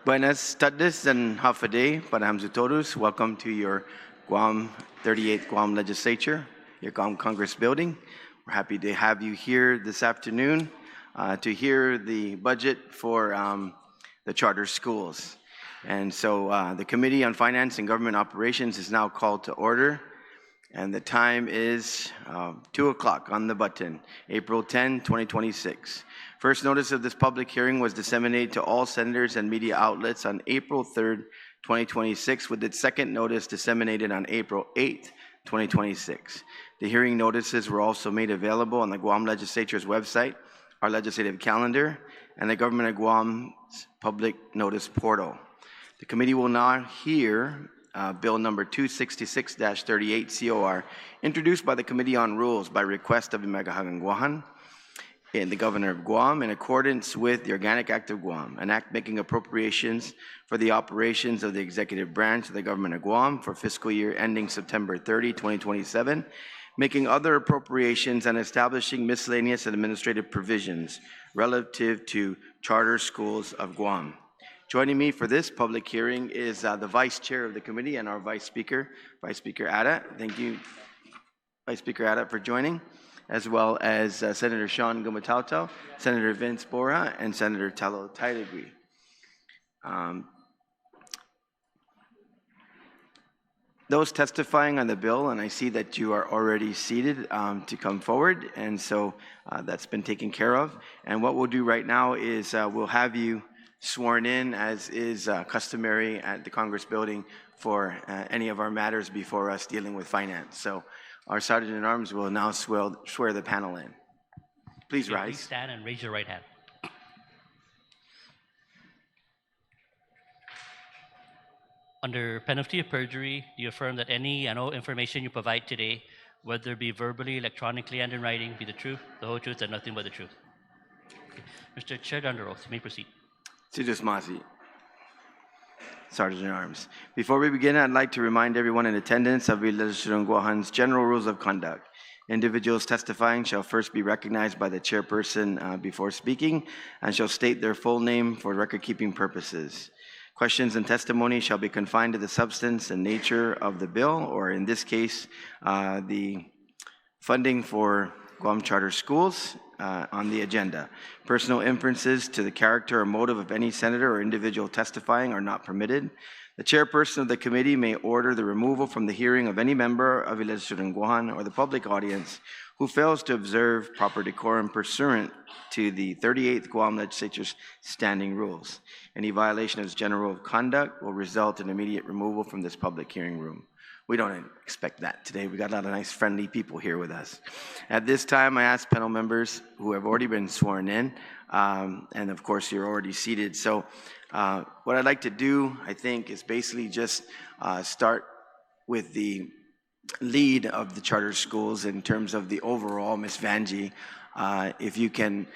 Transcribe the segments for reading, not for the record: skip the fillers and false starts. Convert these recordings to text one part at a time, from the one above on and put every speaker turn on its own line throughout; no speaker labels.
Buenas tardes and Hafaday, Padamzu Todos. Welcome to your Guam 38th Guam Legislature, your Guam Congress building. We're happy to have you here this afternoon to hear the budget for the charter schools. And so the Committee on Finance and Government Operations is now called to order. And the time is 2 o'clock on the button, April 10, 2026. First notice of this public hearing was disseminated to all senators and media outlets on April 3rd, 2026, with its second notice disseminated on April 8th, 2026. The hearing notices were also made available on the Guam Legislature's website, our legislative calendar, and the Government of Guam's public notice portal. The committee will now hear Bill number 266-38 COR, introduced by the Committee on Rules by request of the Magaʹhågan Guåhan and the Governor of Guam in accordance with the Organic Act of Guam, an act making appropriations for the operations of the executive branch of the Government of Guam for fiscal year ending September 30, 2027, making other appropriations and establishing miscellaneous administrative provisions relative to charter schools of Guam. Joining me for this public hearing is the Vice Chair of the committee and our Vice Speaker Ada. Thank you, Vice Speaker Ada, for joining, as well as Senator Sean Gumatauto, Senator Vince Borja, and Senator Talo Taidagui. Those testifying on the bill, and I see that you are already seated to come forward, and so that's been taken care of. And what we'll do right now is we'll have you sworn in, as is customary at the Congress building for any of our matters before us dealing with finance. So our Sergeant at Arms will now swear the panel in. Please rise.
Please stand and raise your right hand. Under penalty of perjury, do you affirm that any and all information you provide today, whether it be verbally, electronically, and in writing, be the truth, the whole truth, and nothing but the truth? Okay. Mr. Chair, under oath, you may proceed.
Sijus Masi, Sergeant at Arms. Before we begin, I'd like to remind everyone in attendance of the Legislature Guahan's general rules of conduct. Individuals testifying shall first be recognized by the chairperson before speaking and shall state their full name for record-keeping purposes. Questions and testimony shall be confined to the substance and nature of the bill, or in this case, the funding for Guam charter schools on the agenda. Personal inferences to the character or motive of any senator or individual testifying are not permitted. The chairperson of the committee may order the removal from the hearing of any member of the Legislature in Guahan or the public audience who fails to observe proper decorum pursuant to the 38th Guam Legislature's standing rules. Any violation of its general rule of conduct will result in immediate removal from this public hearing room. We don't expect that today. We got a lot of nice, friendly people here with us. At this time, I ask panel members who have already been sworn in, and of course, you're already seated. So what I'd like to do, I think, is basically just start with the lead of the charter schools in terms of the overall. Ms. Vanjie, if you can,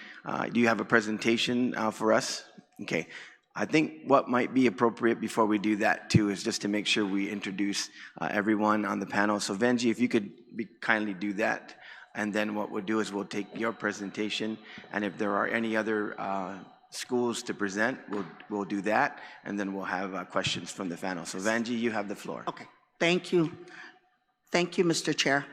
do you have a presentation for us? Okay. I think what might be appropriate before we do that too is just to make sure we introduce everyone on the panel. So Vanjie, if you could kindly do that, and then what we'll do is we'll take your presentation, and if there are any other schools to present, we'll do that, and then we'll have questions from the panel. So Vanjie, you have the floor.
Okay, thank you. Thank you, Mr. Chair.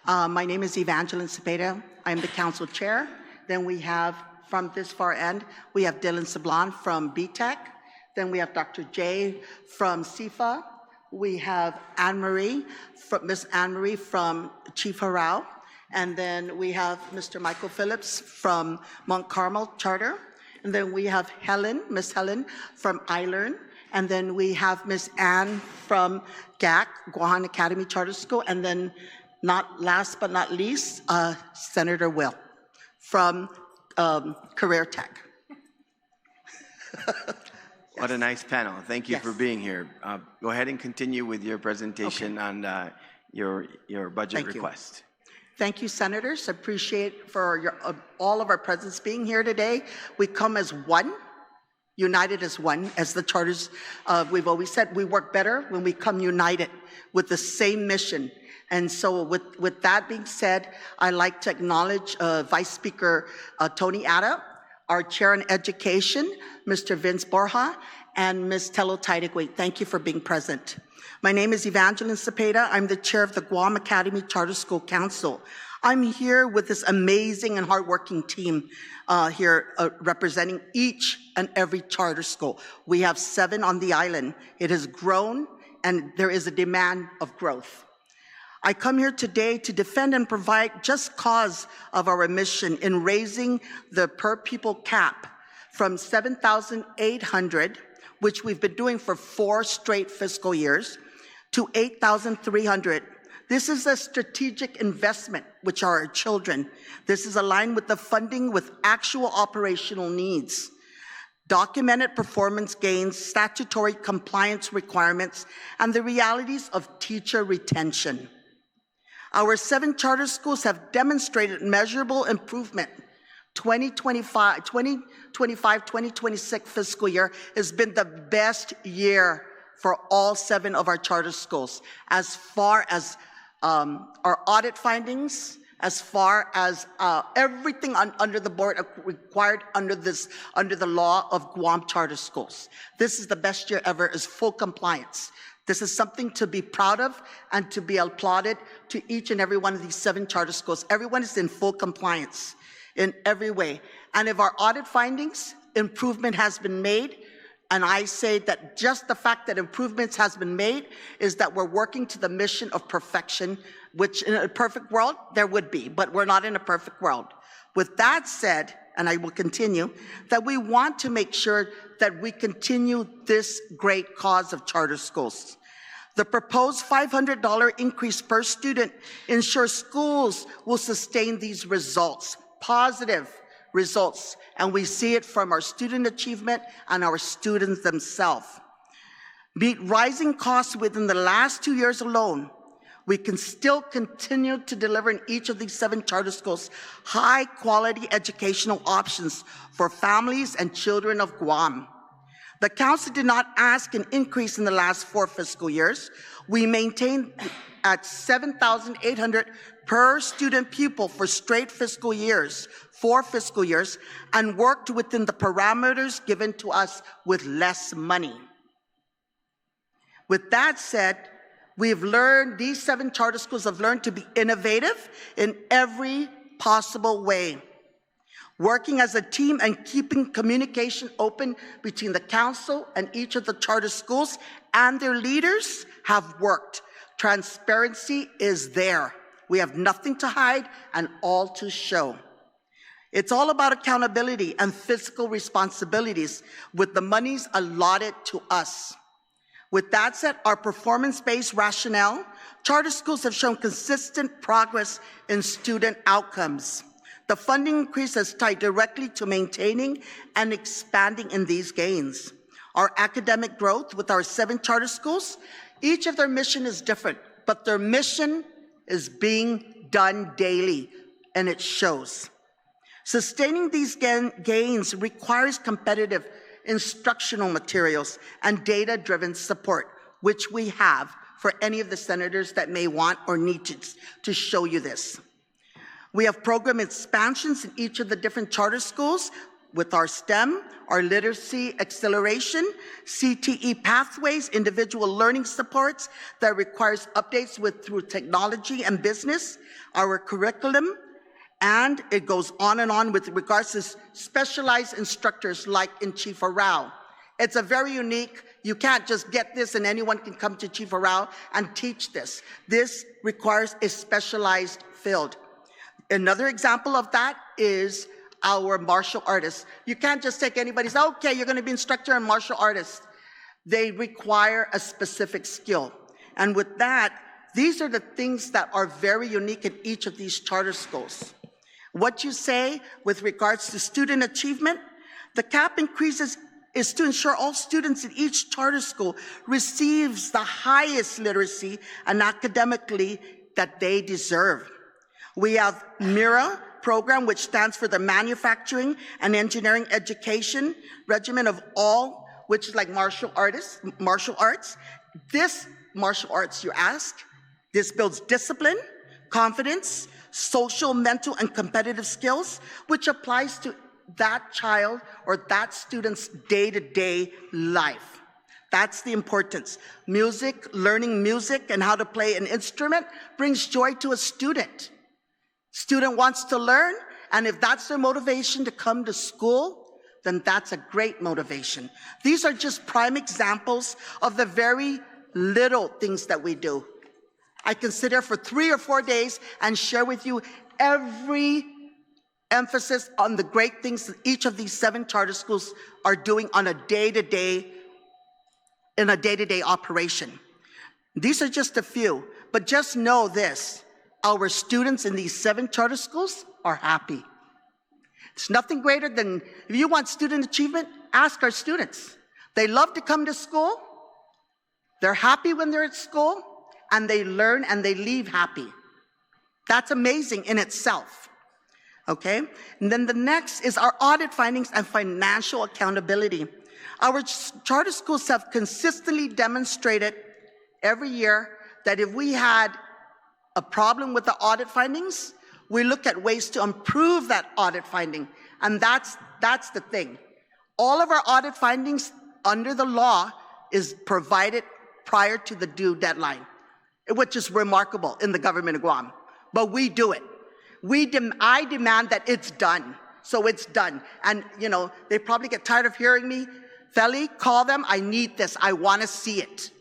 My name is Evangeline Cepeda. I'm the council chair. Then we have, from this far end, we have Dylan Sablon from BTEC. Then we have Dr. Jay from Seifa. We have Miss Anne-Marie from Chief Hurao. And then we have Mr. Michael Phillips from Mount Carmel Charter. And then we have Miss Helen from iLearn. And then we have Miss Anne from GAC, Guahan Academy Charter School. And then last but not least, Senator Will from Career Tech.
What a nice panel. Thank you for being here. Go ahead and continue with your presentation on your budget request.
Thank you, Senators. Appreciate for all of our presence being here today. We come as one, united as one, as the charters. We've always said we work better when we come united with the same mission. And so with that being said, I'd like to acknowledge Vice Speaker Tony Ada, our Chair in Education, Mr. Vince Borja, and Ms. Tello Tidegway. Thank you for being present. My name is Evangeline Cepeda. I'm the chair of the Guam Academy Charter School Council. I'm here with this amazing and hardworking team representing each and every charter school. We have 7 on the island. It has grown, and there is a demand of growth. I come here today to defend and provide just cause of our mission in raising the per pupil cap from $7,800, which we've been doing for 4 straight fiscal years, to $8,300. This is a strategic investment, which are our children. This is aligned with the funding with actual operational needs, documented performance gains, statutory compliance requirements, and the realities of teacher retention. Our 7 charter schools have demonstrated measurable improvement. 2025-2026 fiscal year has been the best year for all 7 of our charter schools, as far as our audit findings, as far as everything under the board required under the law of Guam charter schools. This is the best year ever, is full compliance. This is something to be proud of and to be applauded to each and every one of these 7 charter schools. Everyone is in full compliance in every way. And if our audit findings, improvement has been made, and I say that just the fact that improvements has been made is that we're working to the mission of perfection, which in a perfect world, there would be, but we're not in a perfect world. With that said, and I will continue, that we want to make sure that we continue this great cause of charter schools. The proposed $500 increase per student ensures schools will sustain these results, positive results, and we see it from our student achievement and our students themselves. Meet rising costs within the last 2 years alone. We can still continue to deliver in each of these 7 charter schools high quality educational options for families and children of Guam. The council did not ask an increase in the last 4 fiscal years. We maintained at $7,800 per student pupil for straight fiscal years, 4 fiscal years, and worked within the parameters given to us with less money. With that said, we've learned, these 7 charter schools have learned to be innovative in every possible way, working as a team and keeping communication open between the council and each of the charter schools and their leaders have worked. Transparency is there. We have nothing to hide and all to show. It's all about accountability and fiscal responsibilities with the monies allotted to us. With that said, our performance-based rationale, charter schools have shown consistent progress in student outcomes. The funding increase is tied directly to maintaining and expanding in these gains. Our academic growth with our 7 charter schools, each of their mission is different, but their mission is being done daily, and it shows. Sustaining these gains requires competitive instructional materials and data-driven support, which we have for any of the senators that may want or need to show you this. We have program expansions in each of the different charter schools with our STEM, our literacy acceleration, CTE pathways, individual learning supports that requires updates through technology and business, our curriculum, and it goes on and on with regards to specialized instructors like in Chief Hurao. It's a very unique, you can't just get this and anyone can come to Chief Hurao and teach this. This requires a specialized field. Another example of that is our martial artists. You can't just take anybody's, okay, you're gonna be instructor and martial artist. They require a specific skill. And with that, these are the things that are very unique in each of these charter schools. What you say with regards to student achievement, the cap increases is to ensure all students in each charter school receives the highest literacy and academically that they deserve. We have MIRA program, which stands for the Manufacturing and Engineering Education Regimen of All, which is like martial arts. This martial arts, you ask, this builds discipline, confidence, social, mental, and competitive skills, which applies to that child or that student's day-to-day life. That's the importance. Music, learning music and how to play an instrument brings joy to a student. Student wants to learn, and if that's their motivation to come to school, then that's a great motivation. These are just prime examples of the very little things that we do. I can sit here for 3 or 4 days and share with you every emphasis on the great things that each of these 7 charter schools are doing on a day-to-day, in a day-to-day operation. These are just a few, but just know this, our students in these 7 charter schools are happy. It's nothing greater than, if you want student achievement, ask our students. They love to come to school, they're happy when they're at school, and they learn and they leave happy. That's amazing in itself, okay? And then the next is our audit findings and financial accountability. Our charter schools have consistently demonstrated every year that if we had a problem with the audit findings, we look at ways to improve that audit finding, and that's the thing. All of our audit findings under the law is provided prior to the due deadline, which is remarkable in the government of Guam. But we do it. I demand that it's done, so it's done. And you know, they probably get tired of hearing me. Feli, call them, I need this, I want to see it.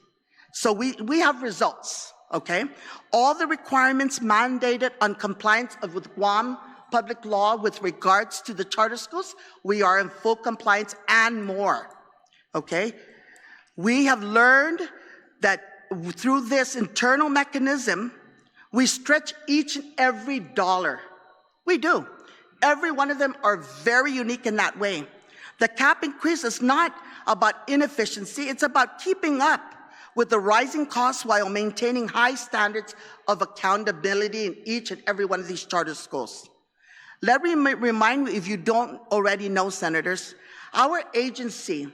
So we have results, okay? All the requirements mandated on compliance with Guam public law with regards to the charter schools, we are in full compliance and more, okay? We have learned that through this internal mechanism, we stretch each and every dollar. We do. Every one of them are very unique in that way. The cap increase is not about inefficiency, it's about keeping up with the rising costs while maintaining high standards of accountability in each and every one of these charter schools. Let me remind you, if you don't already know, senators, our agency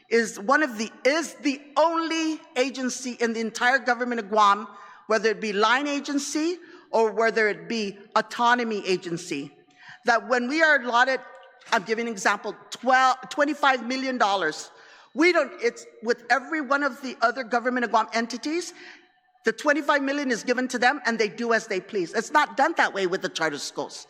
is the only agency in the entire government of Guam, whether it be line agency or whether it be autonomy agency, that when we are allotted, I'm giving an example, $25 million, it's with every one of the other government of Guam entities, the $25 million is given to them and they do as they please. It's not done that way with the charter schools.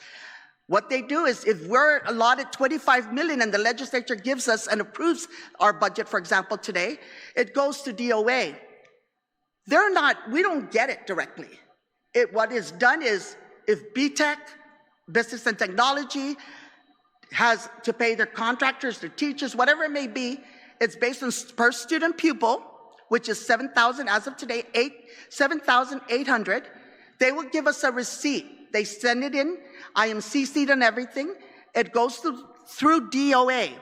What they do is, if we're allotted $25 million and the legislature gives us and approves our budget, for example, today, it goes to DOA. We don't get it directly. What is done is, if BTech, Business and Technology, has to pay their contractors, their teachers, whatever it may be, it's based on per student pupil, which is $7,000 as of today, $7,800. They will give us a receipt. They send it in. I am CC'd on everything. It goes through DOA.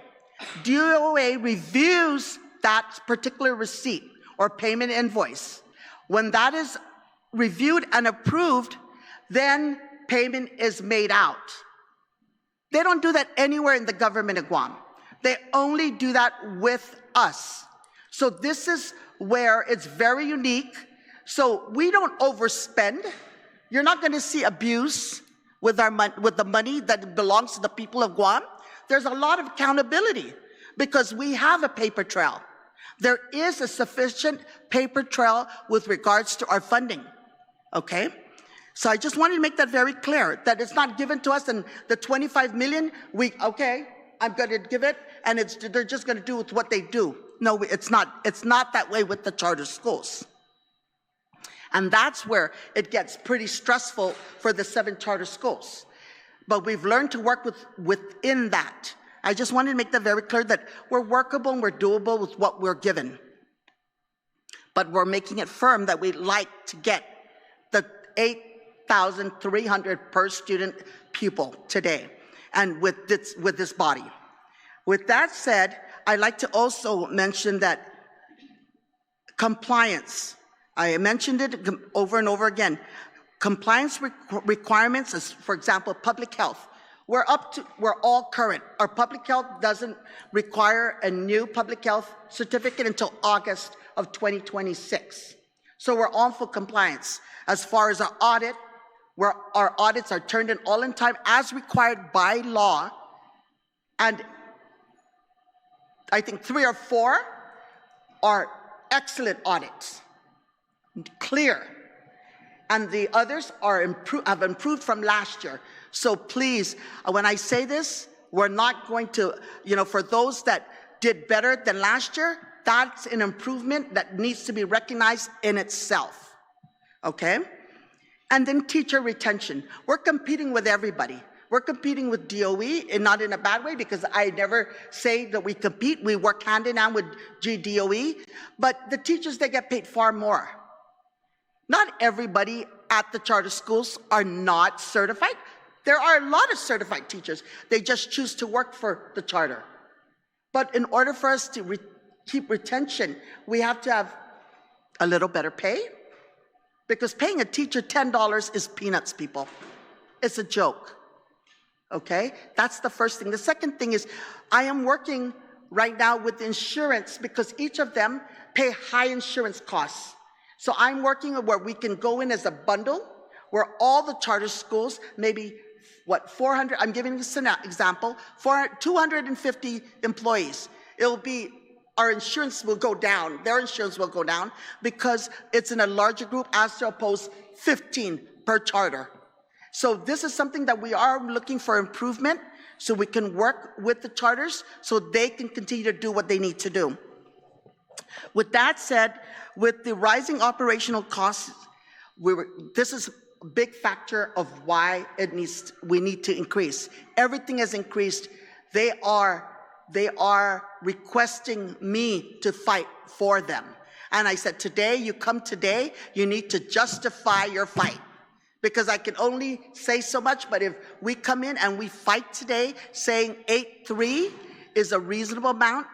DOA reviews that particular receipt or payment invoice. When that is reviewed and approved, then payment is made out. They don't do that anywhere in the government of Guam. They only do that with us. So this is where it's very unique. So we don't overspend. You're not going to see abuse with the money that belongs to the people of Guam. There's a lot of accountability because we have a paper trail. There is a sufficient paper trail with regards to our funding, okay? So I just wanted to make that very clear, that it's not given to us and the $25 million, okay, I'm going to give it, and they're just going to do with what they do. No, it's not. It's not that way with the charter schools. And that's where it gets pretty stressful for the 7 charter schools. But we've learned to work within that. I just wanted to make that very clear, that we're workable and we're doable with what we're given. But we're making it firm that we'd like to get the $8,300 per student pupil today, and with this body. With that said, I'd like to also mention that compliance, I mentioned it over and over again. Compliance requirements, as for example, public health. We're all current. Our public health doesn't require a new public health certificate until August of 2026. So we're all full compliance. As far as our audit, where our audits are turned in all in time as required by law, And I think 3 or 4 are excellent audits, clear. And the others are have improved from last year. So please, when I say this, we're not going to, for those that did better than last year, that's an improvement that needs to be recognized in itself, okay? And then teacher retention. We're competing with everybody. We're competing with DOE, and not in a bad way, because I never say that we compete. We work hand in hand with GDOE, but the teachers, they get paid far more. Not everybody at the charter schools are not certified. There are a lot of certified teachers. They just choose to work for the charter. But in order for us to keep retention, we have to have a little better pay, because paying a teacher $10 is peanuts, people. It's a joke, okay? That's the first thing. The second thing is, I am working right now with insurance, because each of them pay high insurance costs. So I'm working where we can go in as a bundle, where all the charter schools, maybe, 400, I'm giving you an example, 250 employees. It'll be, our insurance will go down, their insurance will go down, because it's in a larger group as opposed 15 per charter. So this is something that we are looking for improvement, so we can work with the charters so they can continue to do what they need to do. With that said, with the rising operational costs, this is a big factor of why we need to increase. Everything has increased. They are requesting me to fight for them. And I said, today, you come today, you need to justify your fight. Because I can only say so much, but if we come in and we fight today, saying 8.3 is a reasonable amount,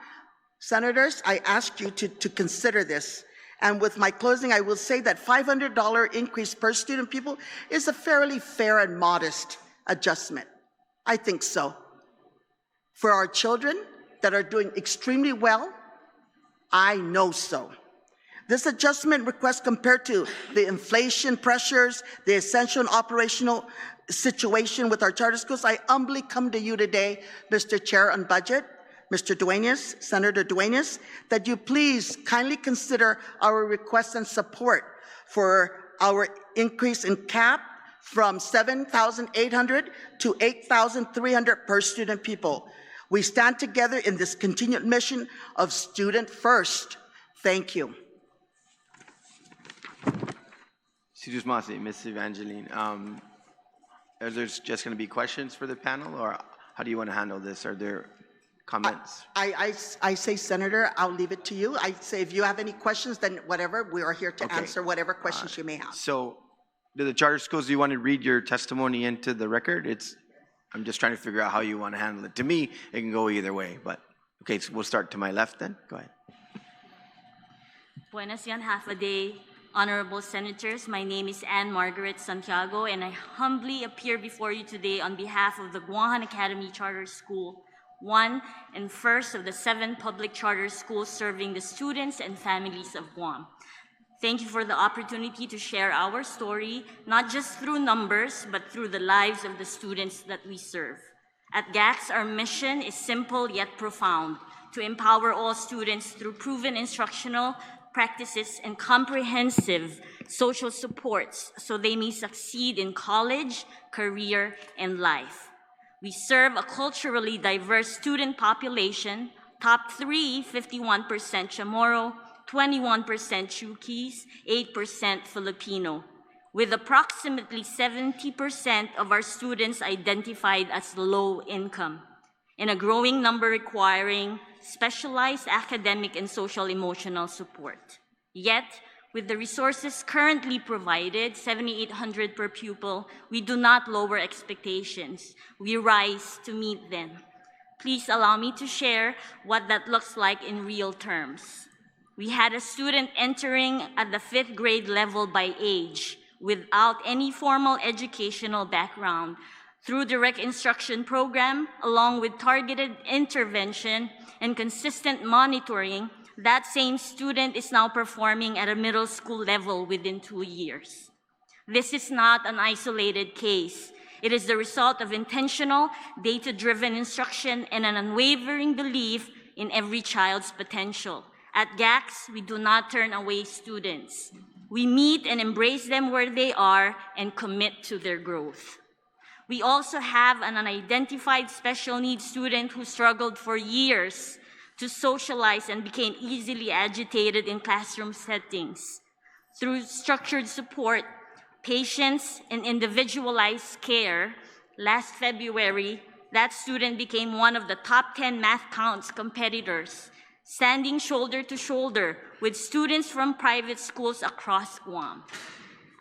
senators, I ask you to consider this. And with my closing, I will say that $500 increase per student pupil is a fairly fair and modest adjustment. I think so. For our children that are doing extremely well, I know so. This adjustment request, compared to the inflation pressures, the essential and operational situation with our charter schools, I humbly come to you today, Mr. Chair, on budget, Mr. Dueñas, Senator Dueñas, that you please kindly consider our request and support for our increase in cap from $7,800 to $8,300 per student pupil. We stand together in this continued mission of student first. Thank you.
Ms. Evangeline, are there just going to be questions for the panel, or how do you want to handle this? Are there comments?
I say, Senator, I'll leave it to you. I say, if you have any questions, then whatever, we are here to answer whatever questions you may have. So,
do the charter schools, do you want to read your testimony into the record? I'm just trying to figure out how you want to handle it. To me, it can go either way, but okay, so we'll start to my left then. Go ahead.
Buenos dias, half a day, honorable senators. My name is Anne Margaret Santiago, and I humbly appear before you today on behalf of the Guahan Academy Charter School, one and first of the 7 public charter schools serving the students and families of Guam. Thank you for the opportunity to share our story, not just through numbers, but through the lives of the students that we serve. At GACS, our mission is simple yet profound: to empower all students through proven instructional practices and comprehensive social supports so they may succeed in college, career, and life. We serve a culturally diverse student population, top 3, 51% Chamorro, 21% Chuukese, 8% Filipino, with approximately 70% of our students identified as low income, and a growing number requiring specialized academic and social emotional support. Yet, with the resources currently provided, $7,800 per pupil, we do not lower expectations. We rise to meet them. Please allow me to share what that looks like in real terms. We had a student entering at the 5th grade level by age, without any formal educational background. Through direct instruction program, along with targeted intervention and consistent monitoring, that same student is now performing at a middle school level within 2 years. This is not an isolated case. It is the result of intentional, data-driven instruction and an unwavering belief in every child's potential. At GACS, we do not turn away students. We meet and embrace them where they are and commit to their growth. We also have an unidentified special needs student who struggled for years to socialize and became easily agitated in classroom settings. Through structured support, patience, and individualized care, last February, that student became one of the top 10 math counts competitors, standing shoulder to shoulder with students from private schools across Guam.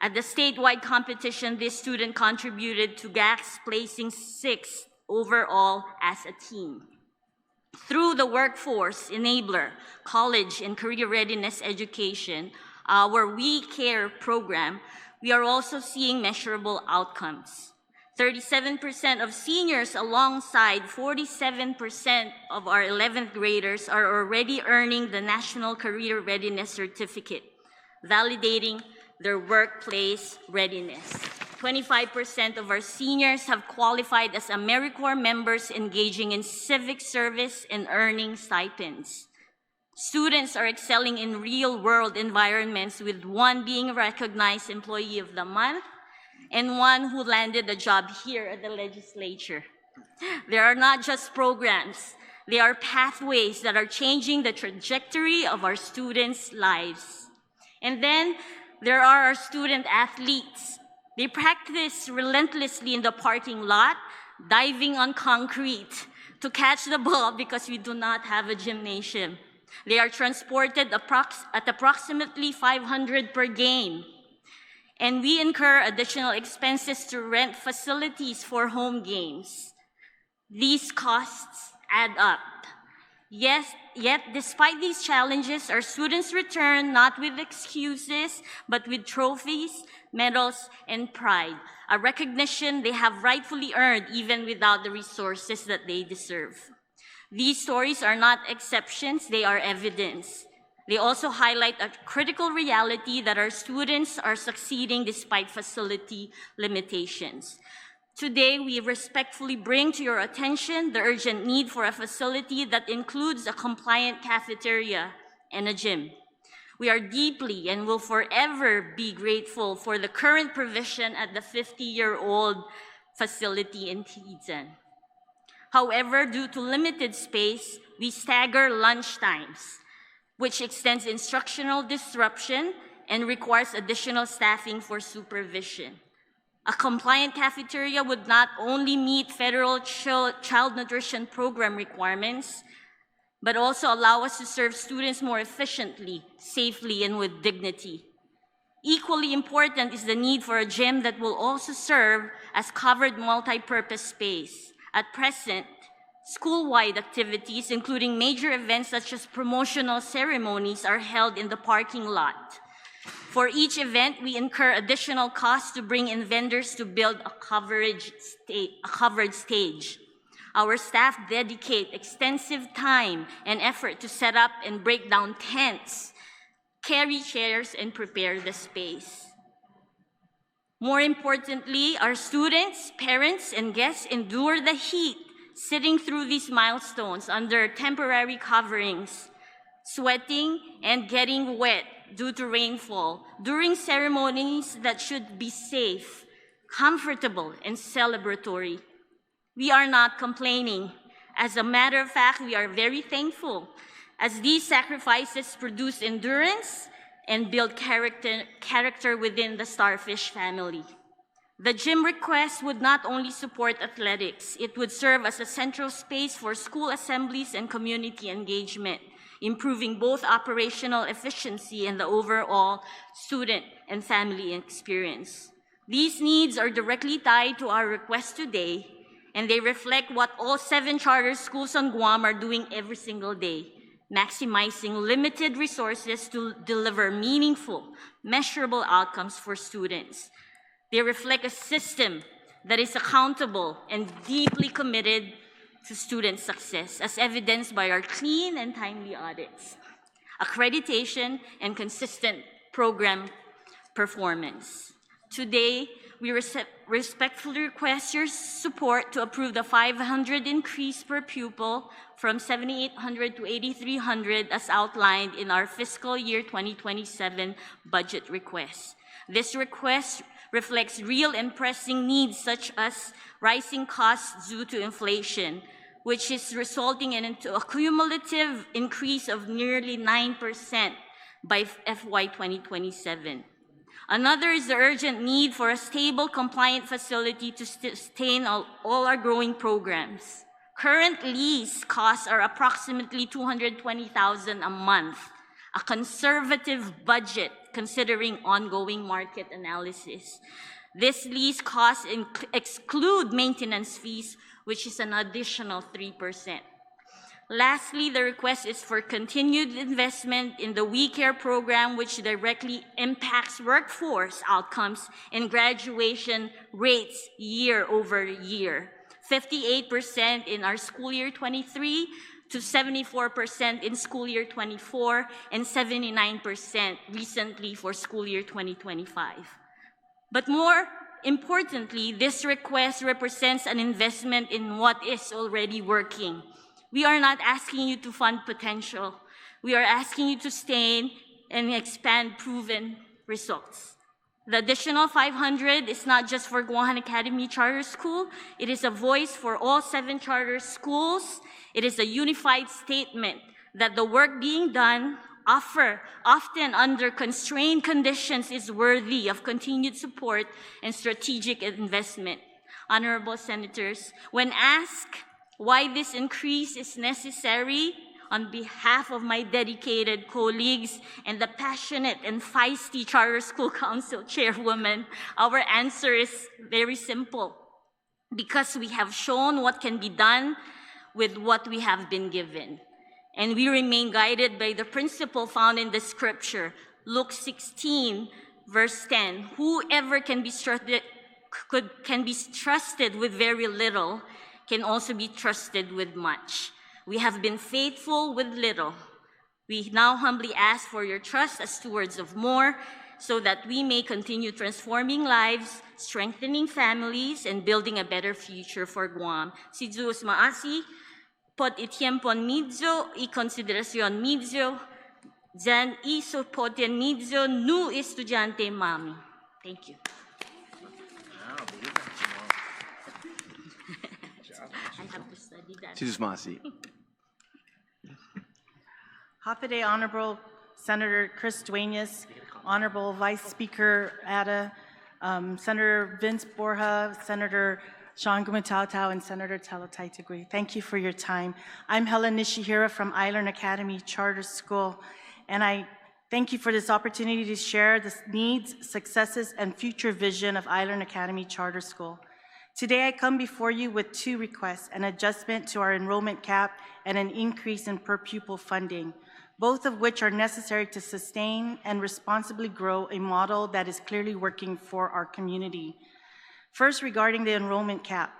At the statewide competition, this student contributed to GACS placing 6th overall as a team. Through the workforce enabler, college and career readiness education, our We Care program, we are also seeing measurable outcomes. 37% of seniors alongside 47% of our 11th graders are already earning the National Career Readiness Certificate, validating their workplace readiness. 25% of our seniors have qualified as AmeriCorps members engaging in civic service and earning stipends. Students are excelling in real-world environments, with one being recognized Employee of the Month and one who landed a job here at the legislature. There are not just programs, they are pathways that are changing the trajectory of our students' lives. And then there are our student athletes. They practice relentlessly in the parking lot, diving on concrete to catch the ball because we do not have a gymnasium. They are transported at approximately 500 per game. And we incur additional expenses to rent facilities for home games. These costs add up. Yet, despite these challenges, our students return not with excuses, but with trophies, medals, and pride, a recognition they have rightfully earned even without the resources that they deserve. These stories are not exceptions, they are evidence. They also highlight a critical reality that our students are succeeding despite facility limitations. Today, we respectfully bring to your attention the urgent need for a facility that includes a compliant cafeteria and a gym. We are deeply and will forever be grateful for the current provision at the 50-year-old facility in Tizan. However, due to limited space, we stagger lunch times, which extends instructional disruption and requires additional staffing for supervision. A compliant cafeteria would not only meet federal child nutrition program requirements, but also allow us to serve students more efficiently, safely, and with dignity. Equally important is the need for a gym that will also serve as covered multi-purpose space. At present, school-wide activities, including major events such as promotional ceremonies, are held in the parking lot. For each event, we incur additional costs to bring in vendors to build a covered stage. Our staff dedicate extensive time and effort to set up and break down tents, carry chairs, and prepare the space. More importantly, our students, parents, and guests endure the heat sitting through these milestones under temporary coverings, sweating and getting wet due to rainfall during ceremonies that should be safe, comfortable, and celebratory. We are not complaining. As a matter of fact, we are very thankful, as these sacrifices produce endurance and build character within the Starfish family. The gym request would not only support athletics, it would serve as a central space for school assemblies and community engagement, improving both operational efficiency and the overall student and family experience. These needs are directly tied to our request today, and they reflect what all 7 charter schools on Guam are doing every single day, maximizing limited resources to deliver meaningful, measurable outcomes for students. They reflect a system that is accountable and deeply committed to student success, as evidenced by our clean and timely audits, accreditation, and consistent program performance. Today, we respectfully request your support to approve the $500 increase per pupil from $7,800 to $8,300 as outlined in our fiscal year 2027 budget request. This request reflects real and pressing needs such as rising costs due to inflation, which is resulting in a cumulative increase of nearly 9% by FY 2027. Another is the urgent need for a stable, compliant facility to sustain all our growing programs. Current lease costs are approximately $220,000 a month, a conservative budget considering ongoing market analysis. This lease costs exclude maintenance fees, which is an additional 3%. Lastly, the request is for continued investment in the We Care program, which directly impacts workforce outcomes and graduation rates year over year. 58% in our school year 23 to 74% in school year 24 and 79% recently for school year 2025. But more importantly, this request represents an investment in what is already working. We are not asking you to fund potential. We are asking you to sustain and expand proven results. The additional $500 is not just for Guahan Academy Charter School. It is a voice for all 7 charter schools. It is a unified statement that the work being done, often under constrained conditions, is worthy of continued support and strategic investment. Honorable Senators, when asked why this increase is necessary, on behalf of my dedicated colleagues and the passionate and feisty Charter School Council Chairwoman, our answer is very simple. Because we have shown what can be done with what we have been given. And we remain guided by the principle found in the scripture, Luke 16, verse 10. Whoever can be trusted with very little can also be trusted with much. We have been faithful with little. We now humbly ask for your trust as stewards of more, so that we may continue transforming lives, strengthening families, and building a better future for Guam. Si Diyos maasi, pod itiempon midyo, i konsiderasyon midyo, dyan iso podyan midyo, nu estudyante mami. Thank you. I have to study that.
Si Diyos maasi.
Happy Honorable Senator Chris Duenas, Honorable Vice Speaker Ada, Senator Vince Borja, Senator Sean Gumatautau, and Senator Talatai Tagui. Thank you for your time. I'm Helen Nishihira from Island Academy Charter School, and I thank you for this opportunity to share the needs, successes, and future vision of Island Academy Charter School. Today, I come before you with 2 requests, an adjustment to our enrollment cap and an increase in per pupil funding, both of which are necessary to sustain and responsibly grow a model that is clearly working for our community. First, regarding the enrollment cap.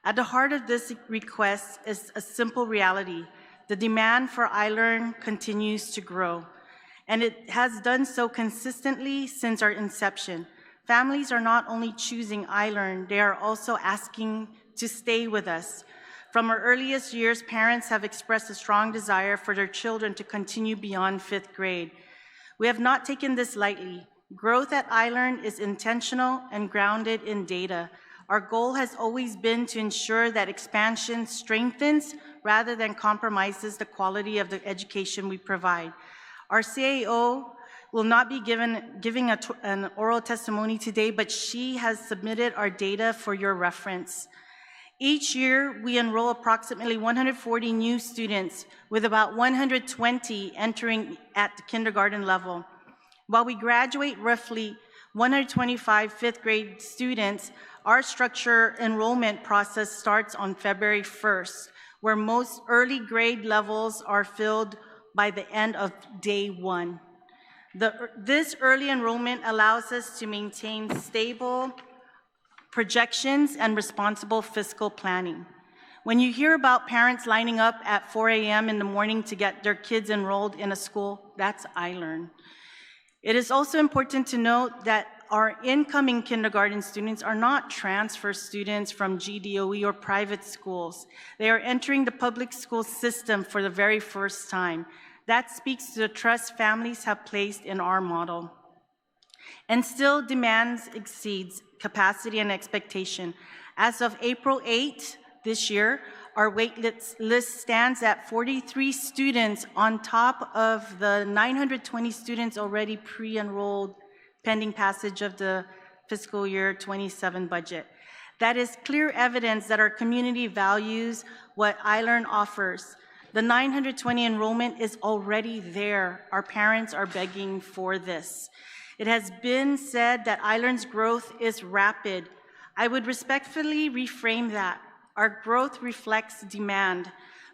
At the heart of this request is a simple reality. The demand for iLearn continues to grow, and it has done so consistently since our inception. Families are not only choosing iLearn, they are also asking to stay with us. From our earliest years, parents have expressed a strong desire for their children to continue beyond 5th grade. We have not taken this lightly. Growth at iLearn is intentional and grounded in data. Our goal has always been to ensure that expansion strengthens rather than compromises the quality of the education we provide. Our CAO will not be giving an oral testimony today, but she has submitted our data for your reference. Each year, we enroll approximately 140 new students, with about 120 entering at the kindergarten level. While we graduate roughly 125 5th grade students, our structure enrollment process starts on February 1st, where most early grade levels are filled by the end of day 1. This early enrollment allows us to maintain stable projections and responsible fiscal planning. When you hear about parents lining up at 4 a.m. in the morning to get their kids enrolled in a school, that's iLearn. It is also important to note that our incoming kindergarten students are not transfer students from GDOE or private schools. They are entering the public school system for the very first time. That speaks to the trust families have placed in our model. And still, demands exceeds capacity and expectation. As of April 8 this year, our wait list stands at 43 students on top of the 920 students already pre-enrolled pending passage of the fiscal year 27 budget. That is clear evidence that our community values what iLearn offers. The 920 enrollment is already there. Our parents are begging for this. It has been said that iLearn's growth is rapid. I would respectfully reframe that. Our growth reflects demand,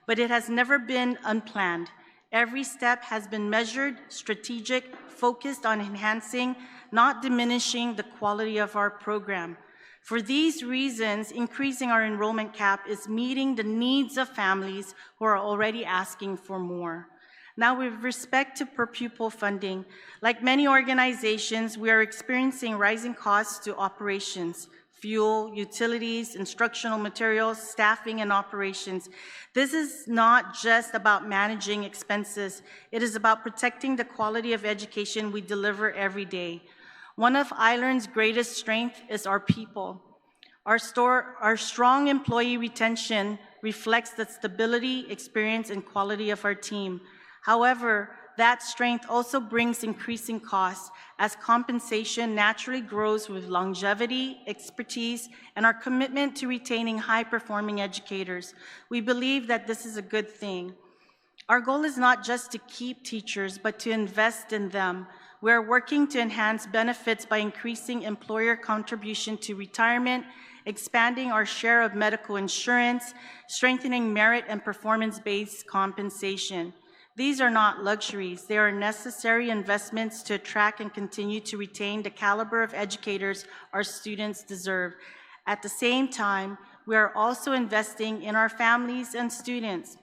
but it has never been unplanned. Every step has been measured, strategic, focused on enhancing, not diminishing the quality of our program. For these reasons, increasing our enrollment cap is meeting the needs of families who are already asking for more. Now, with respect to per pupil funding, like many organizations, we are experiencing rising costs to operations, fuel, utilities, instructional materials, staffing, and operations. This is not just about managing expenses. It is about protecting the quality of education we deliver every day. One of iLearn's greatest strengths is our people. Our strong employee retention reflects the stability, experience, and quality of our team. However, that strength also brings increasing costs as compensation naturally grows with longevity, expertise, and our commitment to retaining high-performing educators. We believe that this is a good thing. Our goal is not just to keep teachers, but to invest in them. We are working to enhance benefits by increasing employer contribution to retirement, expanding our share of medical insurance, strengthening merit and performance-based compensation. These are not luxuries. They are necessary investments to attract and continue to retain the caliber of educators our students deserve. At the same time, we are also investing in our families and students.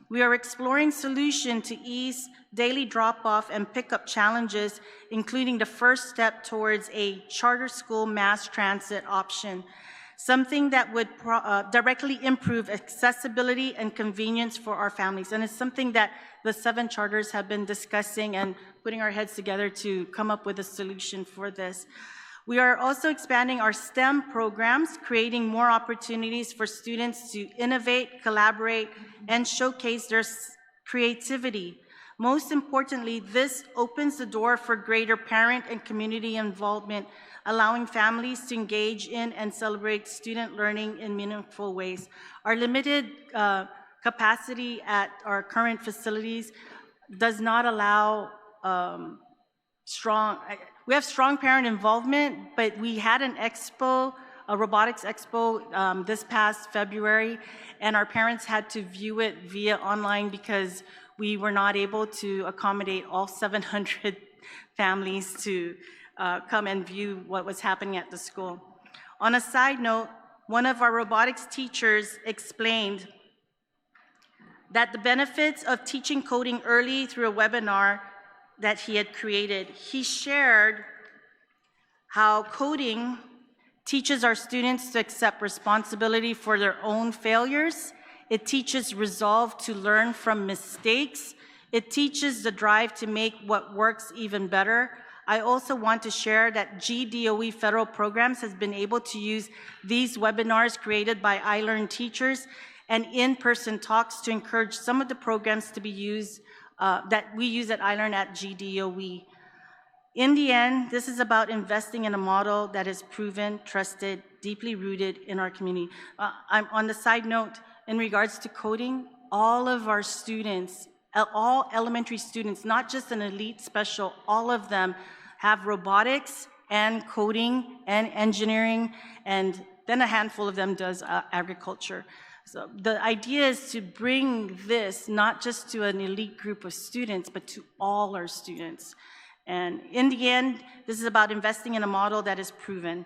We are exploring solutions to ease daily drop-off and pickup challenges, including the first step towards a charter school mass transit option, something that would directly improve accessibility and convenience for our families. And it's something that the 7 charters have been discussing and putting our heads together to come up with a solution for this. We are also expanding our STEM programs, creating more opportunities for students to innovate, collaborate, and showcase their creativity. Most importantly, this opens the door for greater parent and community involvement, allowing families to engage in and celebrate student learning in meaningful ways. Our limited capacity at our current facilities does not allow we have strong parent involvement, but we had an expo, a robotics expo this past February, and our parents had to view it via online because we were not able to accommodate all 700 families to come and view what was happening at the school. On a side note, one of our robotics teachers explained that the benefits of teaching coding early through a webinar that he had created. He shared how coding teaches our students to accept responsibility for their own failures. It teaches resolve to learn from mistakes. It teaches the drive to make what works even better. I also want to share that GDOE federal programs has been able to use these webinars created by iLearn teachers and in-person talks to encourage some of the programs to be used that we use at iLearn at GDOE. In the end, this is about investing in a model that is proven, trusted, deeply rooted in our community. I'm on the side note, in regards to coding, all of our students, all elementary students, not just an elite special, all of them have robotics and coding and engineering, and then a handful of them does agriculture. So the idea is to bring this not just to an elite group of students, but to all our students. And in the end, this is about investing in a model that is proven.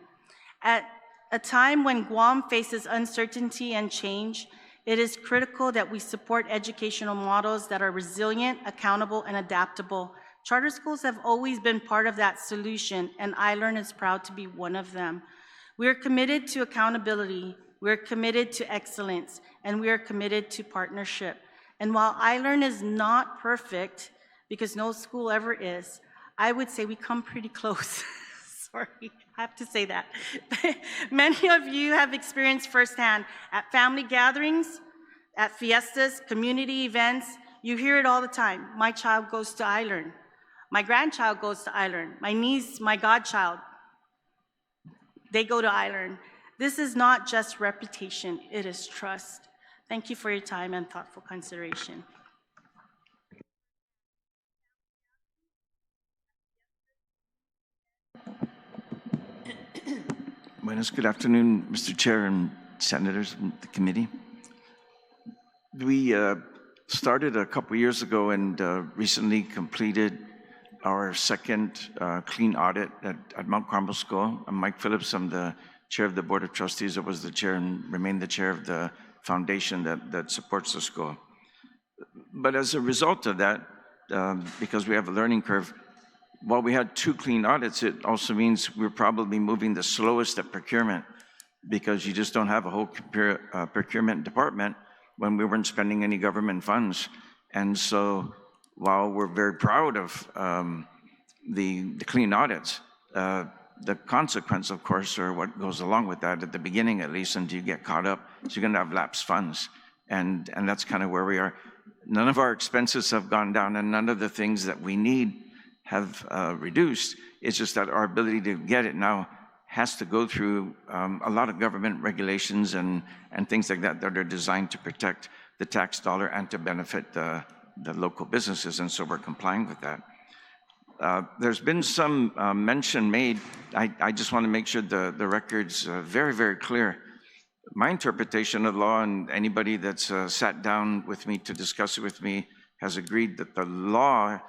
At a time when Guam faces uncertainty and change, it is critical that we support educational models that are resilient, accountable, and adaptable Charter schools have always been part of that solution, and iLearn is proud to be one of them. We are committed to accountability, we are committed to excellence, and we are committed to partnership. And while iLearn is not perfect, because no school ever is, I would say we come pretty close. Sorry, I have to say that. Many of you have experienced firsthand at family gatherings, at fiestas, community events. You hear it all the time. My child goes to iLearn. My grandchild goes to iLearn. My niece, my godchild, they go to iLearn. This is not just reputation, it is trust. Thank you for your time and thoughtful consideration.
Buenas, good afternoon, Mr. Chair and Senators from the committee. We started a couple years ago and recently completed our second clean audit at Mount Carmel School. I'm Mike Phillips. I'm the chair of the Board of Trustees. I was the chair and remain the chair of the foundation that supports the school. But as a result of that, because we have a learning curve, while we had 2 clean audits, it also means we're probably moving the slowest at procurement, because you just don't have a whole procurement department when we weren't spending any government funds. And so while we're very proud of the clean audits, the consequence, of course, or what goes along with that, at the beginning at least, until you get caught up, is you're gonna have lapsed funds. And that's kind of where we are. None of our expenses have gone down, and none of the things that we need have reduced. It's just that our ability to get it now has to go through a lot of government regulations and things like that that are designed to protect the tax dollar and to benefit the local businesses, and so we're complying with that. There's been some mention made. I just want to make sure the record's very, very clear. My interpretation of law, and anybody that's sat down with me to discuss it with me has agreed that the law,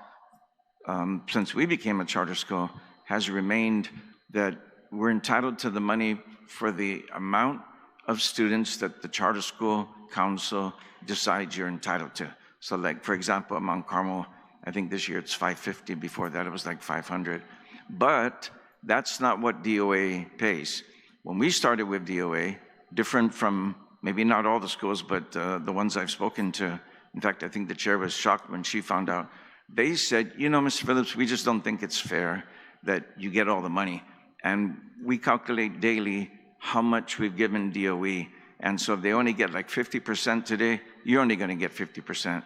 since we became a charter school, has remained that we're entitled to the money for the amount of students that the charter school council decides you're entitled to. So like, for example, at Mount Carmel, I think this year it's 550, before that it was like 500. But that's not what DOA pays. When we started with DOA, different from maybe not all the schools, but the ones I've spoken to, in fact, I think the chair was shocked when she found out. They said, you know, Mr. Phillips, we just don't think it's fair that you get all the money. And we calculate daily how much we've given DOE. And so if they only get like 50% today, you're only going to get 50%.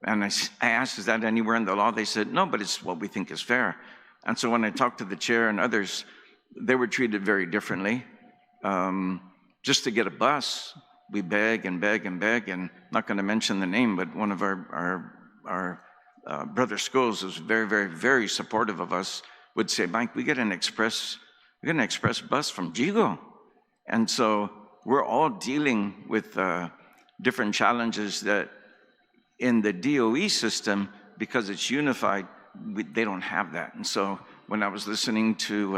And I asked, is that anywhere in the law? They said, no, but it's what we think is fair. And so when I talked to the chair and others, they were treated very differently. Just to get a bus, we beg and beg and beg, and not going to mention the name, but one of our brother schools is very, very, very supportive of us, would say, Mike, we get an express bus from Jigo. And so we're all dealing with different challenges that in the DOE system, because it's unified, they don't have that. And so when I was listening to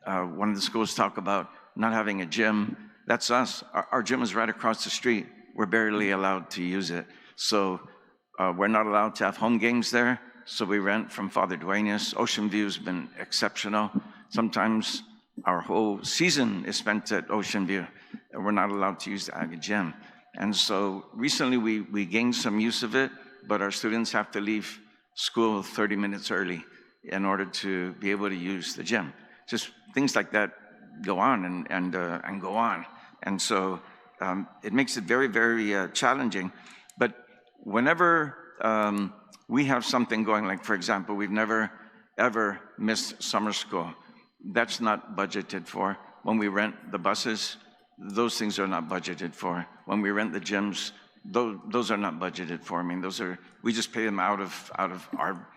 one of the schools talk about not having a gym, that's us. Our gym is right across the street. We're barely allowed to use it. So we're not allowed to have home games there. So we rent from Father Duenas. Ocean View's been exceptional. Sometimes our whole season is spent at Ocean View, and we're not allowed to use the Aga gym. And so recently we gained some use of it, but our students have to leave school 30 minutes early in order to be able to use the gym. Just things like that go on and go on. And so it makes it very, very challenging. But whenever we have something going, like for example, we've never ever missed summer school. That's not budgeted for. When we rent the buses, those things are not budgeted for. When we rent the gyms, those are not budgeted for. I mean, we just pay them out of our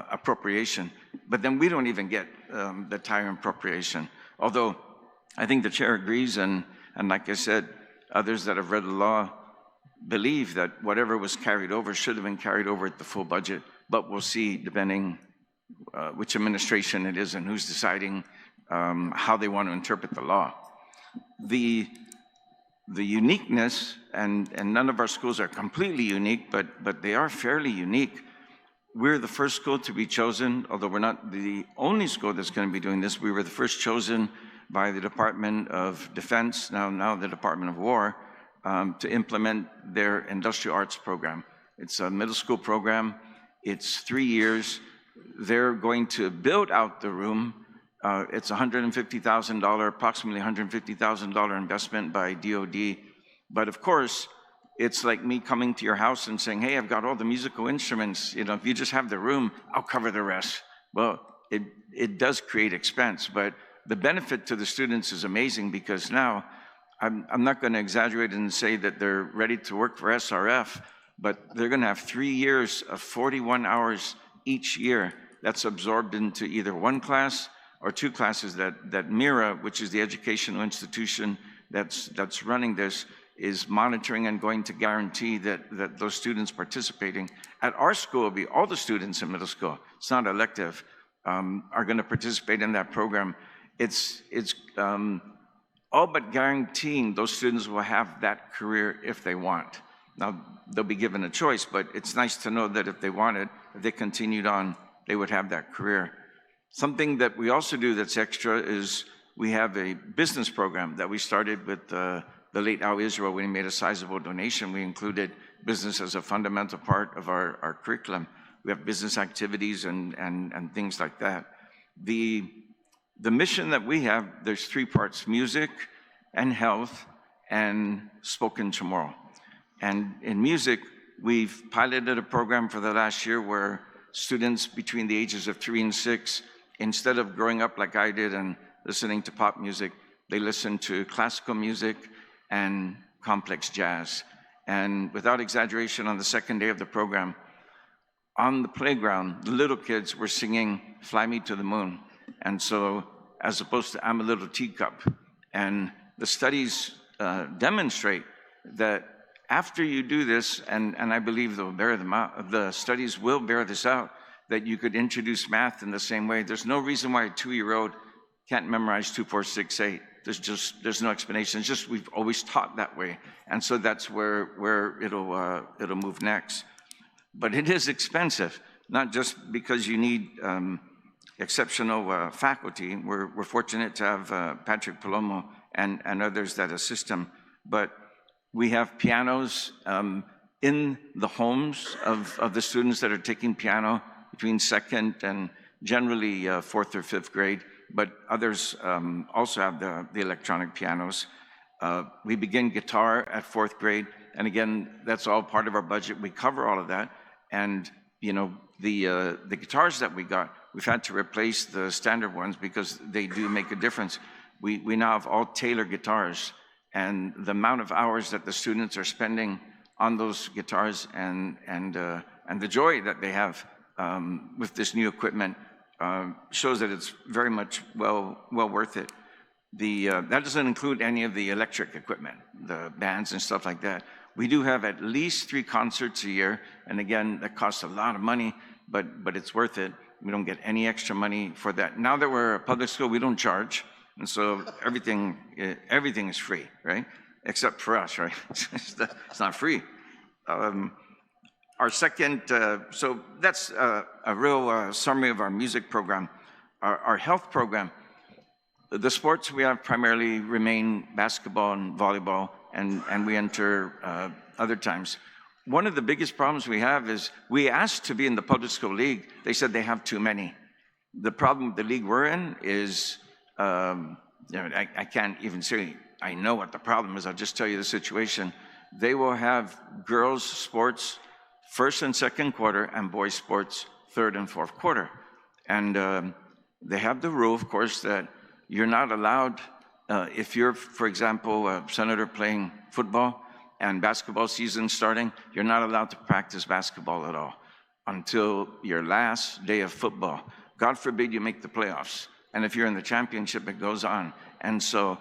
appropriation. But then we don't even get the entire appropriation. Although I think the chair agrees, and like I said, others that have read the law believe that whatever was carried over should have been carried over at the full budget. But we'll see, depending which administration it is and who's deciding how they want to interpret the law. The uniqueness, and none of our schools are completely unique, but they are fairly unique. we're the first school to be chosen, although we're not the only school that's going to be doing this. We were the first chosen by the Department of Defense, now the Department of War, to implement their industrial arts program. It's a middle school program. It's 3 years. They're going to build out the room. It's $150,000, approximately $150,000 investment by DOD. But of course, it's like me coming to your house and saying, hey, I've got all the musical instruments. You know, if you just have the room, I'll cover the rest. Well, it does create expense, but the benefit to the students is amazing because now, I'm not going to exaggerate and say that they're ready to work for SRF, but they're going to have 3 years of 41 hours each year that's absorbed into either one class or two classes that MIRA, which is the educational institution that's running this, is monitoring and going to guarantee that those students participating. At our school, it'll be all the students in middle school, it's not elective, are going to participate in that program. It's all but guaranteeing those students will have that career if they want. Now, they'll be given a choice, but it's nice to know that if they wanted, if they continued on, they would have that career. Something that we also do that's extra is we have a business program that we started with the late Al Israel when he made a sizable donation. We included business as a fundamental part of our curriculum. We have business activities and things like that. The mission that we have, there's 3 parts: music and health and spoken tomorrow. And in music, we've piloted a program for the last year where students between the ages of 3 and 6, instead of growing up like I did and listening to pop music, they listen to classical music and complex jazz. And without exaggeration, on the second day of the program, on the playground, the little kids were singing Fly Me to the Moon. And so, as opposed to I'm a Little Teacup. And the studies demonstrate that after you do this, and I believe they'll bear them out, the studies will bear this out, that you could introduce math in the same way. There's no reason why a 2-year-old can't memorize 2, 4, 6, 8. There's no explanation. It's just we've always taught that way. And so that's where it'll move next. But it is expensive, not just because you need exceptional faculty. We're fortunate to have Patrick Palomo and others that assist them. But we have pianos in the homes of the students that are taking piano between 2nd and generally 4th or 5th grade. But others also have the electronic pianos. We begin guitar at 4th grade. And again, that's all part of our budget. We cover all of that. And you know, the guitars that we got, we've had to replace the standard ones because they do make a difference. We now have all Taylor guitars, and the amount of hours that the students are spending on those guitars and the joy that they have with this new equipment shows that it's very much well worth it. That doesn't include any of the electric equipment, the bands and stuff like that. We do have at least 3 concerts a year, and again, that costs a lot of money, but it's worth it. We don't get any extra money for that. Now that we're a public school, we don't charge, and so everything is free, right? Except for us, right? It's not free. Our second, so that's a real summary of our music program. Our health program, the sports we have primarily remain basketball and volleyball, and we enter other times. One of the biggest problems we have is we asked to be in the public school league. They said they have too many. The problem with the league we're in is, I can't even say I know what the problem is. I'll just tell you the situation. They will have girls' sports 1st and 2nd quarter and boys' sports 3rd and 4th quarter. And they have the rule, of course, that you're not allowed, if you're, for example, a senator playing football and basketball season starting, you're not allowed to practice basketball at all until your last day of football. God forbid you make the playoffs. And if you're in the championship, it goes on. And so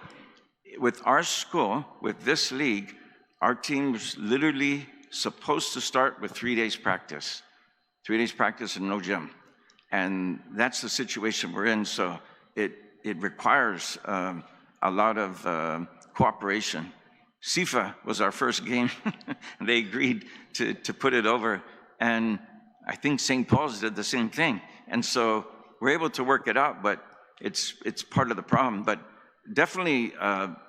with our school, with this league, our team's literally supposed to start with 3 days practice. 3 days practice and no gym. And that's the situation we're in. So it requires a lot of cooperation. Seifa was our first game. They agreed to put it over. And I think St. Paul's did the same thing. And so we're able to work it out, but it's part of the problem. But definitely,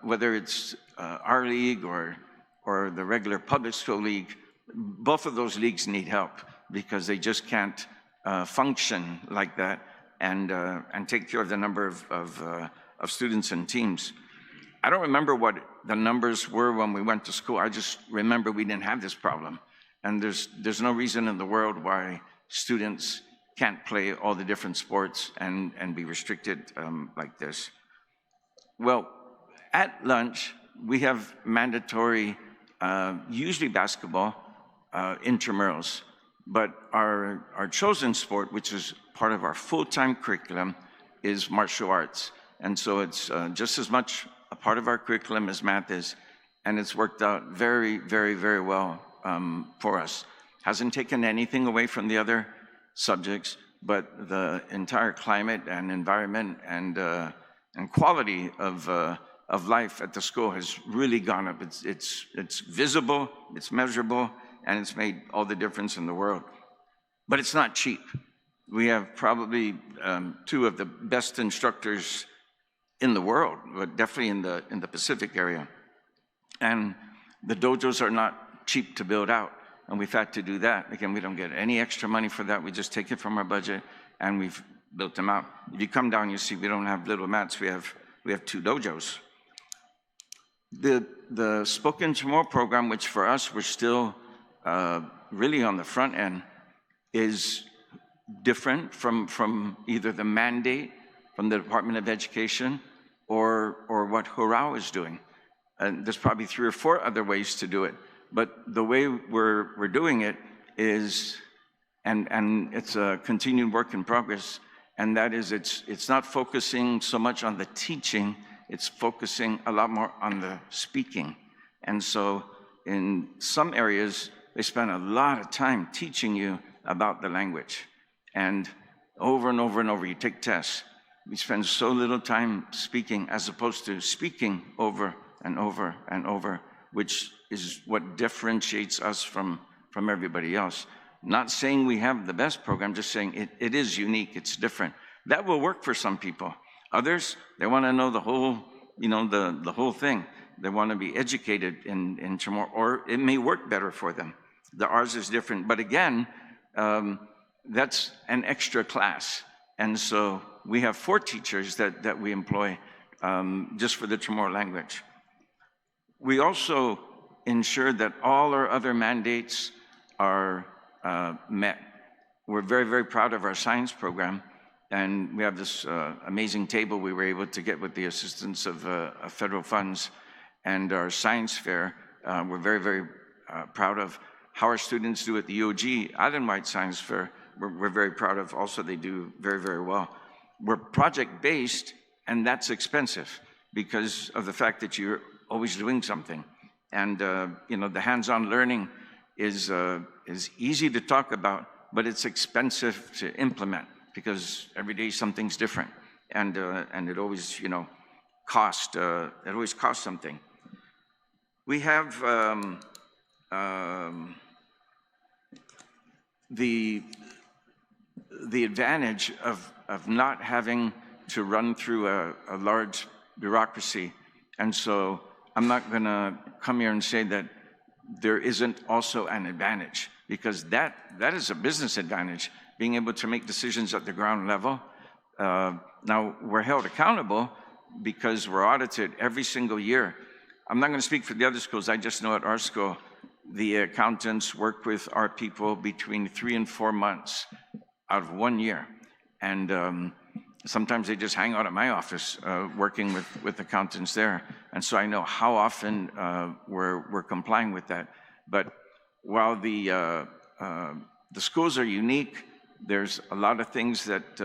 whether it's our league or the regular public school league, both of those leagues need help because they just can't function like that and take care of the number of students and teams. I don't remember what the numbers were when we went to school. I just remember we didn't have this problem. And there's no reason in the world why students can't play all the different sports and be restricted like this. Well, at lunch, we have mandatory, usually basketball, intramurals. But our chosen sport, which is part of our full-time curriculum, is martial arts. And so it's just as much a part of our curriculum as math is, and it's worked out very, very, very well for us. Hasn't taken anything away from the other subjects, but the entire climate and environment and quality of life at the school has really gone up. It's visible, it's measurable, and it's made all the difference in the world. But it's not cheap. We have probably two of the best instructors in the world, but definitely in the Pacific area. And the dojos are not cheap to build out, and we've had to do that. Again, we don't get any extra money for that. We just take it from our budget, and we've built them out. If you come down, you see we don't have little mats. We have 2 dojos. The Spoken Chamorro program, which for us, we're still really on the front end, is different from either the mandate from the Department of Education or what Hurao is doing. And there's probably 3 or 4 other ways to do it. But the way we're doing it is, and it's a continued work in progress, and that is it's not focusing so much on the teaching, it's focusing a lot more on the speaking. And so in some areas, they spend a lot of time teaching you about the language. And over and over and over, you take tests. We spend so little time speaking as opposed to speaking over and over and over, which is what differentiates us from everybody else. Not saying we have the best program, just saying it is unique, it's different. That will work for some people. Others, they want to know the whole, the whole thing. They want to be educated in Chamorro, or it may work better for them. Ours is different, but again, that's an extra class. And so we have 4 teachers that we employ just for the Chamorro language. We also ensure that all our other mandates are met. We're very, very proud of our science program, and we have this amazing table we were able to get with the assistance of federal funds, and our science fair, we're very, very proud of. How our students do at the UOG Island-wide Science Fair, we're very proud of. Also, they do very, very well. We're project-based, and that's expensive because of the fact that you're always doing something. And the hands-on learning is easy to talk about, but it's expensive to implement because every day something's different, and it always costs something. We have the advantage of not having to run through a large bureaucracy. And so I'm not going to come here and say that there isn't also an advantage, because that is a business advantage, being able to make decisions at the ground level. Now, we're held accountable because we're audited every single year. I'm not going to speak for the other schools. I just know at our school, the accountants work with our people between 3 and 4 months out of 1 year. And sometimes they just hang out at my office working with accountants there. And so I know how often we're complying with that. But while the schools are unique, there's a lot of things that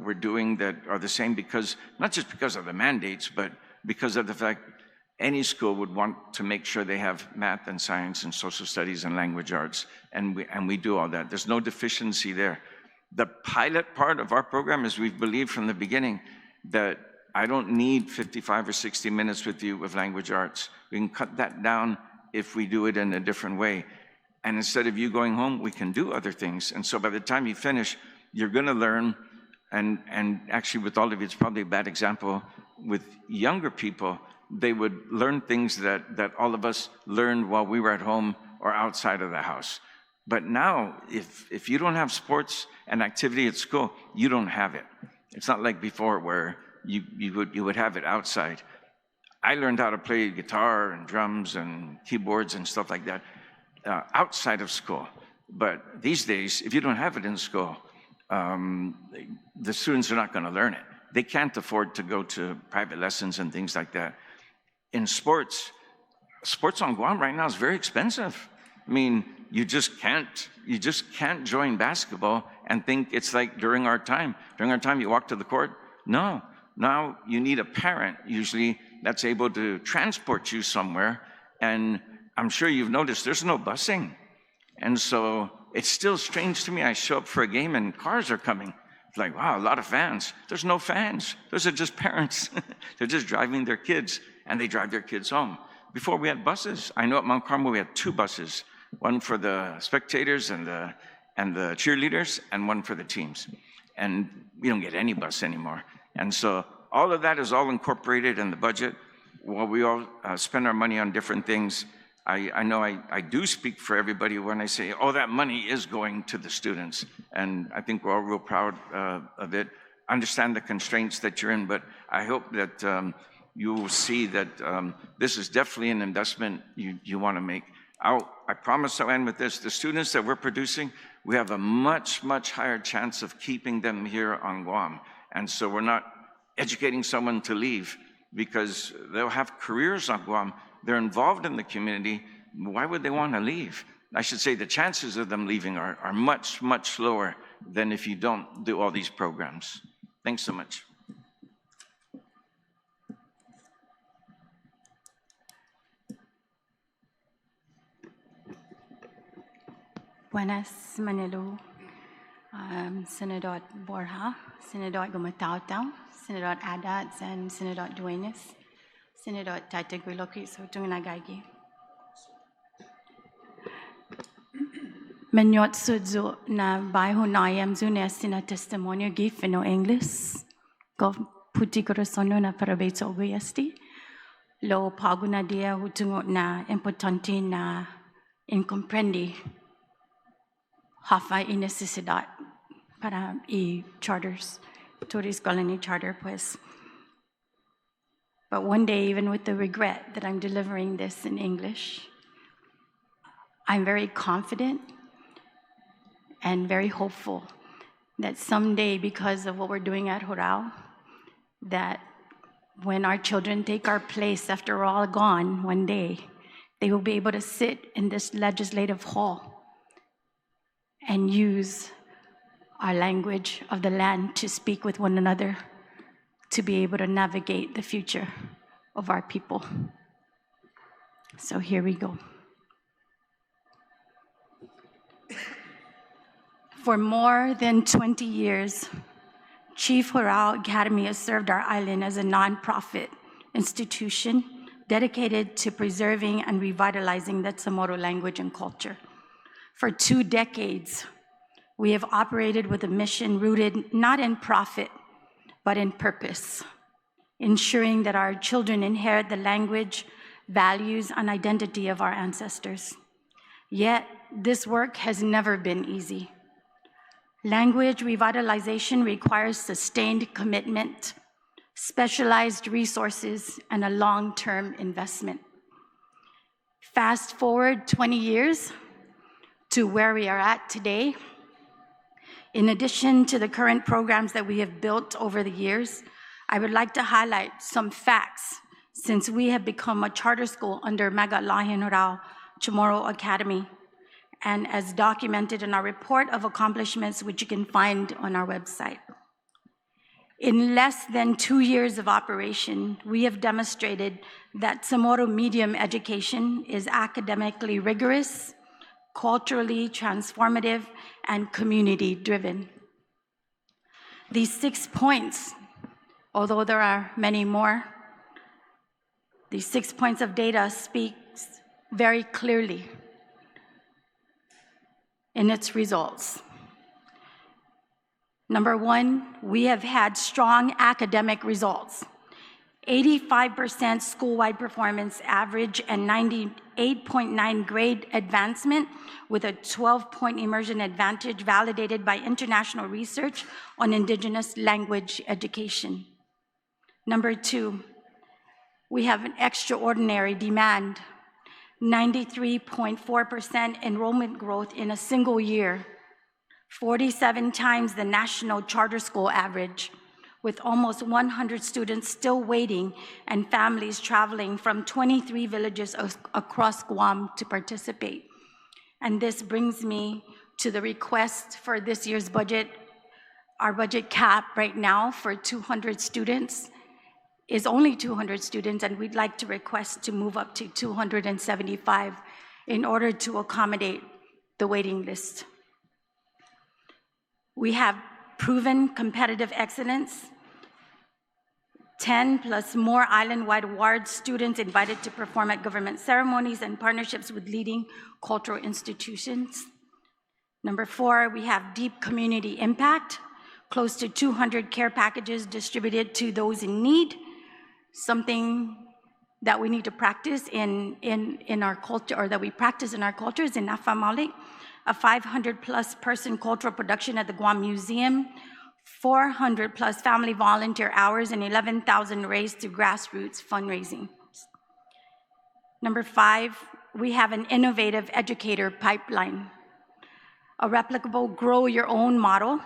we're doing that are the same because, not just because of the mandates, but because of the fact any school would want to make sure they have math and science and social studies and language arts, and we do all that. There's no deficiency there. The pilot part of our program is we've believed from the beginning that I don't need 55 or 60 minutes with you with language arts. We can cut that down if we do it in a different way. And instead of you going home, we can do other things. And so by the time you finish, you're going to learn. And actually, with all of you, it's probably a bad example. With younger people, they would learn things that all of us learned while we were at home or outside of the house. But now, if you don't have sports and activity at school, you don't have it. It's not like before where you would have it outside. I learned how to play guitar and drums and keyboards and stuff like that outside of school. But these days, if you don't have it in school, the students are not going to learn it. They can't afford to go to private lessons and things like that. In sports on Guam right now is very expensive. I mean, you just can't join basketball and think it's like during our time. During our time, you walk to the court. No, now you need a parent usually that's able to transport you somewhere. And I'm sure you've noticed there's no busing. And so it's still strange to me. I show up for a game and cars are coming. It's like, wow, a lot of fans. There's no fans. Those are just parents. They're just driving their kids, and they drive their kids home. Before we had buses. I know at Mount Carmel we had 2 buses, one for the spectators and the cheerleaders, and one for the teams. And we don't get any bus anymore. And so all of that is all incorporated in the budget. While we all spend our money on different things, I know I do speak for everybody when I say, oh, that money is going to the students. And I think we're all real proud of it. I understand the constraints that you're in, but I hope that you will see that this is definitely an investment you want to make. I promise I'll end with this. The students that we're producing, we have a much, much higher chance of keeping them here on Guam. And so we're not educating someone to leave because they'll have careers on Guam. They're involved in the community. Why would they want to leave? I should say the chances of them leaving are much, much lower than if you don't do all these programs. Thanks so much.
Buenas, Manilo, Senador Borja, Senador Gumatao, Senador Adat, and Senador Duenas, Senador Tateguiloki, Sotunganagagi. Menyot sudzo na baho nayam zune sina testimonio gif no English, gov puti corazono na parabeto obviesti, lo paguna dia hutungo na importante na incomprendi. Hafa y necesidad para charters, Tourist Colony Charter, pues. But one day, even with the regret that I'm delivering this in English, I'm very confident and very hopeful that someday, because of what we're doing at Hurao, that when our children take our place after we're all gone one day, they will be able to sit in this legislative hall and use our language of the land to speak with one another, to be able to navigate the future of our people. So here we go. For more than 20 years, Chief Hurao Academy has served our island as a nonprofit institution dedicated to preserving and revitalizing the Chamorro language and culture. For 2 decades, we have operated with a mission rooted not in profit, but in purpose, ensuring that our children inherit the language, values, and identity of our ancestors. Yet, this work has never been easy. Language revitalization requires sustained commitment, specialized resources, and a long-term investment. Fast forward 20 years, to where we are at today. In addition to the current programs that we have built over the years, I would like to highlight some facts since we have become a charter school under Magaʹhågan Hurao Chamorro Academy, and as documented in our report of accomplishments, which you can find on our website. In less than 2 years of operation, we have demonstrated that Chamorro medium education is academically rigorous, culturally transformative, and community-driven. These 6 points, although there are many more, these 6 points of data speak very clearly in its results. Number one, we have had strong academic results. 85% school-wide performance average and 98.9 grade advancement with a 12-point immersion advantage validated by international research on Indigenous language education. Number two, we have an extraordinary demand. 93.4% enrollment growth in a single year, 47 times the national charter school average, with almost 100 students still waiting and families traveling from 23 villages across Guam to participate. And this brings me to the request for this year's budget. Our budget cap right now for 200 students is only 200 students, and we'd like to request to move up to 275 in order to accommodate the waiting list. We have proven competitive excellence, 10 plus more island-wide award students invited to perform at government ceremonies and partnerships with leading cultural institutions. Number four, we have deep community impact, close to 200 care packages distributed to those in need, something that we need to practice in our culture, or that we practice in our cultures in Afamalik, a 500 plus person cultural production at the Guam Museum, 400 plus family volunteer hours, and 11,000 raised through grassroots fundraising. Number five, we have an innovative educator pipeline, a replicable grow your own model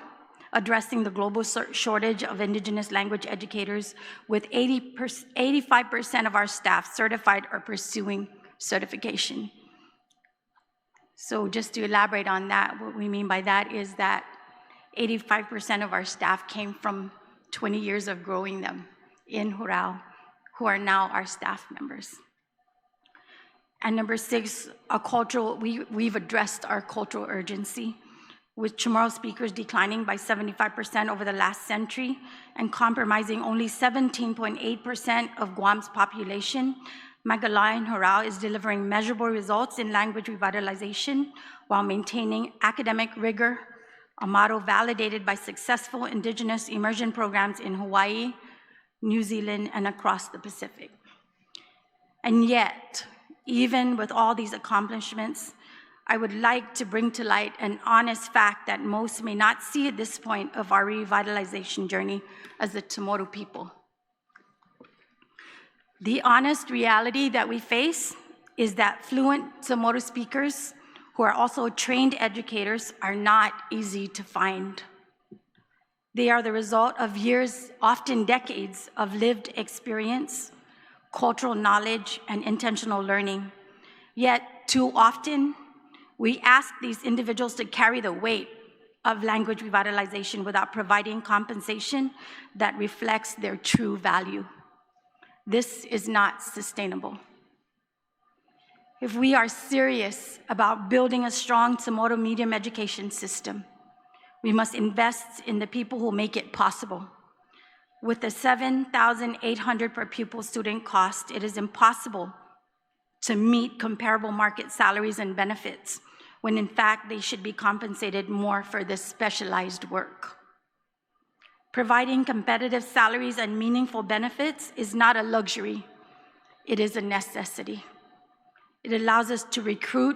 addressing the global shortage of Indigenous language educators, with 85% of our staff certified or pursuing certification. So just to elaborate on that, what we mean by that is that 85% of our staff came from 20 years of growing them in Hurao, who are now our staff members. And number six, we've addressed our cultural urgency, with Chamorro speakers declining by 75% over the last century and compromising only 17.8% of Guam's population. Magaʹhågan and Hurao is delivering measurable results in language revitalization while maintaining academic rigor, a model validated by successful Indigenous immersion programs in Hawaii, New Zealand, and across the Pacific. And yet, even with all these accomplishments, I would like to bring to light an honest fact that most may not see at this point of our revitalization journey as the Chamorro people. The honest reality that we face is that fluent Chamorro speakers who are also trained educators are not easy to find. They are the result of years, often decades, of lived experience, cultural knowledge, and intentional learning. Yet, too often, we ask these individuals to carry the weight of language revitalization without providing compensation that reflects their true value. This is not sustainable. If we are serious about building a strong Chamorro medium education system, we must invest in the people who make it possible. With the $7,800 per pupil student cost, it is impossible to meet comparable market salaries and benefits, when in fact they should be compensated more for this specialized work. Providing competitive salaries and meaningful benefits is not a luxury, it is a necessity. It allows us to recruit,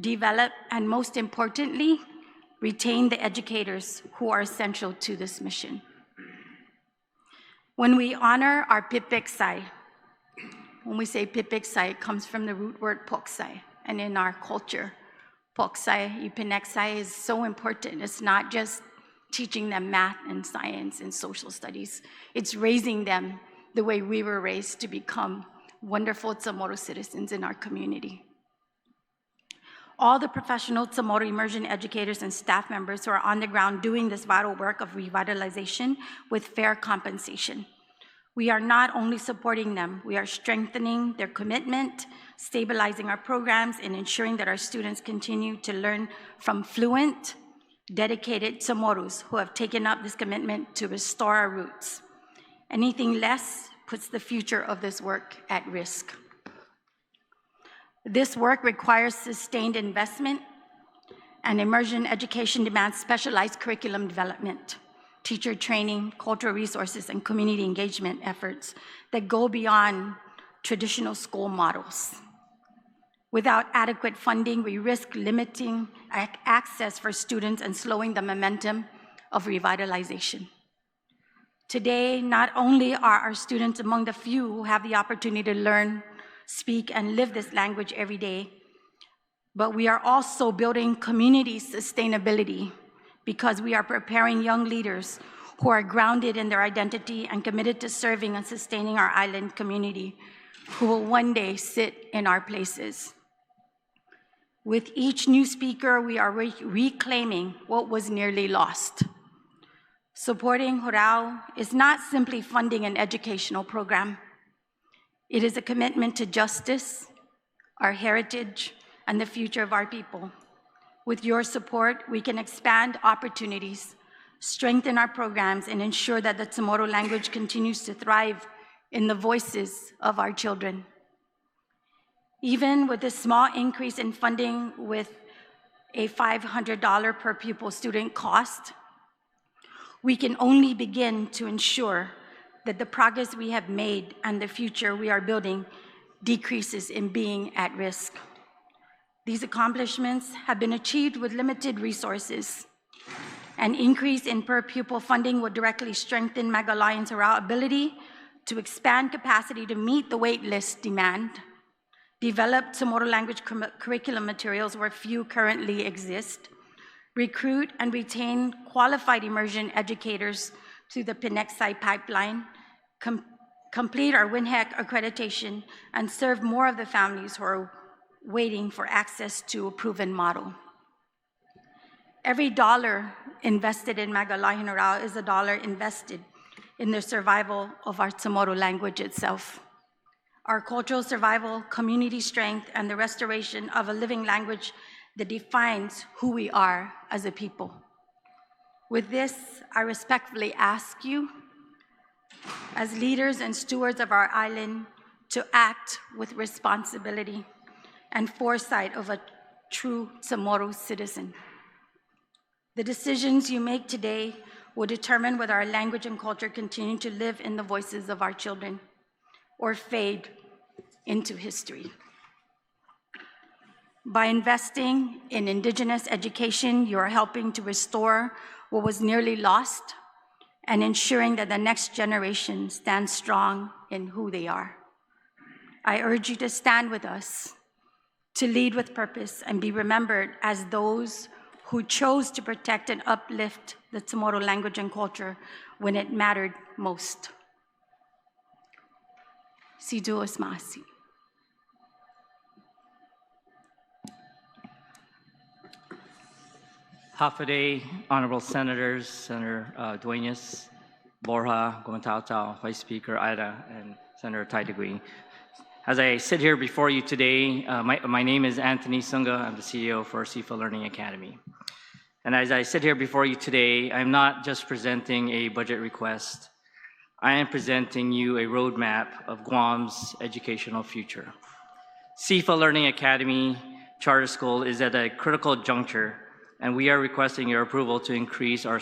develop, and most importantly, retain the educators who are essential to this mission. When we honor our pipiksai, when we say pipiksai, it comes from the root word poksai, and in our culture, poksai, ipineksai is so important. It's not just teaching them math and science and social studies. It's raising them the way we were raised to become wonderful Chamorro citizens in our community. All the professional Chamorro immersion educators and staff members who are on the ground doing this vital work of revitalization with fair compensation. We are not only supporting them, we are strengthening their commitment, stabilizing our programs, and ensuring that our students continue to learn from fluent, dedicated Chamorros who have taken up this commitment to restore our roots. Anything less puts the future of this work at risk. This work requires sustained investment. and immersion education demands specialized curriculum development, teacher training, cultural resources, and community engagement efforts that go beyond traditional school models. Without adequate funding, we risk limiting access for students and slowing the momentum of revitalization. Today, not only are our students among the few who have the opportunity to learn, speak, and live this language every day, but we are also building community sustainability because we are preparing young leaders who are grounded in their identity and committed to serving and sustaining our island community, who will one day sit in our places. With each new speaker, we are reclaiming what was nearly lost. Supporting Hurao is not simply funding an educational program. It is a commitment to justice, our heritage, and the future of our people. With your support, we can expand opportunities, strengthen our programs, and ensure that the Chamorro language continues to thrive in the voices of our children. Even with a small increase in funding with a $500 per pupil student cost, we can only begin to ensure that the progress we have made and the future we are building decreases in being at risk. These accomplishments have been achieved with limited resources. An increase in per pupil funding would directly strengthen Magaĺhãhågan's Hurao ability to expand capacity to meet the waitlist demand, develop Chamorro language curriculum materials where few currently exist, recruit and retain qualified immersion educators through the Pinexai pipeline, complete our WINHEC accreditation, and serve more of the families who are waiting for access to a proven model. Every dollar invested in Magaĺhãhågan Hurao is a dollar invested in the survival of our Chamorro language itself. Our cultural survival, community strength, and the restoration of a living language that defines who we are as a people. With this, I respectfully ask you, as leaders and stewards of our island, to act with responsibility and foresight of a true Chamorro citizen. The decisions you make today will determine whether our language and culture continue to live in the voices of our children or fade into history. By investing in Indigenous education, you are helping to restore what was nearly lost and ensuring that the next generation stands strong in who they are. I urge you to stand with us, to lead with purpose, and be remembered as those who chose to protect and uplift the Chamorro language and culture when it mattered most. Si Dios masi.
Hafaday, Honorable Senators, Senator Dueñas, Borja, Guantautau, Vice Speaker Ida, and Senator Taitagui. As I sit here before you today, my name is Anthony Sunga. I'm the CEO for Seifa Learning Academy. And as I sit here before you today, I'm not just presenting a budget request. I am presenting you a roadmap of Guam's educational future. Seifa Learning Academy Charter School is at a critical juncture, and we are requesting your approval to increase our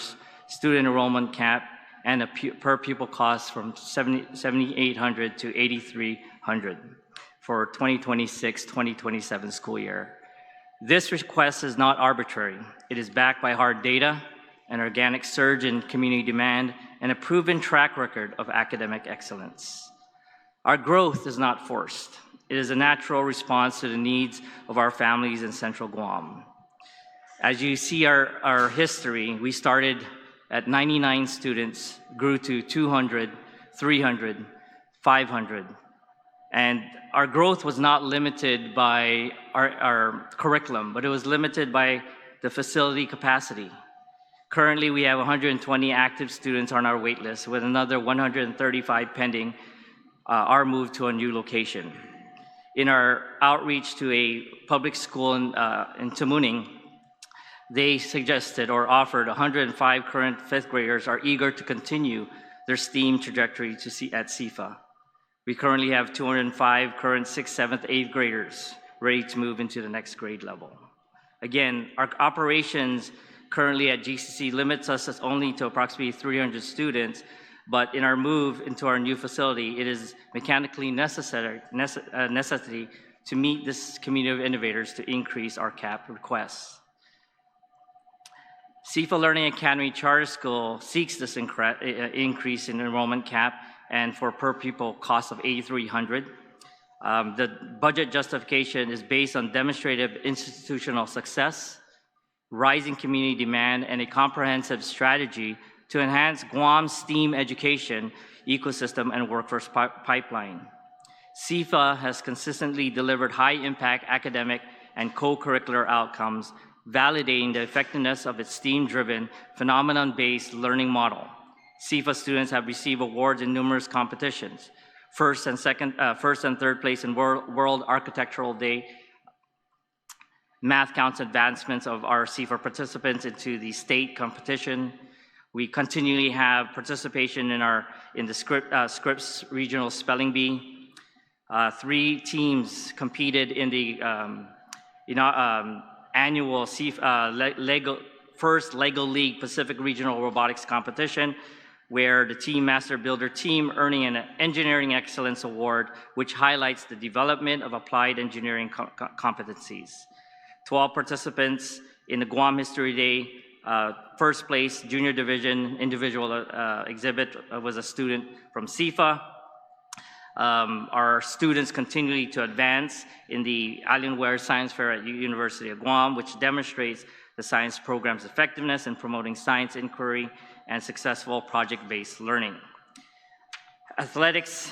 student enrollment cap and a per pupil cost from $7,800 to $8,300 for 2026-2027 school year. This request is not arbitrary. It is backed by hard data, an organic surge in community demand, and a proven track record of academic excellence. Our growth is not forced. It is a natural response to the needs of our families in Central Guam. As you see our history, we started at 99 students, grew to 200, 300, 500. And our growth was not limited by our curriculum, but it was limited by the facility capacity. Currently, we have 120 active students on our wait list, with another 135 pending our move to a new location. In our outreach to a public school in Tamuning, they suggested or offered 105 current fifth graders are eager to continue their STEAM trajectory at Seifa. We currently have 205 current 6th, 7th, 8th graders ready to move into the next grade level. Again, our operations currently at GCC limits us as only to approximately 300 students, but in our move into our new facility, it is mechanically necessity to meet this community of innovators to increase our CAP requests. Seifa Learning Academy Charter School seeks this increase in enrollment cap and for per pupil cost of $8,300. The budget justification is based on demonstrated institutional success, rising community demand, and a comprehensive strategy to enhance Guam's STEAM education ecosystem and workforce pipeline. Seifa has consistently delivered high-impact academic and co-curricular outcomes, validating the effectiveness of its STEAM-driven, phenomenon-based learning model. Seifa students have received awards in numerous competitions, first and third place in World Architectural Day. Math counts advancements of our Seifa participants into the state competition. We continually have participation in the Scripps Regional Spelling Bee. 3 teams competed in the annual first LEGO League Pacific Regional Robotics Competition, where the Team Master Builder team earning an Engineering Excellence Award, which highlights the development of applied engineering competencies. 12 participants in the Guam History Day, first place Junior Division individual exhibit was a student from Seifa. Our students continually to advance in the Alienware Science Fair at University of Guam, which demonstrates the science program's effectiveness in promoting science inquiry and successful project-based learning. Athletics,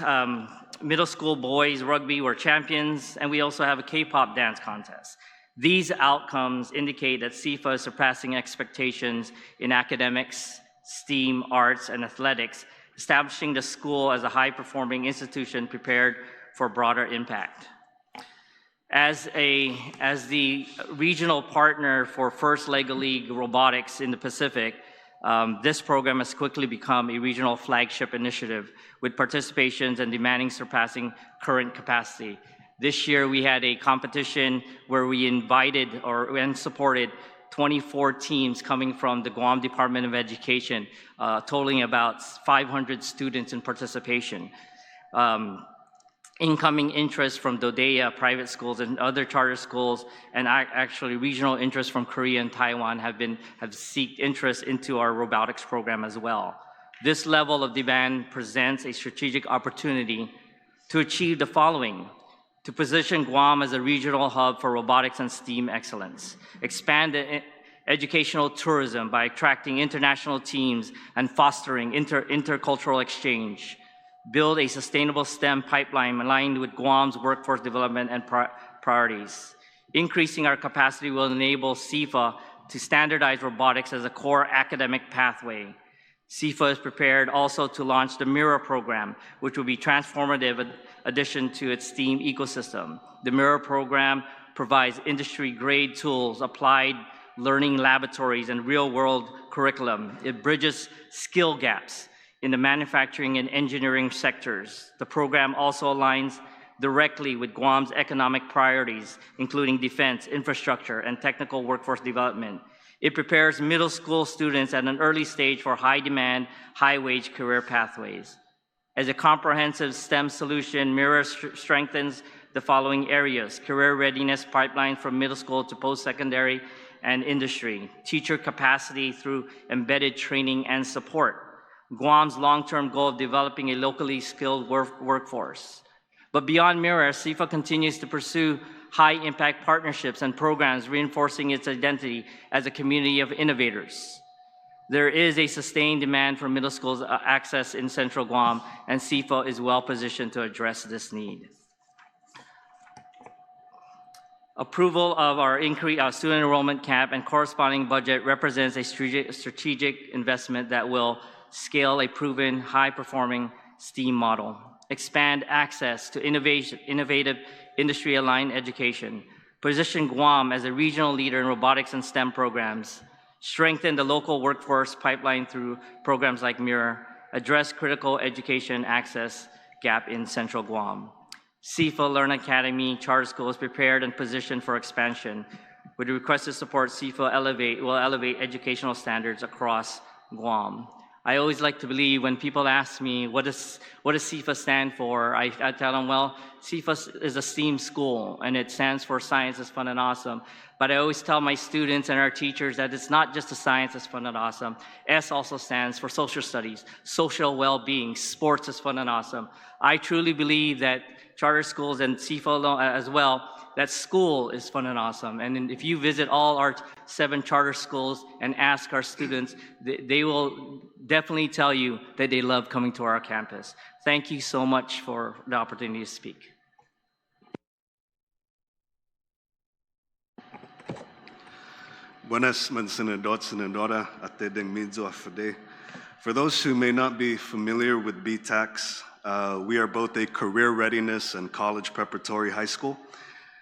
middle school boys rugby were champions, and we also have a K-pop dance contest. These outcomes indicate that Seifa is surpassing expectations in academics, STEAM, arts, and athletics, establishing the school as a high-performing institution prepared for broader impact. As the regional partner for First LEGO League Robotics in the Pacific, this program has quickly become a regional flagship initiative with participations and demanding surpassing current capacity. This year we had a competition where we invited and supported 24 teams coming from the Guam Department of Education, totaling about 500 students in participation. Incoming interest from Dodea private schools and other charter schools, and actually regional interest from Korea and Taiwan have sought interest into our robotics program as well. This level of demand presents a strategic opportunity to achieve the following: to position Guam as a regional hub for robotics and STEAM excellence, expand the educational tourism by attracting international teams and fostering intercultural exchange, build a sustainable STEM pipeline aligned with Guam's workforce development and priorities. Increasing our capacity will enable Seifa to standardize robotics as a core academic pathway. Seifa is prepared also to launch the Mirror program, which will be transformative addition to its STEAM ecosystem. The Mirror program provides industry-grade tools, applied learning laboratories, and real-world curriculum. It bridges skill gaps in the manufacturing and engineering sectors. The program also aligns directly with Guam's economic priorities, including defense, infrastructure, and technical workforce development. It prepares middle school students at an early stage for high-demand, high-wage career pathways. As a comprehensive STEM solution, Mirror strengthens the following areas: career readiness pipeline from middle school to post-secondary and industry, teacher capacity through embedded training and support, Guam's long-term goal of developing a locally skilled workforce. But beyond Mirror, Seifa continues to pursue high-impact partnerships and programs, reinforcing its identity as a community of innovators. There is a sustained demand for middle schools access in Central Guam, and Seifa is well-positioned to address this need. Approval of our increased student enrollment cap and corresponding budget represents a strategic investment that will scale a proven, high-performing STEAM model, expand access to innovative industry-aligned education, position Guam as a regional leader in robotics and STEM programs, strengthen the local workforce pipeline through programs like Mirror, address critical education access gap in Central Guam. Seifa Learning Academy Charter School is prepared and positioned for expansion, with the request to support Seifa will elevate educational standards across Guam. I always like to believe when people ask me, what does Seifa stand for? I tell them, well, Seifa is a STEAM school, and it stands for Science is Fun and Awesome. But I always tell my students and our teachers that it's not just the Science is Fun and Awesome. S also stands for Social Studies, Social Well-Being, Sports is Fun and Awesome. I truly believe that charter schools and Seifa as well, that school is fun and awesome. And if you visit all our 7 charter schools and ask our students, they will definitely tell you that they love coming to our campus. Thank you so much for the opportunity to speak.
Buenas, senadora, atending midzo afade. For those who may not be familiar with BTAX, we are both a career readiness and college preparatory high school.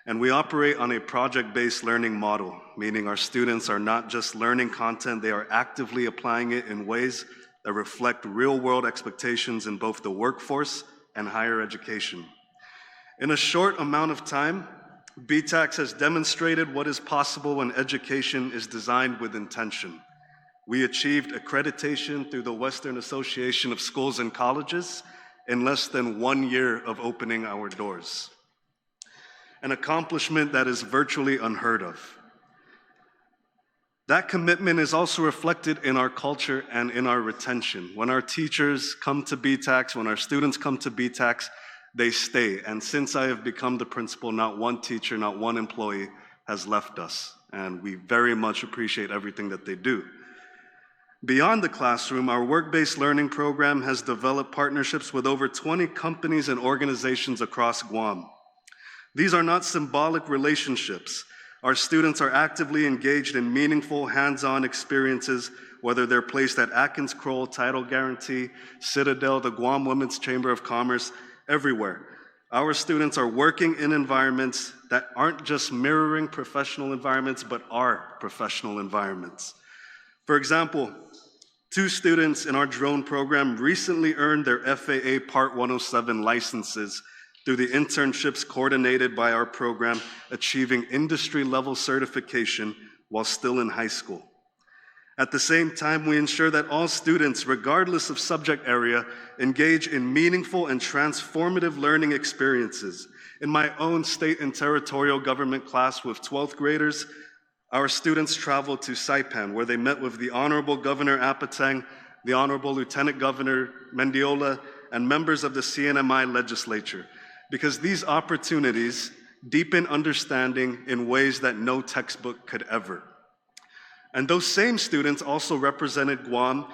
And we operate on a project-based learning model, meaning our students are not just learning content, they are actively applying it in ways that reflect real-world expectations in both the workforce and higher education. In a short amount of time, BTAX has demonstrated what is possible when education is designed with intention. We achieved accreditation through the Western Association of Schools and Colleges in less than 1 year of opening our doors. An accomplishment that is virtually unheard of. That commitment is also reflected in our culture and in our retention. When our teachers come to BTAX, when our students come to BTAX, they stay. And since I have become the principal, not one teacher, not one employee has left us. And we very much appreciate everything that they do. Beyond the classroom, our work-based learning program has developed partnerships with over 20 companies and organizations across Guam. These are not symbolic relationships. Our students are actively engaged in meaningful, hands-on experiences, whether they're placed at Atkins Kroll, Title Guarantee, Citadel, the Guam Women's Chamber of Commerce, everywhere. Our students are working in environments that aren't just mirroring professional environments, but are professional environments. For example, 2 students in our drone program recently earned their FAA Part 107 licenses through the internships coordinated by our program, achieving industry-level certification while still in high school. At the same time, we ensure that all students, regardless of subject area, engage in meaningful and transformative learning experiences. In my own state and territorial government class with 12th graders, our students traveled to Saipan, where they met with the Honorable Governor Apatang, the Honorable Lieutenant Governor Mendiola, and members of the CNMI legislature, because these opportunities deepen understanding in ways that no textbook could ever. And those same students also represented Guam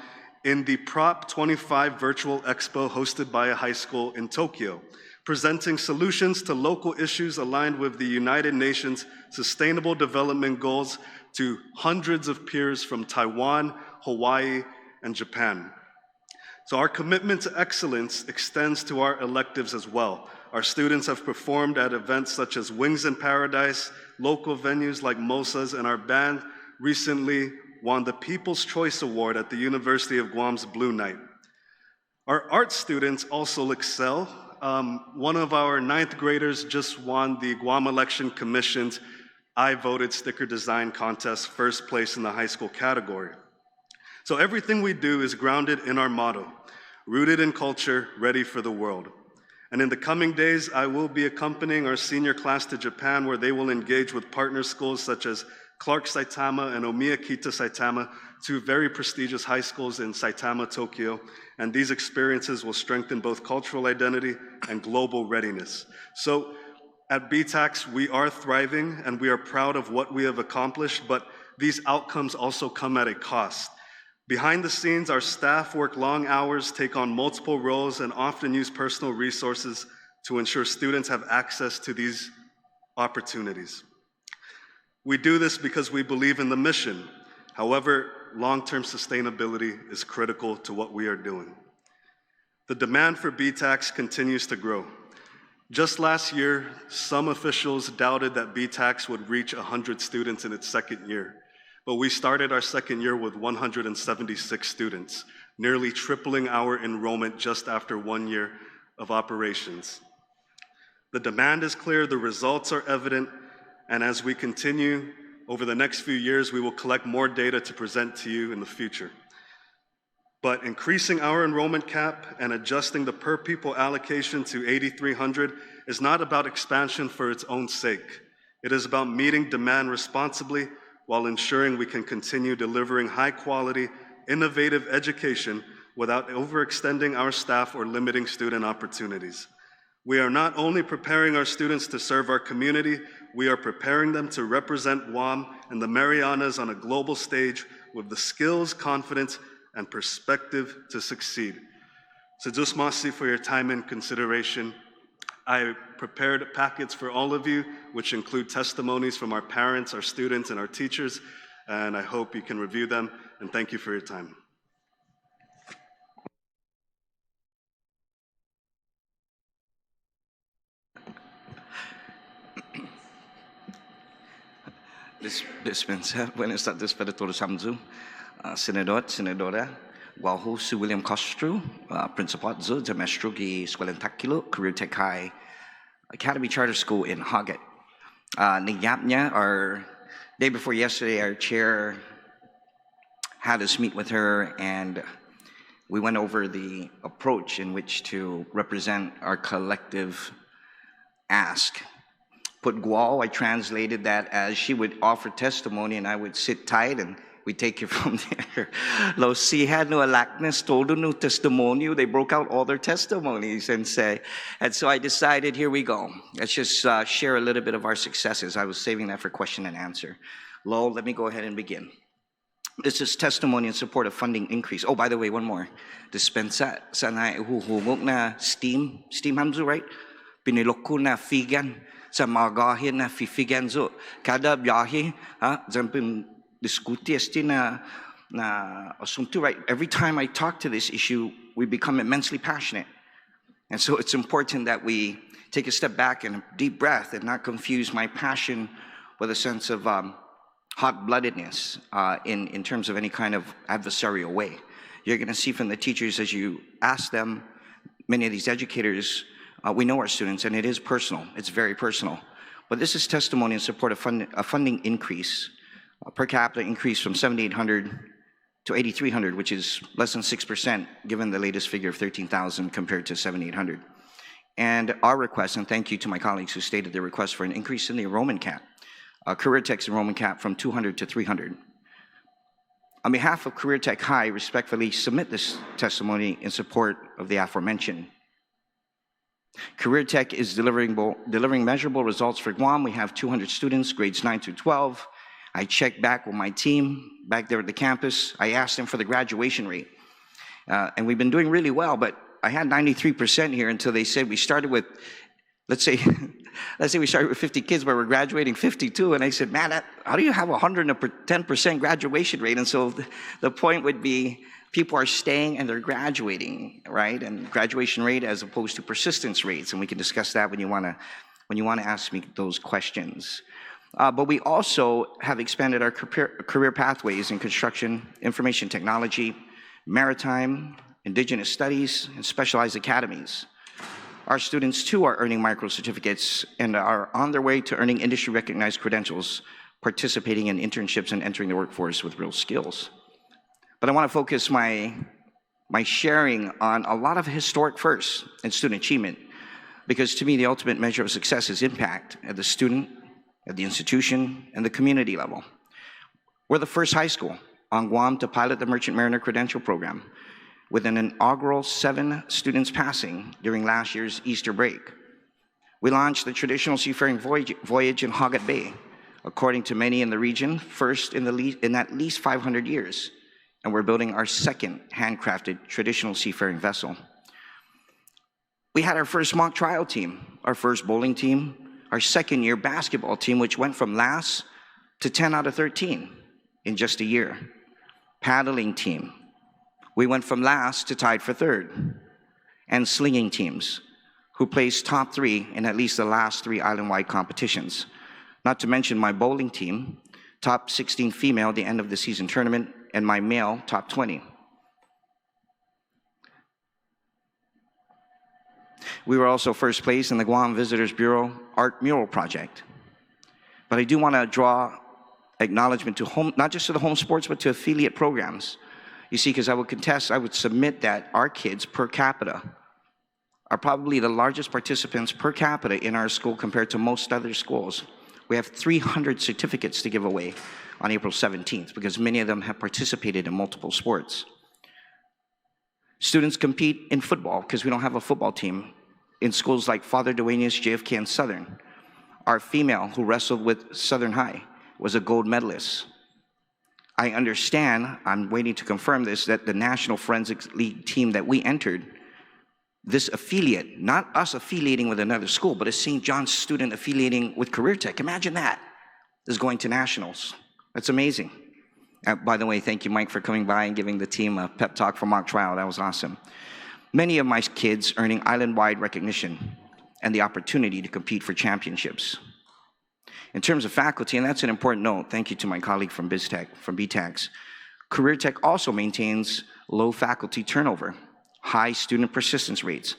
in the Prop25 Virtual Expo hosted by a high school in Tokyo, presenting solutions to local issues aligned with the United Nations Sustainable Development Goals to hundreds of peers from Taiwan, Hawaii, and Japan. So our commitment to excellence extends to our electives as well. Our students have performed at events such as Wings in Paradise, local venues like Mosa's, and our band recently won the People's Choice Award at the University of Guam's Blue Night. Our art students also excel. One of our 9th graders just won the Guam Election Commission's I Voted Sticker Design Contest, first place in the high school category. So everything we do is grounded in our motto, rooted in culture, ready for the world. And in the coming days, I will be accompanying our senior class to Japan, where they will engage with partner schools such as Clark Saitama and Omiyakita Saitama, 2 very prestigious high schools in Saitama, Tokyo. And these experiences will strengthen both cultural identity and global readiness. So at BTAX, we are thriving and we are proud of what we have accomplished, but these outcomes also come at a cost. Behind the scenes, our staff work long hours, take on multiple roles, and often use personal resources to ensure students have access to these opportunities. We do this because we believe in the mission. However, long-term sustainability is critical to what we are doing. The demand for BTAX continues to grow. Just last year, some officials doubted that BTAX would reach 100 students in its second year. But we started our second year with 176 students, nearly tripling our enrollment just after 1 year of operations. The demand is clear, the results are evident, and as we continue Over the next few years, we will collect more data to present to you in the future. But increasing our enrollment cap and adjusting the per pupil allocation to 8,300 is not about expansion for its own sake. It is about meeting demand responsibly while ensuring we can continue delivering high quality, innovative education without overextending our staff or limiting student opportunities. We are not only preparing our students to serve our community, we are preparing them to represent Guam and the Marianas on a global stage with the skills, confidence, and perspective to succeed. So just masi for your time and consideration. I prepared packets for all of you, which include testimonies from our parents, our students, and our teachers, and I hope you can review them, and thank you for your time.
Dispensa, buenas tardes para todos samzu. Senador, senadora, Guahu Su William Costru, Principal Zu, Demestro Gi Escuela Takilo, Career Tech High Academy Charter School in Hagat. Nigyapnya, our day before yesterday, our chair had us meet with her, and we went over the approach in which to represent our collective ask. Put Guo, I translated that as she would offer testimony and I would sit tight and we take it from there. Lo si had no alaknas todo no testimonio. They broke out all their testimonies and say, and so I decided, here we go. Let's just share a little bit of our successes. I was saving that for question and answer. Lo, let me go ahead and begin. This is testimony in support of funding increase. Oh, by the way, one more. Dispensa sana huhugok na steam hamzu, right? Pinilok ko na figan sa Magaʹhågan na fifigan zo. Kada biyahe, zampim diskuti esti na asunto, right? Every time I talk to this issue, we become immensely passionate. And so it's important that we take a step back and a deep breath and not confuse my passion with a sense of hot-bloodedness in terms of any kind of adversarial way. You're going to see from the teachers as you ask them, many of these educators, we know our students, and it is personal. It's very personal. But this is testimony in support of a funding increase, per capita increase from 7,800 to 8,300, which is less than 6%, given the latest figure of 13,000 compared to 7,800. And our request, and thank you to my colleagues who stated their request for an increase in the enrollment cap, Career Tech's enrollment cap from 200 to 300. On behalf of Career Tech High, I respectfully submit this testimony in support of the aforementioned. Career Tech is delivering measurable results for Guam. We have 200 students, grades 9 through 12. I checked back with my team back there at the campus. I asked them for the graduation rate. And we've been doing really well, but I had 93% here until they said we started with, let's say we started with 50 kids, but we're graduating 52. And I said, man, how do you have 110% graduation rate? And so the point would be, people are staying and they're graduating, right? And graduation rate as opposed to persistence rates. And we can discuss that when you want to ask me those questions. But we also have expanded our career pathways in construction, information technology, maritime, indigenous studies, and specialized academies. Our students too are earning micro certificates and are on their way to earning industry recognized credentials, participating in internships and entering the workforce with real skills. But I want to focus my sharing on a lot of historic firsts in student achievement, because to me, the ultimate measure of success is impact at the student, at the institution, and the community level. We're the first high school on Guam to pilot the Merchant Mariner Credential Program, with an inaugural 7 students passing during last year's Easter break. We launched the traditional seafaring voyage in Hagat Bay, according to many in the region, first in at least 500 years. And we're building our second handcrafted traditional seafaring vessel. We had our first mock trial team, our first bowling team, our second-year basketball team, which went from last to 10 out of 13 in just a year. Paddling team, we went from last to tied for third. And slinging teams, who placed top 3 in at least the last 3 island-wide competitions. Not to mention my bowling team, top 16 female at the end of the season tournament, and my male top 20. We were also first place in the Guam Visitors Bureau Art Mural Project. But I do want to draw acknowledgement to home, not just to the home sports, but to affiliate programs. You see, because I would submit that our kids per capita are probably the largest participants per capita in our school compared to most other schools. We have 300 certificates to give away on April 17th because many of them have participated in multiple sports. Students compete in football because we don't have a football team in schools like Father Dueñas, JFK, and Southern. Our female who wrestled with Southern High was a gold medalist. I understand, I'm waiting to confirm this, that the National Forensics League team that we entered, this affiliate, not us affiliating with another school, but a St. John's student affiliating with Career Tech. Imagine that, is going to nationals. That's amazing. By the way, thank you, Mike, for coming by and giving the team a pep talk for mock trial. That was awesome. Many of my kids earning island-wide recognition and the opportunity to compete for championships. In terms of faculty, and that's an important note, thank you to my colleague from BTAX, Career Tech also maintains low faculty turnover, high student persistence rates,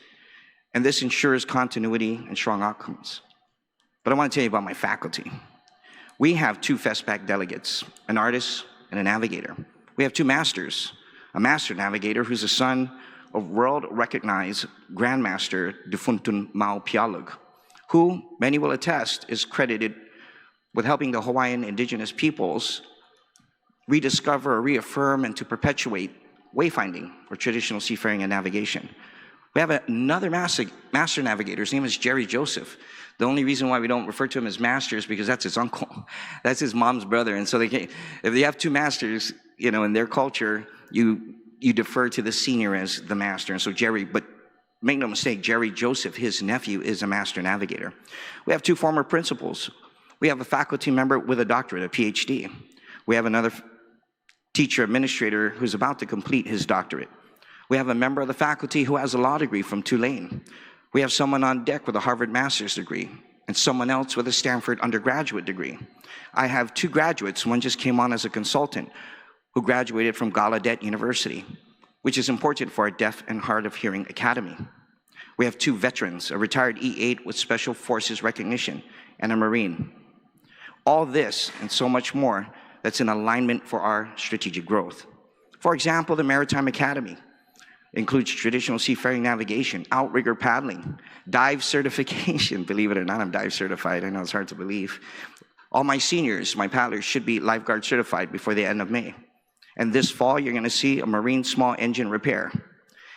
and this ensures continuity and strong outcomes. But I want to tell you about my faculty. We have 2 FESPAC delegates, an artist and a navigator. We have 2 masters, a master navigator who's the son of world-recognized Grandmaster Dufuntun Mau Pialug, who, many will attest, is credited with helping the Hawaiian indigenous peoples rediscover, or reaffirm, and to perpetuate wayfinding for traditional seafaring and navigation. We have another master navigator. His name is Jerry Joseph. The only reason why we don't refer to him as master is because that's his uncle. That's his mom's brother. And so if they have 2 masters, you know, in their culture, you defer to the senior as the master. And so Jerry, but make no mistake, Jerry Joseph, his nephew, is a master navigator. We have 2 former principals. We have a faculty member with a doctorate, a PhD. We have another teacher administrator who's about to complete his doctorate. We have a member of the faculty who has a law degree from Tulane. We have someone on deck with a Harvard master's degree and someone else with a Stanford undergraduate degree. I have 2 graduates. One just came on as a consultant who graduated from Gallaudet University, which is important for our Deaf and Hard of Hearing Academy. We have 2 veterans, a retired E8 with Special Forces recognition and a Marine. All this and so much more that's in alignment for our strategic growth. For example, the Maritime Academy includes traditional seafaring navigation, outrigger paddling, dive certification. Believe it or not, I'm dive certified. I know it's hard to believe. All my seniors, my paddlers, should be lifeguard certified before the end of May. And this fall, you're gonna see a marine small engine repair.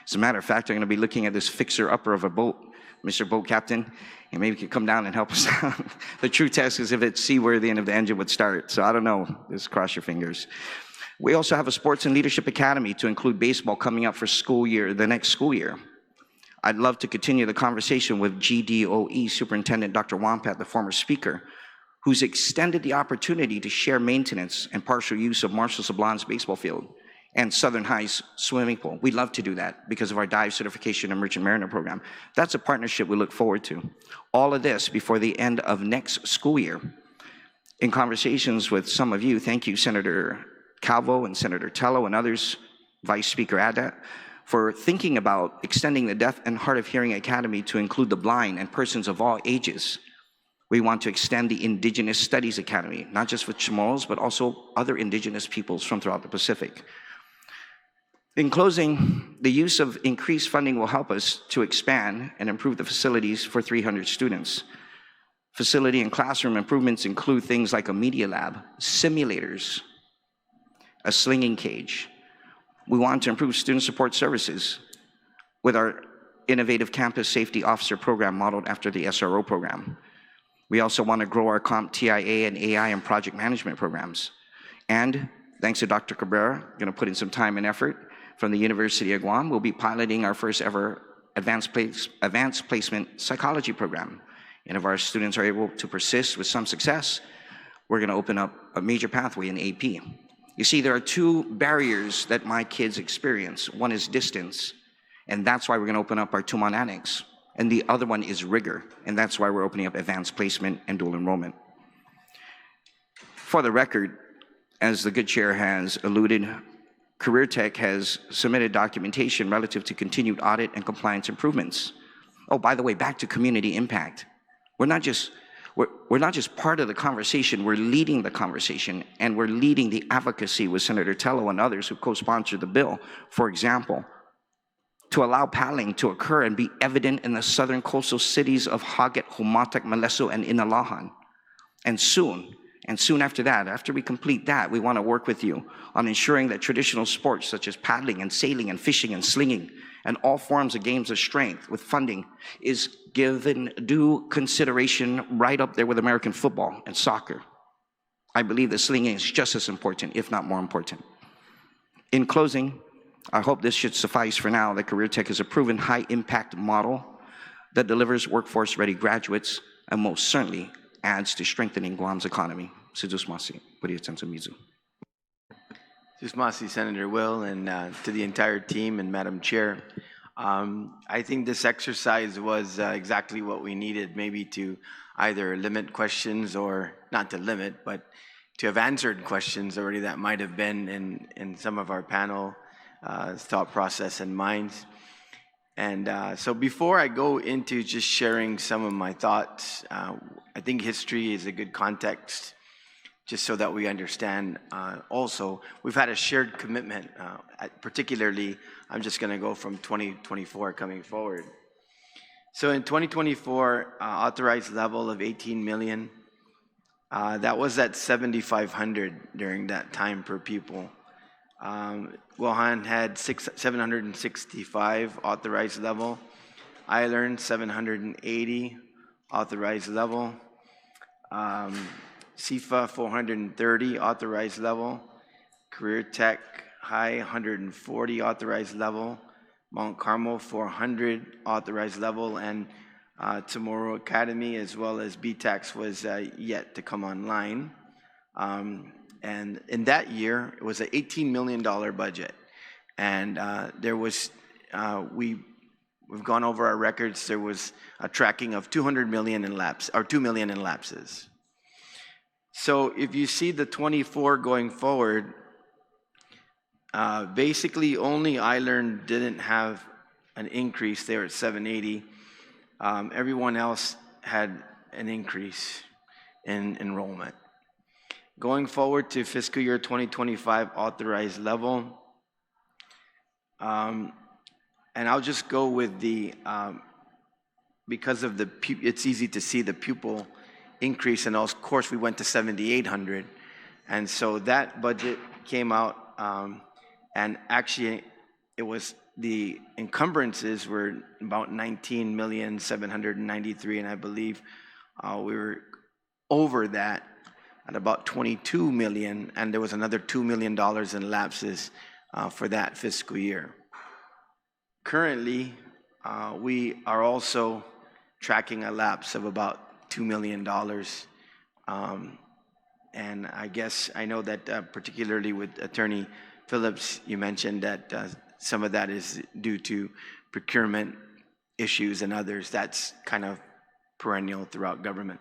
As a matter of fact, I'm gonna be looking at this fixer-upper of a boat. Mr. Boat Captain, and maybe you could come down and help us out. The true test is if it's seaworthy and if the engine would start. So I don't know, just cross your fingers. We also have a Sports and Leadership Academy to include baseball coming up for the next school year. I'd love to continue the conversation with GDOE Superintendent Dr. Wampat, the former speaker, who's extended the opportunity to share maintenance and partial use of Marshall Sablon's baseball field and Southern High's swimming pool. We'd love to do that because of our dive certification and Merchant Mariner program. That's a partnership we look forward to. All of this before the end of next school year. In conversations with some of you, thank you, Senator Calvo and Senator Tello and others, Vice Speaker Ada, for thinking about extending the Deaf and Hard of Hearing Academy to include the blind and persons of all ages. We want to extend the Indigenous Studies Academy, not just for Chamorros, but also other indigenous peoples from throughout the Pacific. In closing, the use of increased funding will help us to expand and improve the facilities for 300 students. Facility and classroom improvements include things like a media lab, simulators, a slinging cage. We want to improve student support services with our innovative campus safety officer program modeled after the SRO program. We also want to grow our CompTIA and AI and project management programs. And thanks to Dr. Cabrera, going to put in some time and effort from the University of Guam, we'll be piloting our first ever advanced placement psychology program. And if our students are able to persist with some success, we're going to open up a major pathway in AP. You see, there are 2 barriers that my kids experience. One is distance, and that's why we're going to open up our 2-month annex. And the other one is rigor, and that's why we're opening up advanced placement and dual enrollment. For the record, as the good chair has alluded, Career Tech has submitted documentation relative to continued audit and compliance improvements. Oh, by the way, back to community impact. we're not just part of the conversation, we're leading the conversation, and we're leading the advocacy with Senator Tello and others who co-sponsored the bill. For example, to allow paddling to occur and be evident in the southern coastal cities of Hagat, Humatak, Maleso, and Inalahan. And soon after that, after we complete that, we want to work with you on ensuring that traditional sports such as paddling and sailing and fishing and slinging and all forms of games of strength with funding is given due consideration right up there with American football and soccer. I believe that slinging is just as important, if not more important. In closing, I hope this should suffice for now that Career Tech is a proven high-impact model that delivers workforce-ready graduates and most certainly adds to strengthening Guam's economy. Sidusmasi, Mizu.
Susmasi, Senator Will, and to the entire team and Madam Chair. I think this exercise was exactly what we needed, maybe to either limit questions or not to limit, but to have answered questions already that might have been in some of our panel thought process and minds. And so before I go into just sharing some of my thoughts, I think history is a good context just so that we understand. Also, we've had a shared commitment, particularly, I'm just gonna go from 2024 coming forward. So in 2024, authorized level of 18 million, that was at 7,500 during that time per pupil. Guåhan had 765 authorized level. I learned 780 authorized level. Seifa 430 authorized level. Career Tech High 140 authorized level. Mount Carmel 400 authorized level, and Tomorrow Academy as well as BTAX was yet to come online. And in that year, it was an $18 million budget. And there was, we've gone over our records, there was a tracking of 200 million in lapse, or 2 million in lapses. So if you see the 24 going forward, basically only iLearn didn't have an increase there at 780. Everyone else had an increase in enrollment. Going forward to fiscal year 2025 authorized level, and I'll just go with the, because of the, it's easy to see the pupil increase, and of course we went to 7,800. And so that budget came out, and actually it was, the encumbrances were about 19,793,000, and I believe we were over that at about 22 million, and there was another $2 million in lapses for that fiscal year. Currently, we are also tracking a lapse of about $2 million. And I guess, I know that particularly with Attorney Phillips, you mentioned that some of that is due to procurement issues and others. That's kind of perennial throughout government.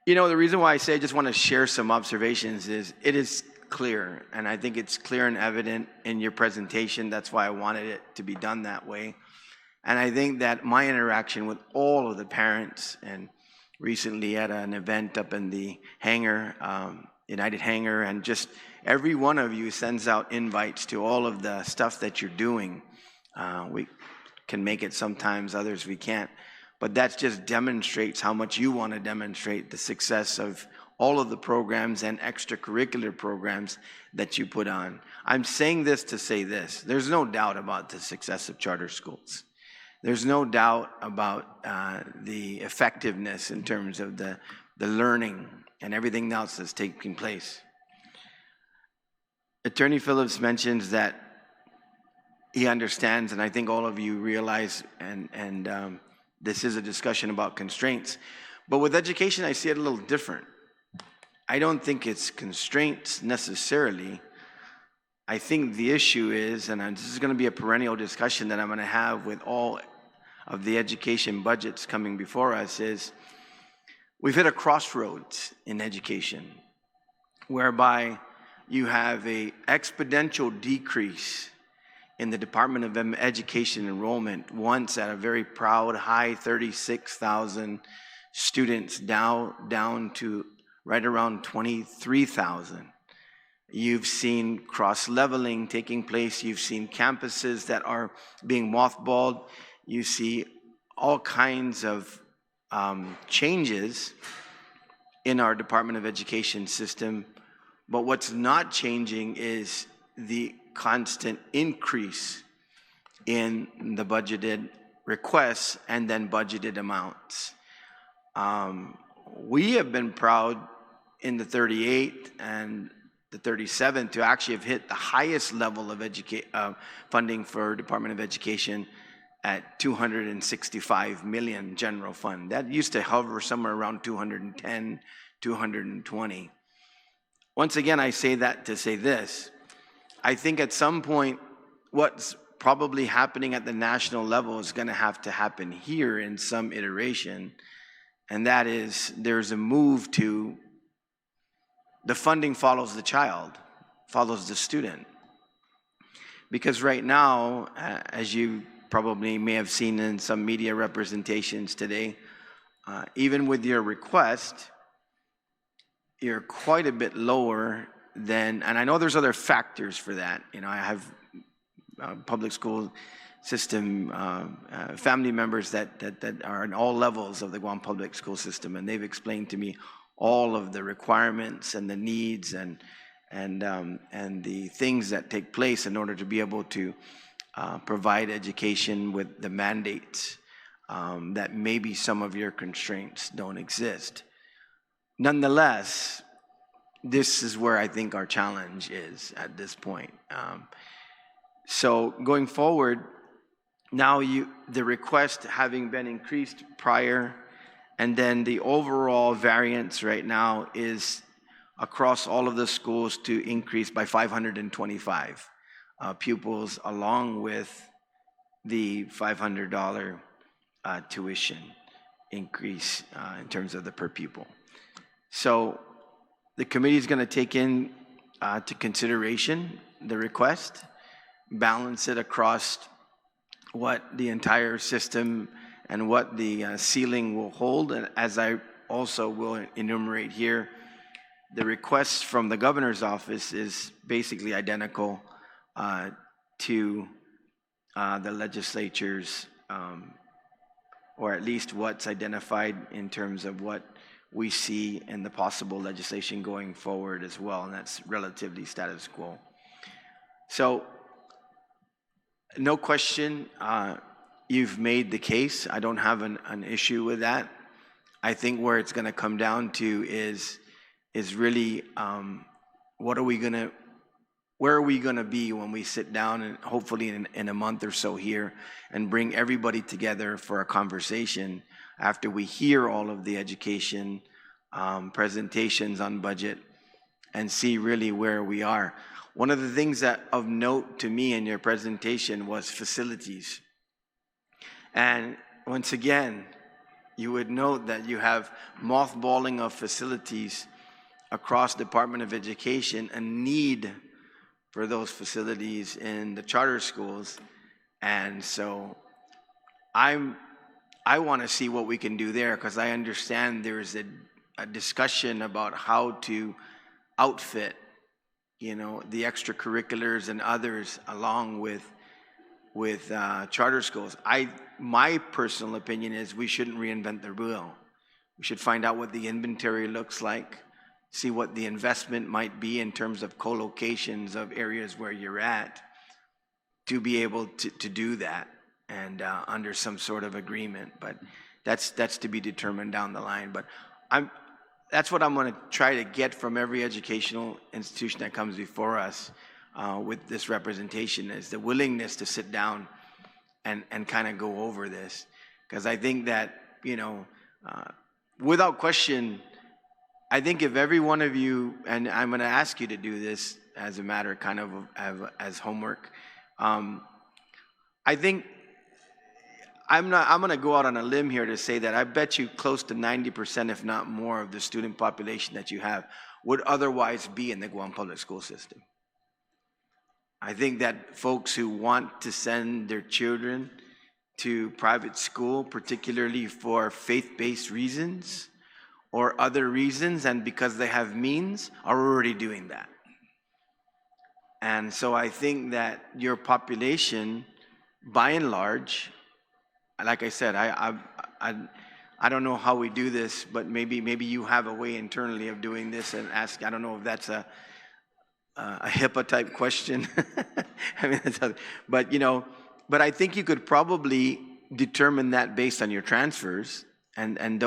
You know, the reason why I say I just want to share some observations is it is clear, and I think it's clear and evident in your presentation. That's why I wanted it to be done that way. And I think that my interaction with all of the parents, and recently at an event up in the hangar, United Hangar, and just every one of you sends out invites to all of the stuff that you're doing. We can make it sometimes, others we can't. But that just demonstrates how much you want to demonstrate the success of all of the programs and extracurricular programs that you put on. I'm saying this to say this. There's no doubt about the success of charter schools. There's no doubt about the effectiveness in terms of the learning and everything else that's taking place. Attorney Phillips mentions that he understands, and I think all of you realize, and this is a discussion about constraints. But with education, I see it a little different. I don't think it's constraints necessarily. I think the issue is, and this is going to be a perennial discussion that I'm going to have with all of the education budgets coming before us, is we've hit a crossroads in education whereby you have an exponential decrease in the Department of Education enrollment, once at a very proud high 36,000 students now down to right around 23,000. You've seen cross-leveling taking place. You've seen campuses that are being mothballed. You see all kinds of changes in our Department of Education system. But what's not changing is the constant increase in the budgeted requests and then budgeted amounts. We have been proud in the 38 and the 37 to actually have hit the highest level of funding for Department of Education at 265 million general fund. That used to hover somewhere around 210, 220. Once again, I say that to say this. I think at some point, what's probably happening at the national level is going to have to happen here in some iteration, and that is there's a move to the funding follows the child, follows the student. Because right now, as you probably may have seen in some media representations today, even with your request, you're quite a bit lower than, and I know there's other factors for that. You know, I have public school system family members that are in all levels of the Guam public school system, and they've explained to me all of the requirements and the needs and the things that take place in order to be able to provide education with the mandates that maybe some of your constraints don't exist. Nonetheless, this is where I think our challenge is at this point. So going forward, now the request having been increased prior, and then the overall variance right now is across all of the schools to increase by 525 pupils, along with the $500 tuition increase in terms of the per pupil. So the committee is going to take in to consideration the request, balance it across what the entire system and what the ceiling will hold. And as I also will enumerate here, the request from the governor's office is basically identical to the legislature's, or at least what's identified in terms of what we see in the possible legislation going forward as well, and that's relatively status quo. So, no question, you've made the case. I don't have an issue with that. I think where it's going to come down to is really where are we going to be when we sit down and hopefully in a month or so here and bring everybody together for a conversation after we hear all of the education presentations on budget and see really where we are. One of the things that of note to me in your presentation was facilities. And once again, you would note that you have mothballing of facilities across Department of Education, a need for those facilities in the charter schools. And so I want to see what we can do there, because I understand there is a discussion about how to outfit, you know, the extracurriculars and others along with charter schools. My personal opinion is we shouldn't reinvent the wheel. We should find out what the inventory looks like, see what the investment might be in terms of co-locations of areas where you're at, to be able to do that and under some sort of agreement. But that's to be determined down the line. But that's what I'm going to try to get from every educational institution that comes before us with this representation, is the willingness to sit down and kind of go over this. Because I think that, you know, without question, I think if every one of you, and I'm going to ask you to do this as a matter kind of as homework, I think I'm going to go out on a limb here to say that I bet you close to 90%, if not more, of the student population that you have would otherwise be in the Guam public school system. I think that folks who want to send their children to private school, particularly for faith-based reasons or other reasons, and because they have means, are already doing that. And so I think that your population, by and large, like I said, I don't know how we do this, but maybe you have a way internally of doing this and ask. I don't know if that's a HIPAA type question. I mean, but I think you could probably determine that based on your transfers and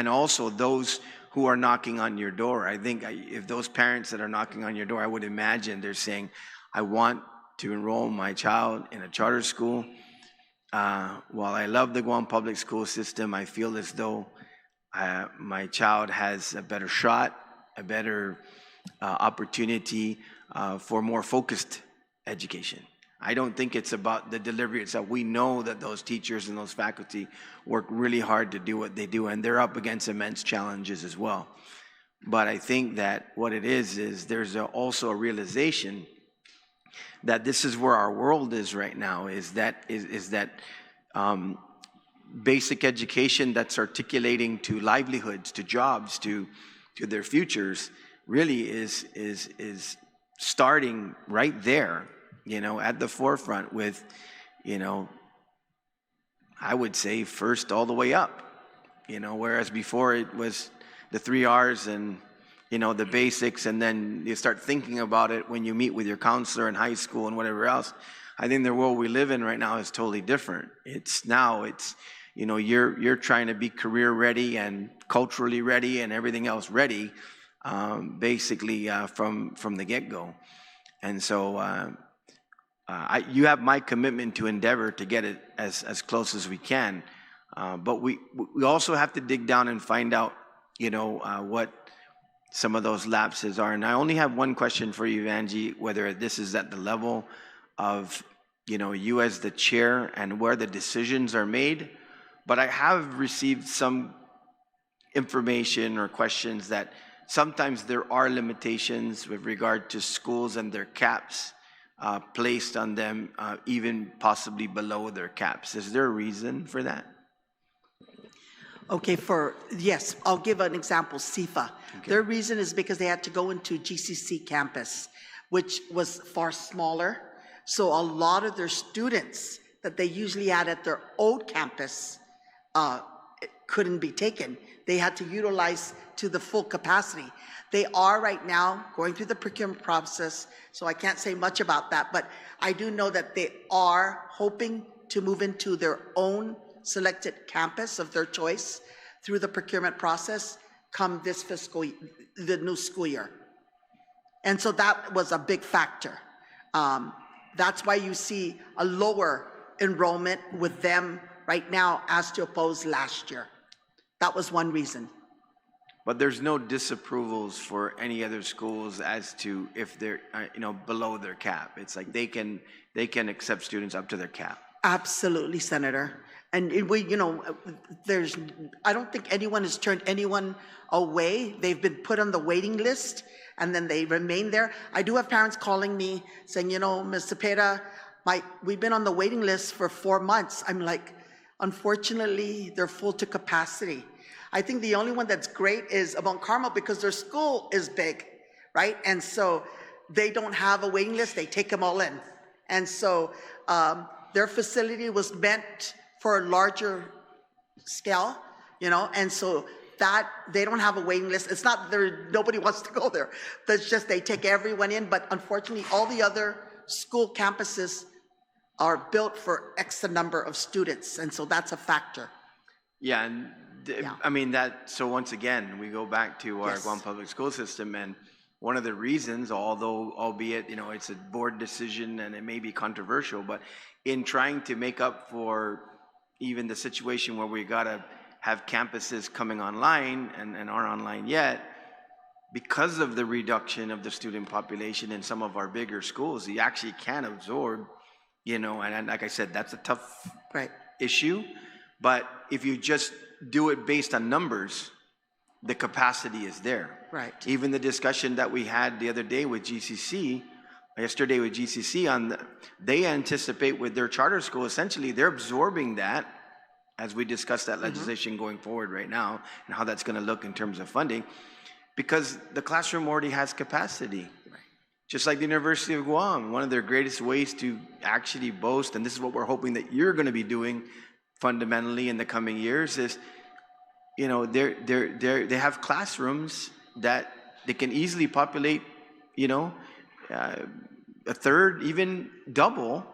also those who are knocking on your door. I think if those parents that are knocking on your door, I would imagine they're saying, I want to enroll my child in a charter school. While I love the Guam public school system, I feel as though my child has a better shot, a better opportunity for more focused education. I don't think it's about the delivery itself. We know that those teachers and those faculty work really hard to do what they do, and they're up against immense challenges as well. But I think that what it is there's also a realization that this is where our world is right now, is that basic education that's articulating to livelihoods, to jobs, to their futures, really is starting right there, at the forefront with, I would say first all the way up, whereas before it was the 3 R's and, the basics, and then you start thinking about it when you meet with your counselor in high school and whatever else. I think the world we live in right now is totally different. It's you're trying to be career ready and culturally ready and everything else ready, basically from the get-go. And so you have my commitment to endeavor to get it as close as we can. But we also have to dig down and find out, what some of those lapses are. And I only have one question for you, Vanjie, whether this is at the level of, you as the chair and where the decisions are made. But I have received some information or questions that sometimes there are limitations with regard to schools and their caps placed on them, even possibly below their caps. Is there a reason for that?
Okay, yes, I'll give an example, Seifa. Okay. Their reason is because they had to go into GCC campus, which was far smaller. So a lot of their students that they usually had at their old campus couldn't be taken. They had to utilize to the full capacity. They are right now going through the procurement process, so I can't say much about that, but I do know that they are hoping to move into their own selected campus of their choice through the procurement process come this the new school year. And so that was a big factor. That's why you see a lower enrollment with them right now as to oppose last year. That was one reason.
But there's no disapprovals for any other schools as to if they're below their cap. It's like they can accept students up to their cap.
Absolutely, Senator. And we, I don't think anyone has turned anyone away. They've been put on the waiting list and then they remain there. I do have parents calling me saying, Ms. Cepeda, we've been on the waiting list for 4 months. I'm like, unfortunately, they're full to capacity. I think the only one that's great is Mount Carmel because their school is big, right? And so they don't have a waiting list, they take them all in. And so their facility was meant for a larger scale, and so that they don't have a waiting list. It's not nobody wants to go there. That's just they take everyone in, but unfortunately all the other school campuses are built for X number of students, and so that's a factor.
Yeah, and I mean so once again, we go back to our Guam public school system, and one of the reasons, albeit, it's a board decision and it may be controversial, but in trying to make up for even the situation where we gotta have campuses coming online and aren't online yet, because of the reduction of the student population in some of our bigger schools, you actually can absorb, and like I said, that's a tough issue. But if you just do it based on numbers, the capacity is there.
Right.
Even the discussion that we had the other day with GCC, yesterday with GCC they anticipate with their charter school, essentially they're absorbing that as we discuss that legislation going forward right now and how that's going to look in terms of funding, because the classroom already has capacity. Just like the University of Guam, one of their greatest ways to actually boast, and this is what we're hoping that you're going to be doing fundamentally in the coming years, is, you know, they have classrooms that they can easily populate, you know, a third, even double,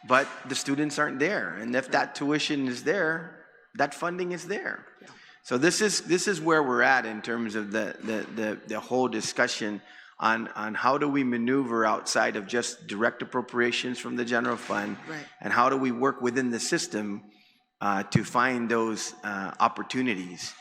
but the students aren't there. And if that tuition is there, that funding is there. Yeah. So this is where we're at in terms of the whole discussion on how do we maneuver outside of just direct appropriations from the general fund, and how do we work within the system to find those opportunities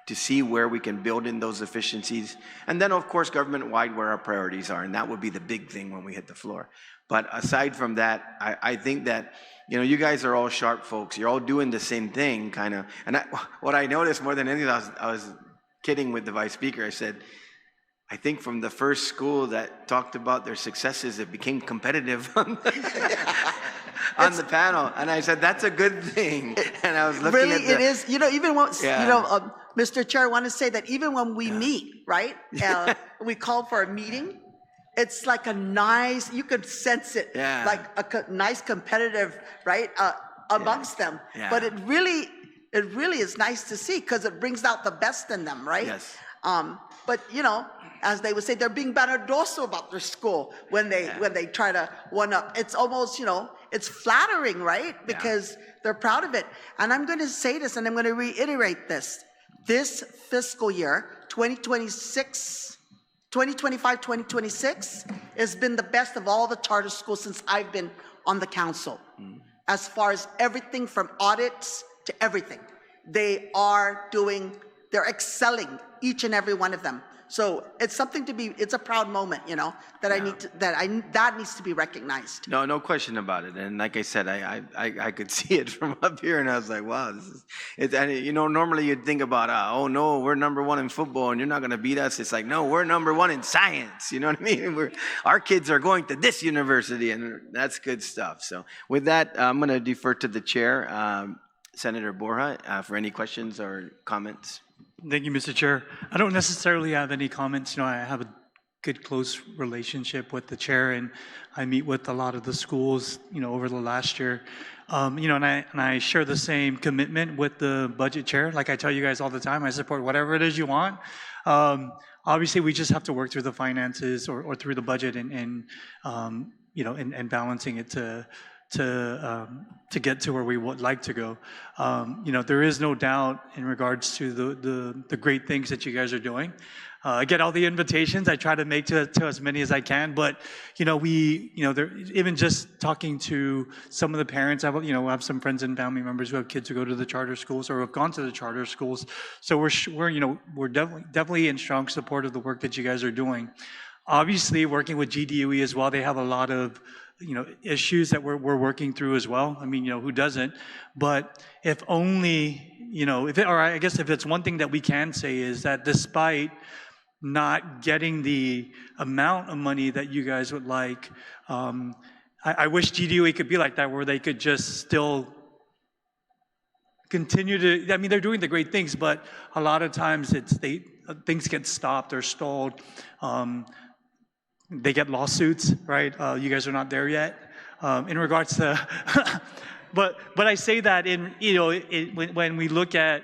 to see where we can build in those efficiencies. And then, of course, government-wide, where our priorities are, and that would be the big thing when we hit the floor. But aside from that, I think that, you know, you guys are all sharp folks. You're all doing the same thing, kind of. And what I noticed more than anything, I was kidding with the vice speaker. I said, I think from the first school that talked about their successes, it became competitive on the panel. And I said, that's a good thing. And I was looking
really,
at it
is. You know, even when, you know, Mr. Chair, I want to say that even when we meet, right? We call for a meeting. It's like a nice, you could sense it, like a nice competitive, right, amongst them. Yeah. But it really is nice to see, because it brings out the best in them, right? Yes. But you know, as they would say, they're being bondadoso about their school when they try to one up. It's almost, you know, it's flattering, right? Because they're proud of it. And I'm going to say this, and I'm going to reiterate this. This fiscal year, 2025-2026, has been the best of all the charter schools since I've been on the council. As far as everything from audits to everything. They're excelling, each and every one of them. So it's something to be, it's a proud moment, you know, that that needs to be recognized.
No question about it. And like I said, I could see it from up here, and I was like, wow, and you know, normally you'd think about, oh no, we're number one in football and you're not going to beat us. It's like, no, we're number one in science. You know what I mean? Our kids are going to this university, and that's good stuff. So with that, I'm going to defer to the chair, Senator Borja, for any questions or comments.
Thank you, Mr. Chair. I don't necessarily have any comments. You know, I have a good, close relationship with the chair, and I meet with a lot of the schools, you know, over the last year. You know, and I share the same commitment with the budget chair. Like I tell you guys all the time, I support whatever it is you want. Obviously, we just have to work through the finances or through the budget and you know, and balancing it to get to where we would like to go. You know, there is no doubt in regards to the great things that you guys are doing. I get all the invitations. I try to make to as many as I can, but you know, even just talking to some of the parents, I have some friends and family members who have kids who go to the charter schools or have gone to the charter schools. So we're definitely in strong support of the work that you guys are doing. Obviously, working with GDOE as well, they have a lot of issues that we're working through as well. I mean, who doesn't? But if only, I guess if it's one thing that we can say is that despite not getting the amount of money that you guys would like, I wish GDOE could be like that, where they could just still continue to, I mean, they're doing the great things, but a lot of times things get stopped or stalled. They get lawsuits, right? You guys are not there yet. In regards to, but I say that when we look at,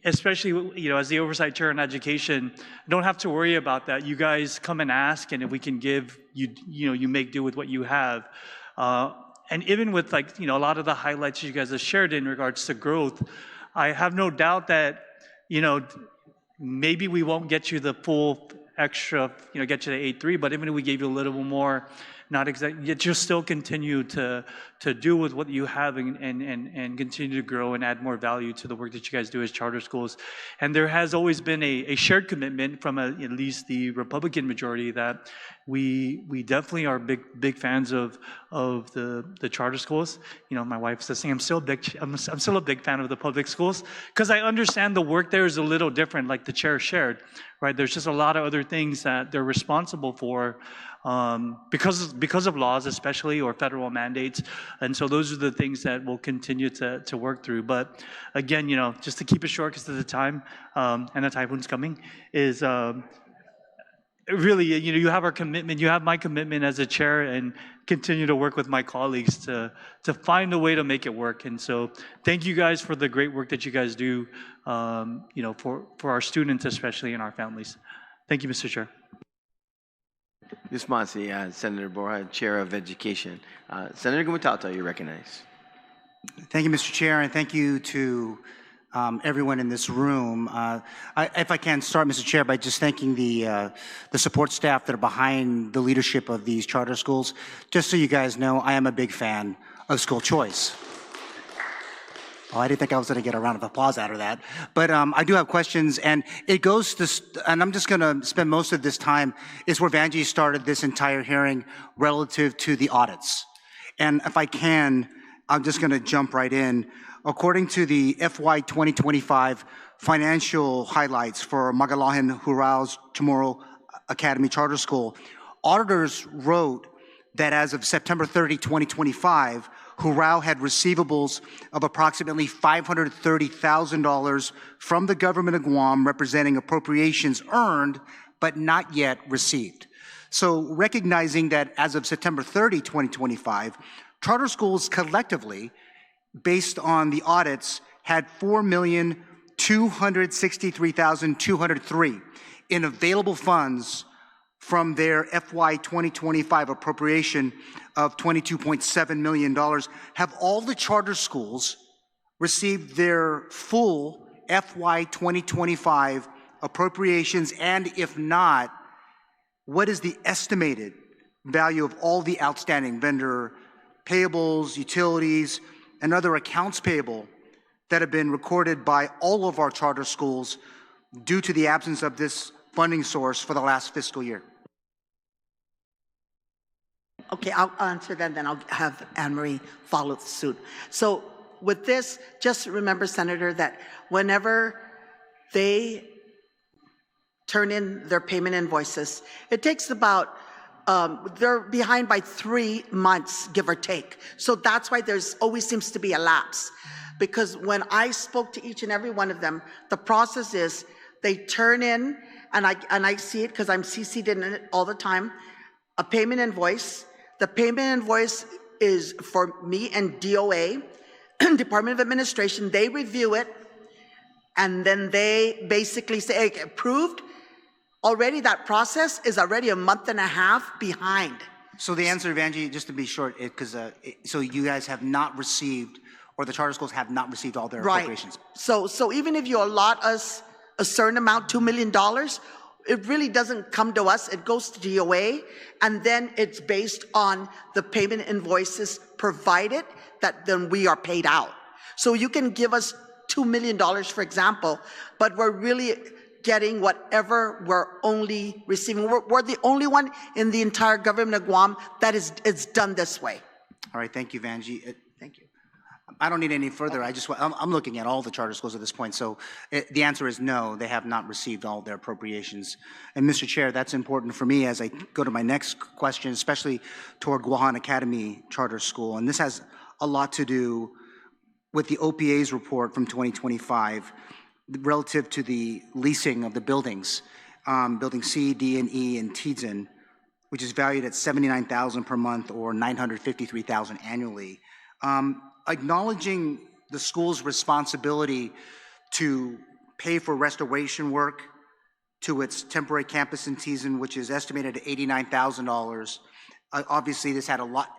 especially as the oversight chair in education, don't have to worry about that. You guys come and ask, and if we can give you make do with what you have. And even with a lot of the highlights you guys have shared in regards to growth, I have no doubt that maybe we won't get you the full extra, get you to 8.3, but even if we gave you a little more, not exactly, yet you'll still continue to do with what you have and continue to grow and add more value to the work that you guys do as charter schools. And there has always been a shared commitment from at least the Republican majority that we definitely are big fans of the charter schools. You know, my wife's listening. I'm still a big fan of the public schools because I understand the work there is a little different, like the chair shared, right? There's just a lot of other things that they're responsible for because of laws, especially, or federal mandates. And so those are the things that we'll continue to work through. But again, you know, just to keep it short because of the time and the typhoon's coming, is really, you know, you have our commitment, you have my commitment as a chair, and continue to work with my colleagues to find a way to make it work. And so thank you guys for the great work that you guys do, you know, for our students, especially, and our families. Thank you, Mr. Chair.
Ms. Masi, Senator Borja, Chair of Education. Senator Gumatauta, you recognize.
Thank you, Mr. Chair, and thank you to everyone in this room. If I can start, Mr. Chair, by just thanking the support staff that are behind the leadership of these charter schools. Just so you guys know, I am a big fan of school choice. Oh, I didn't think I was going to get a round of applause out of that. But I do have questions, and it goes to, and I'm just going to spend most of this time, is where Vanjie started this entire hearing relative to the audits. And if I can, I'm just going to jump right in. According to the FY2025 financial highlights for Magaʹhågan Hurao's Guahan Academy Charter School, auditors wrote that as of September 30, 2025, Hurao had receivables of approximately $530,000 from the government of Guam, representing appropriations earned but not yet received. So recognizing that as of September 30, 2025, charter schools collectively, based on the audits, had $4,263,203 in available funds from their FY 2025 appropriation of $22.7 million. Have all the charter schools received their full FY 2025 appropriations? And if not, what is the estimated value of all the outstanding vendor payables, utilities, and other accounts payable that have been recorded by all of our charter schools due to the absence of this funding source for the last fiscal year?
Okay, I'll answer that, then I'll have Anne-Marie follow suit. So with this, just remember, Senator, that whenever they turn in their payment invoices, it takes about, they're behind by 3 months, give or take. So that's why there's always seems to be a lapse. Because when I spoke to each and every one of them, the process is they turn in, and I see it because I'm CC'd in it all the time, a payment invoice. The payment invoice is for me and DOA, Department of Administration. They review it, and then they basically say, hey, approved. Already that process is already a month and a half behind.
So the answer, Vanjie, just to be short, because so you guys have not received, or the charter schools have not received all their appropriations.
So even if you allot us a certain amount, $2 million, it really doesn't come to us. It goes to DOA, and then it's based on the payment invoices provided that then we are paid out. So you can give us $2 million, for example, but we're really getting whatever we're only receiving. We're the only one in the entire government of Guam that it's done this way.
All right, thank you, Vanjie. Thank you. I don't need any further. I'm looking at all the charter schools at this point. So the answer is no, they have not received all their appropriations. And Mr. Chair, that's important for me as I go to my next question, especially toward Guahan Academy Charter School. And this has a lot to do with the OPA's report from 2025 relative to the leasing of the buildings, building C, D, and E in Tizen, which is valued at $79,000 per month or $953,000 annually. Acknowledging the school's responsibility to pay for restoration work to its temporary campus in Tizen, which is estimated at $89,000. Obviously, this had a lot.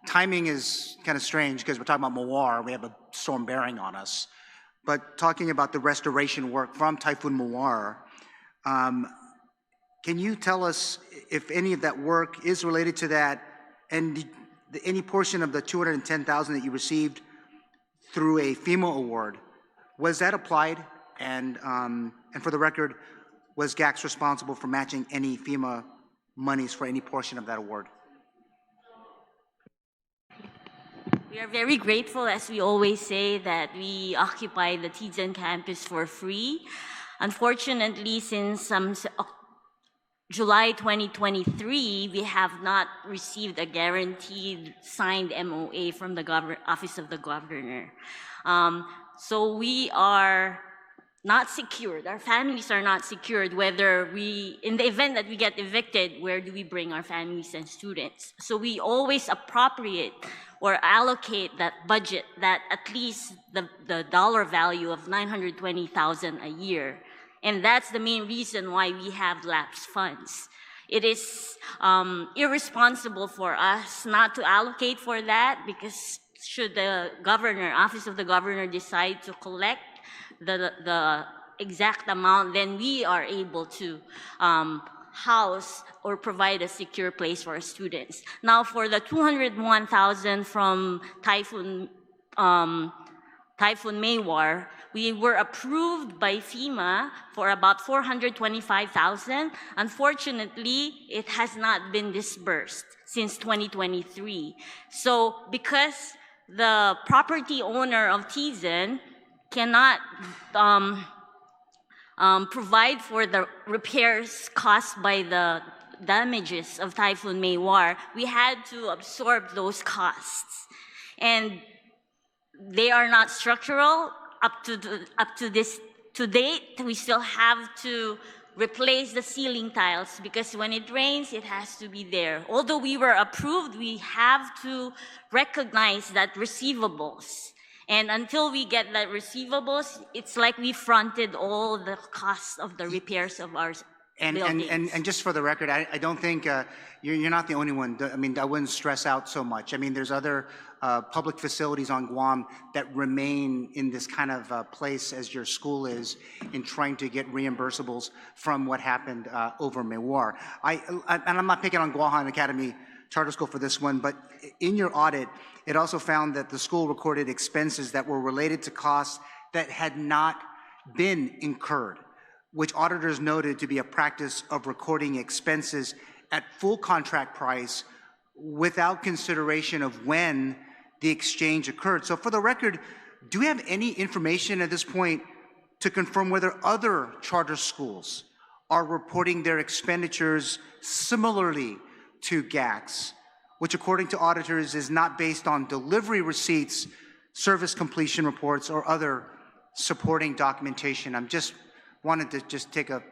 Timing is kind of strange because we're talking about Mawar. We have a storm bearing on us. But talking about the restoration work from Typhoon Mawar, can you tell us if any of that work is related to that And any portion of the $210,000 that you received through a FEMA award, was that applied? And for the record, was GACS responsible for matching any FEMA monies for any portion of that award?
We are very grateful, as we always say, that we occupy the Tizen campus for free. Unfortunately, since July 2023, we have not received a guaranteed signed MOA from the Office of the Governor. So we are not secured. Our families are not secured whether in the event that we get evicted, where do we bring our families and students? So we always appropriate or allocate that budget, that at least the dollar value of $920,000 a year. And that's the main reason why we have lapsed funds. It is irresponsible for us not to allocate for that, because should the governor, Office of the Governor, decide to collect the exact amount, then we are able to house or provide a secure place for our students. Now, for the $201,000 from Typhoon Maywar, we were approved by FEMA for about $425,000. Unfortunately, it has not been disbursed since 2023. So because the property owner of Tizen cannot provide for the repairs caused by the damages of Typhoon Maywar, we had to absorb those costs. And they are not structural. Up to date, we still have to replace the ceiling tiles, because when it rains, it has to be there. Although we were approved, we have to recognize that receivables. And until we get that receivables, it's like we fronted all the costs of the repairs of our buildings.
And just for the record, I don't think you're not the only one. I mean, I wouldn't stress out so much. I mean, there's other public facilities on Guam that remain in this kind of place as your school is, in trying to get reimbursables from what happened over Maywar. And I'm not picking on Guahan Academy Charter School for this one, but in your audit, it also found that the school recorded expenses that were related to costs that had not been incurred, which auditors noted to be a practice of recording expenses at full contract price without consideration of when the exchange occurred. So for the record, do you have any information at this point to confirm whether other charter schools are reporting their expenditures similarly to GACS, which according to auditors is not based on delivery receipts, service completion reports, or other supporting documentation? I'm just wanted to just take a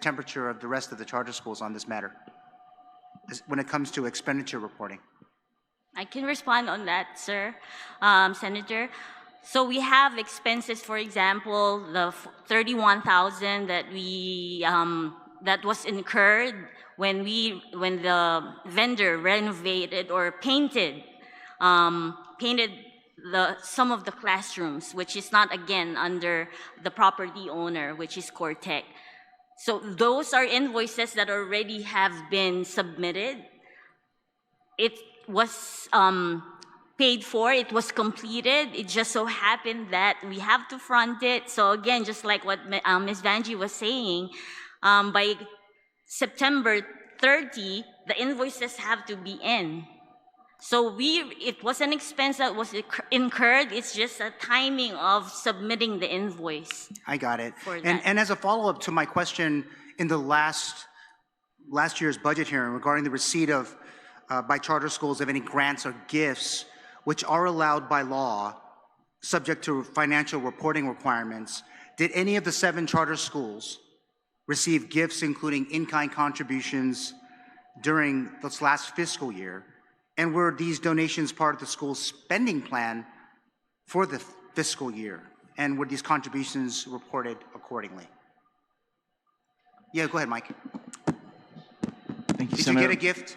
temperature of the rest of the charter schools on this matter when it comes to expenditure reporting.
I can respond on that, sir, Senator. So we have expenses, for example, the $31,000 that was incurred when the vendor renovated or painted some of the classrooms, which is not, again, under the property owner, which is Cortec. So those are invoices that already have been submitted. It was paid for, it was completed. It just so happened that we have to front it. So again, just like what Ms. Vanjie was saying, by September 30, the invoices have to be in. So it was an expense that was incurred. It's just a timing of submitting the invoice.
I got it.
For that.
And as a follow-up to my question in the last year's budget hearing regarding the receipt of by charter schools of any grants or gifts which are allowed by law, subject to financial reporting requirements, did any of the 7 charter schools receive gifts including in-kind contributions during this last fiscal year? And were these donations part of the school's spending plan for the fiscal year? And were these contributions reported accordingly? Yeah, go ahead, Mike.
Thank you,
Did
Senator.
you get a gift?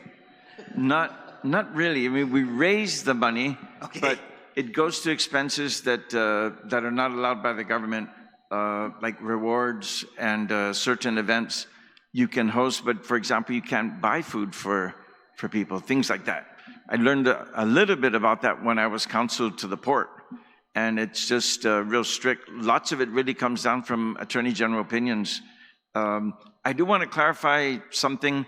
Not really. I mean, we raise the money,
Okay.
but it goes to expenses that are not allowed by the government, like rewards and certain events you can host. But for example, you can't buy food for for people, things like that. I learned a little bit about that when I was counsel to the port, and it's just real strict. Lots of it really comes down from Attorney General opinions. I do want to clarify something,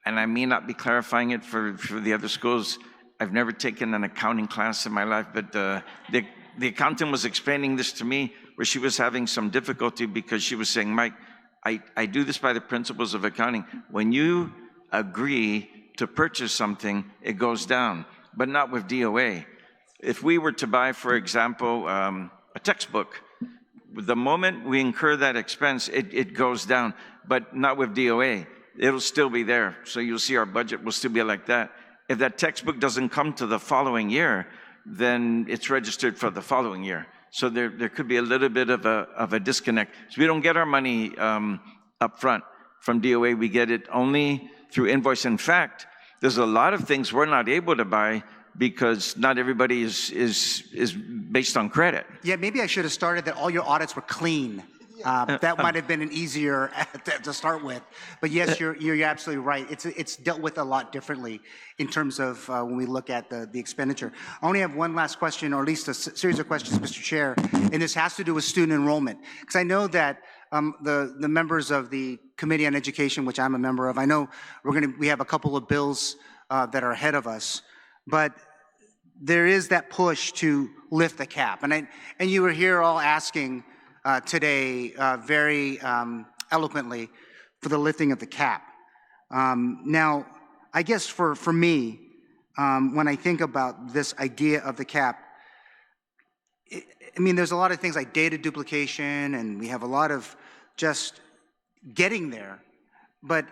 and I may not be clarifying it for the other schools. I've never taken an accounting class in my life, but the accountant was explaining this to me, where she was having some difficulty because she was saying, Mike, I do this by the principles of accounting. When you agree to purchase something, it goes down, but not with DOA. If we were to buy, for example, a textbook, the moment we incur that expense, it goes down, but not with DOA. It'll still be there. So you'll see our budget will still be like that. If that textbook doesn't come to the following year, then it's registered for the following year. So there could be a little bit of a disconnect. So we don't get our money up front from DOA. We get it only through invoice. In fact, there's a lot of things we're not able to buy because not everybody is based on credit.
Yeah, maybe I should have started that all your audits were clean. That might have been an easier to start with. But yes, you're absolutely right. It's dealt with a lot differently in terms of when we look at the expenditure. I only have one last question, or at least a series of questions, Mr. Chair, and this has to do with student enrollment. Because I know that the members of the Committee on Education, which I'm a member of, I know we have a couple of bills that are ahead of us, but there is that push to lift the cap. And you were here all asking today very eloquently for the lifting of the cap. Now, I guess for me, when I think about this idea of the cap, I mean, there's a lot of things like data duplication, and we have a lot of just getting there. But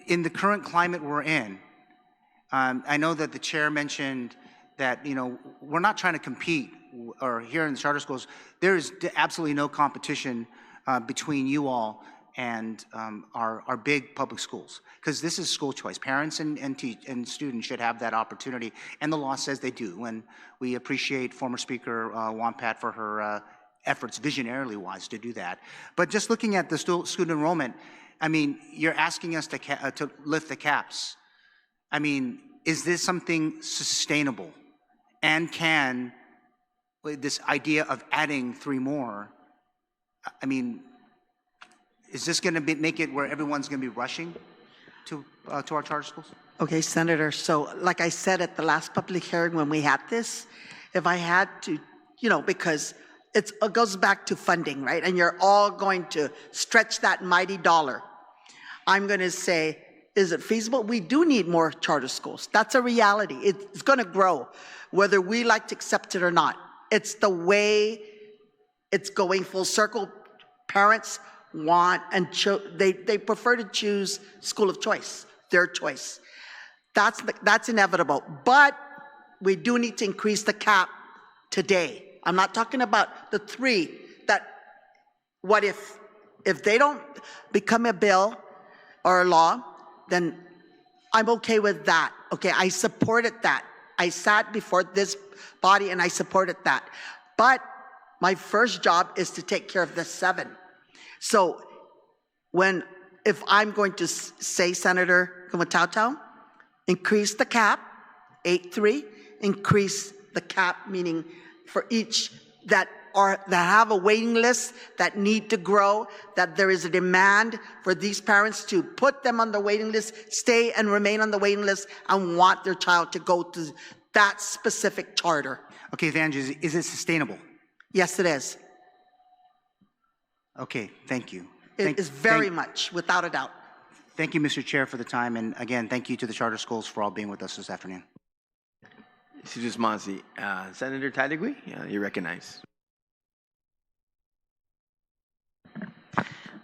in the current climate we're in, I know that the chair mentioned that, you know, we're not trying to compete, or here in the charter schools, there is absolutely no competition between you all and our big public schools, because this is school choice. Parents and students should have that opportunity, and the law says they do. And we appreciate former Speaker Wampat for her efforts, visionarily wise, to do that. But just looking at the student enrollment, I mean, you're asking us to lift the caps. I mean, is this something sustainable? And can this idea of adding 3 more, I mean, is this going to make it where everyone's going to be rushing to our charter schools?
Okay, Senator, so like I said at the last public hearing when we had this, if I had to, you know, because it goes back to funding, right? And you're all going to stretch that mighty dollar. I'm going to say, is it feasible? We do need more charter schools. That's a reality. It's going to grow, whether we like to accept it or not. It's the way it's going full circle. Parents want and they prefer to choose school of choice, their choice. That's inevitable. But we do need to increase the cap today. I'm not talking about the 3 that, what if they don't become a bill or a law, then I'm okay with that. Okay, I supported that. I sat before this body and I supported that. But my first job is to take care of the 7. So if I'm going to say, Senator Guåhan, increase the cap, 8.3, increase the cap, meaning for each that have a waiting list, that need to grow, that there is a demand for these parents to put them on the waiting list, stay and remain on the waiting list, and want their child to go to that specific charter.
Okay, Evangelist, is it sustainable?
Yes, it is.
Okay, thank you.
It is very much, without a doubt.
Thank you, Mr. Chair, for the time, and again, thank you to the charter schools for all being with us this afternoon.
Senator Tadigui, you recognize.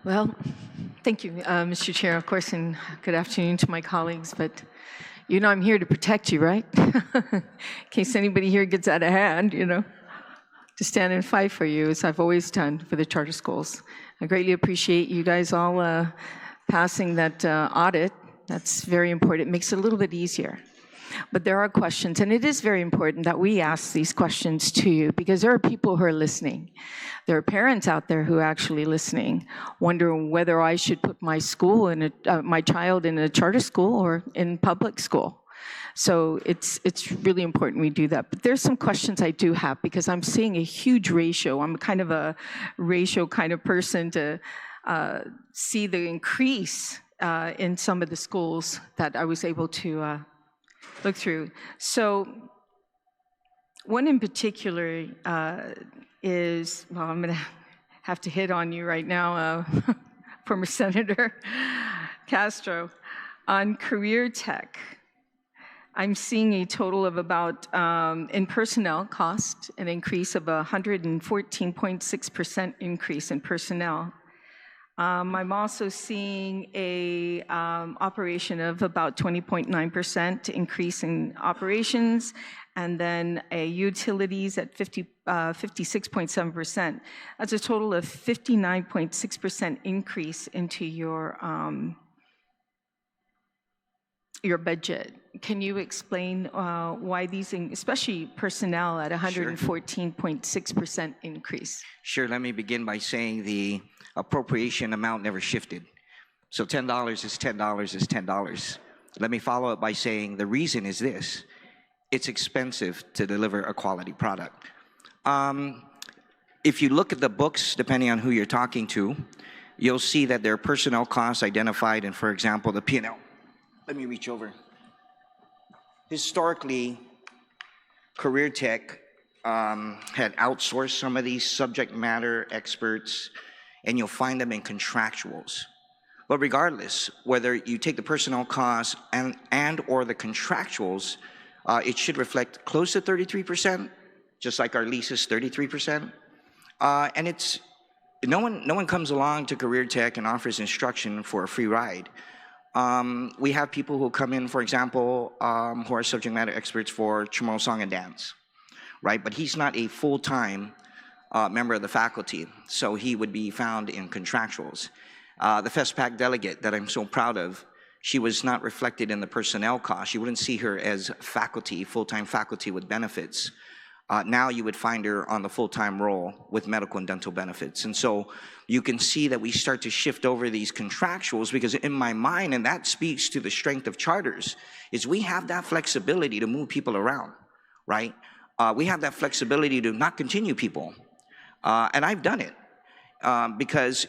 Well, thank you, Mr. Chair, of course, and good afternoon to my colleagues, but you know I'm here to protect you, right? In case anybody here gets out of hand, you know, to stand and fight for you, as I've always done for the charter schools. I greatly appreciate you guys all passing that audit. That's very important. It makes it a little bit easier. But there are questions, and it is very important that we ask these questions to you because there are people who are listening. There are parents out there who are actually listening, wondering whether I should put my school in my child in a charter school or in public school. So it's really important we do that. But there's some questions I do have because I'm seeing a huge ratio. I'm kind of a ratio kind of person to see the increase in some of the schools that I was able to look through. So one in particular is, well, I'm going to have to hit on you right now, former Senator Castro, on career tech. I'm seeing a total of about, in personnel cost, an increase of 114.6% increase in personnel. I'm also seeing a operation of about 20.9% increase in operations, and then a utilities at 56.7%. That's a total of 59.6% increase into your budget. Can you explain why these, especially personnel at 114.6% increase?
Sure, let me begin by saying the appropriation amount never shifted. So $10 is $10 is $10. Let me follow up by saying the reason is this: it's expensive to deliver a quality product. If you look at the books, depending on who you're talking to, you'll see that there are personnel costs identified in, for example, the P&L. Let me reach over. Historically, career tech had outsourced some of these subject matter experts, and you'll find them in contractuals. But regardless, whether you take the personnel costs and or the contractuals, it should reflect close to 33%, just like our leases, 33%. And it's no one comes along to career tech and offers instruction for a free ride. We have people who come in, for example, who are subject matter experts for Chamorro song and dance, right? But he's not a full-time member of the faculty, so he would be found in contractuals. The FESPAC delegate that I'm so proud of, she was not reflected in the personnel cost. You wouldn't see her as faculty, full-time faculty with benefits. Now you would find her on the full-time role with medical and dental benefits. And so you can see that we start to shift over these contractuals, because in my mind, and that speaks to the strength of charters, is we have that flexibility to move people around, right? We have that flexibility to not continue people. And I've done it because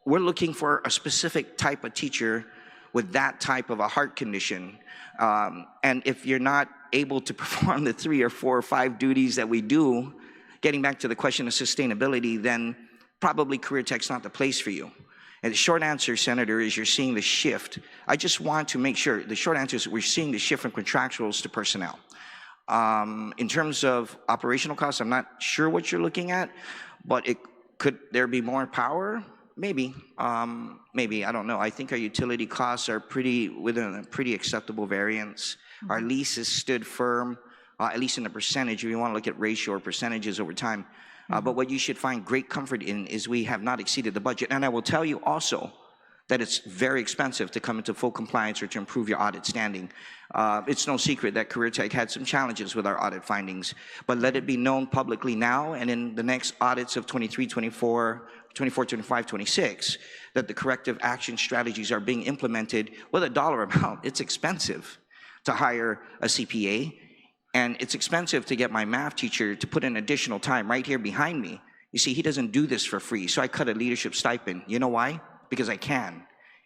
we're looking for a specific type of teacher with that type of a heart condition. And if you're not able to perform the 3 or 4 or 5 duties that we do, getting back to the question of sustainability, then probably career tech's not the place for you. And the short answer, Senator, is you're seeing the shift. I just want to make sure, the short answer is we're seeing the shift from contractuals to personnel. In terms of operational costs, I'm not sure what you're looking at, but could there be more power? Maybe, maybe, I don't know. I think our utility costs are within a pretty acceptable variance. Our leases stood firm, at least in the percentage, if you want to look at ratio or percentages over time. But what you should find great comfort in is we have not exceeded the budget. And I will tell you also that it's very expensive to come into full compliance or to improve your audit standing. It's no secret that Career Tech had some challenges with our audit findings, but let it be known publicly now and in the next audits of 23, 24, 25, 26, that the corrective action strategies are being implemented with a dollar amount. It's expensive to hire a CPA, and it's expensive to get my math teacher to put in additional time right here behind me. You see, he doesn't do this for free, so I cut a leadership stipend. You know why? Because I can,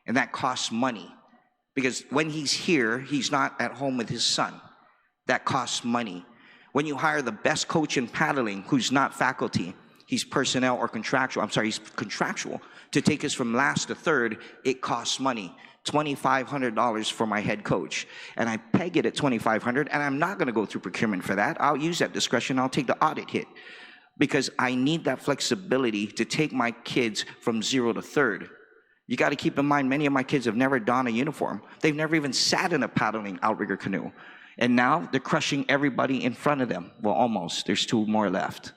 and that costs money. Because when he's here, he's not at home with his son. That costs money. When you hire the best coach in paddling who's not faculty, he's personnel or contractual, he's contractual, to take us from last to third, it costs money. $2,500 for my head coach. And I peg it at $2,500, and I'm not gonna go through procurement for that. I'll use that discretion, I'll take the audit hit. Because I need that flexibility to take my kids from 0 to third. You gotta keep in mind, many of my kids have never donned a uniform. They've never even sat in a paddling outrigger canoe. And now they're crushing everybody in front of them. Well, almost, there's 2 more left.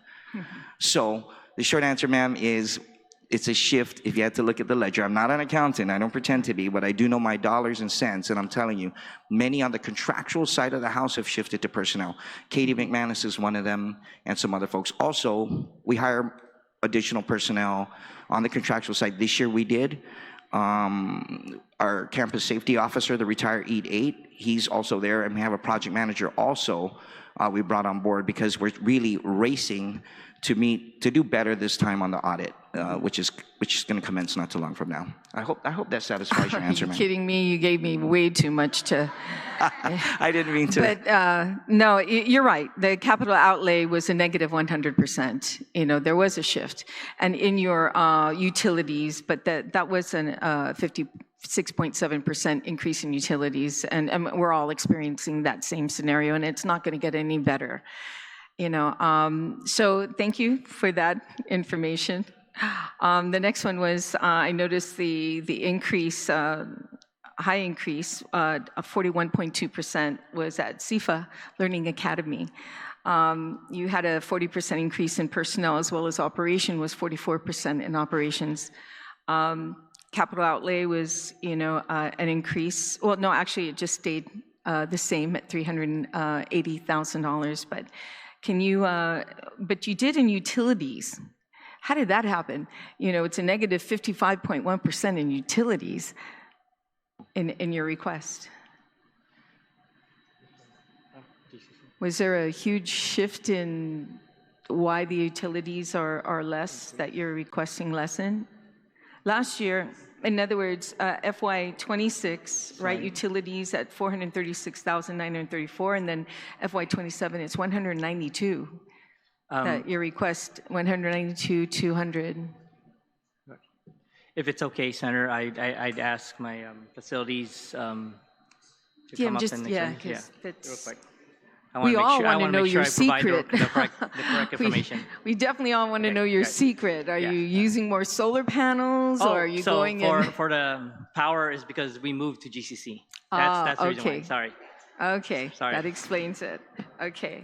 So the short answer, ma'am, is it's a shift. If you had to look at the ledger, I'm not an accountant, I don't pretend to be, but I do know my dollars and cents, and I'm telling you, many on the contractual side of the house have shifted to personnel. Katie McManus is one of them, and some other folks. Also, we hire additional personnel on the contractual side. This year we did. Our campus safety officer, the retired EAT, he's also there, and we have a project manager also we brought on board because we're really racing to do better this time on the audit, which is going to commence not too long from now. I hope that satisfies your answer,
Are you
ma'am.
kidding me? You gave me way too much to.
I didn't mean to.
But no, you're right. The capital outlay was a negative 100%. You know, there was a shift, and in your utilities, but that was an 56.7% increase in utilities, and we're all experiencing that same scenario, and it's not going to get any better. You know, so thank you for that information. The next one was I noticed the increase, high increase of 41.2% was at Seifa Learning Academy. You had a 40% increase in personnel as well as operation was 44% in operations. Capital outlay was, you know, an increase. Well, no, actually it just stayed the same at $380,000, but can you, but you did in utilities. How did that happen? You know, it's a negative 55.1% in utilities in your request. Was there a huge shift in why the utilities are less, that you're requesting less in? Last year, in other words, FY26, right, utilities at 436,934, and then FY27 it's 192. That your request 192,200.
If it's okay, Senator, I'd ask my facilities to come up and
yeah,
explain.
because that's.
Real quick.
We all want to know your
I provide
secret.
the correct information.
We definitely all want to know your secret. Are
Yeah,
you
yeah.
using more solar panels, or are you
so
going
for,
in?
for the power is because we moved to GCC. That's the reason why.
Okay.
Sorry.
Okay,
Sorry.
that explains it. Okay.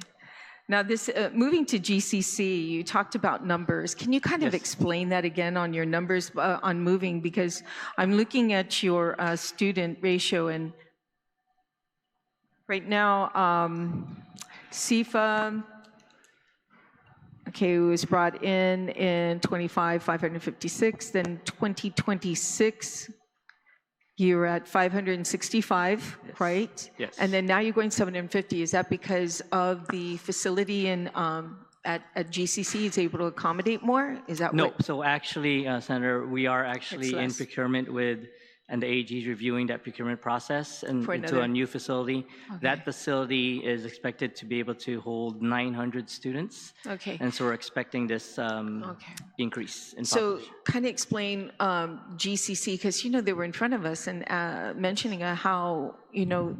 Now, this moving to GCC, you talked about numbers. Can you kind of
Yes.
explain that again on your numbers on moving? Because I'm looking at your student ratio, and right now, Seifa, okay, was brought in 25, 556, then 2026, you were at 565, right?
Yes.
And then now you're going 750. Is that because of the facility in at GCC is able to accommodate more? Is that
No,
what?
so actually, Senator, we are actually in
less.
procurement with, and the AG is reviewing that procurement process and
For
into
another-
a new facility. That facility is expected to be able to hold 900 students.
Okay.
And so we're expecting this
Okay.
increase in
So
population.
kind of explain GCC, because, you know, they were in front of us and mentioning how, you know,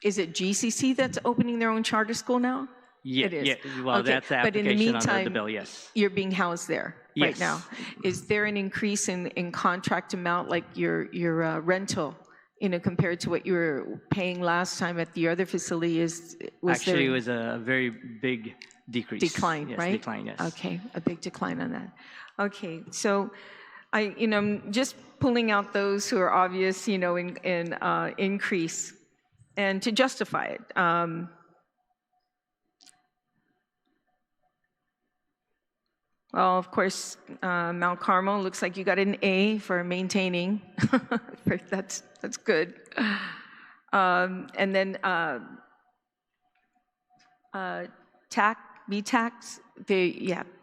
is it GCC that's opening their own charter school now?
Yeah,
It is.
yeah, well,
Okay,
that's the
but in the
application under the
meantime,
bill, yes.
You're being housed there right
Yes.
now. Is there an increase in contract amount, like your rental, you know, compared to what you were paying last time at the other facility?
Actually, it was a very big decrease.
Decline,
Yes,
right?
decline, yes.
Okay, a big decline on that. Okay, so you know, I'm just pulling out those who are obvious, you know, in increase, and to justify it. Well, of course, Mount Carmel looks like you got an A for maintaining. That's good. And then BTAX,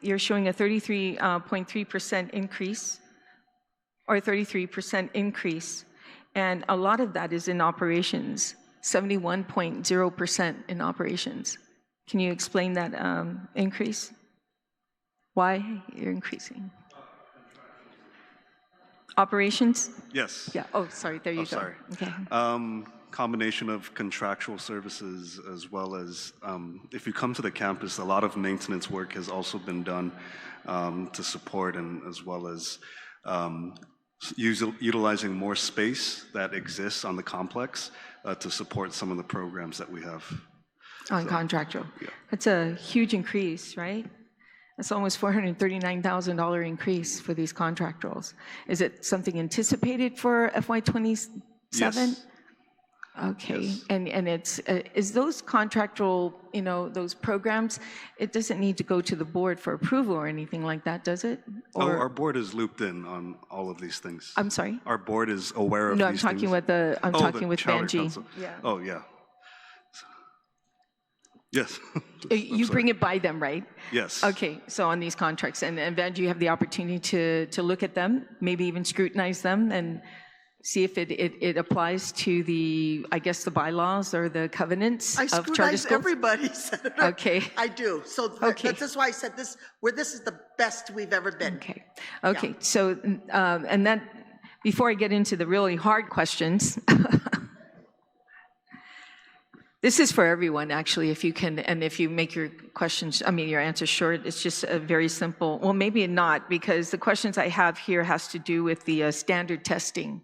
you're showing a 33.3% increase, or 33% increase, and a lot of that is in operations, 71.0% in operations. Can you explain that increase? Why you're increasing? Operations?
Yes.
Yeah, oh, sorry, there you go.
Sorry.
Okay.
Combination of contractual services as well as, if you come to the campus, a lot of maintenance work has also been done to support and as well as utilizing more space that exists on the complex to support some of the programs that we have.
On contractual.
Yeah.
That's a huge increase, right? That's almost $439,000 increase for these contract roles. Is it something anticipated for FY27?
Yes.
Okay,
Yes.
and it's, is those contractual, those programs, it doesn't need to go to the board for approval or anything like that, does it?
Oh, our board is looped in on all of these things.
I'm sorry?
Our board is aware of
No,
these
I'm talking
things.
with I'm
Oh,
talking
the
with
Charter
Banji.
Council.
Yeah.
Oh, yeah. Yes.
You bring it by them, right?
Yes.
Okay, so on these contracts, and Banji, you have the opportunity to look at them, maybe even scrutinize them, and see if it applies to the, I guess, the bylaws or the covenants
I
of charter
scrutinize
schools?
everybody, Senator.
Okay.
I do. So
Okay.
that's why I said this is the best we've ever been.
Okay, okay, so, and that, before I get into the really hard questions, this is for everyone, actually, if you can, and if you make your questions, your answers short, it's just a very simple, well, maybe not, because the questions I have here has to do with the standard testing.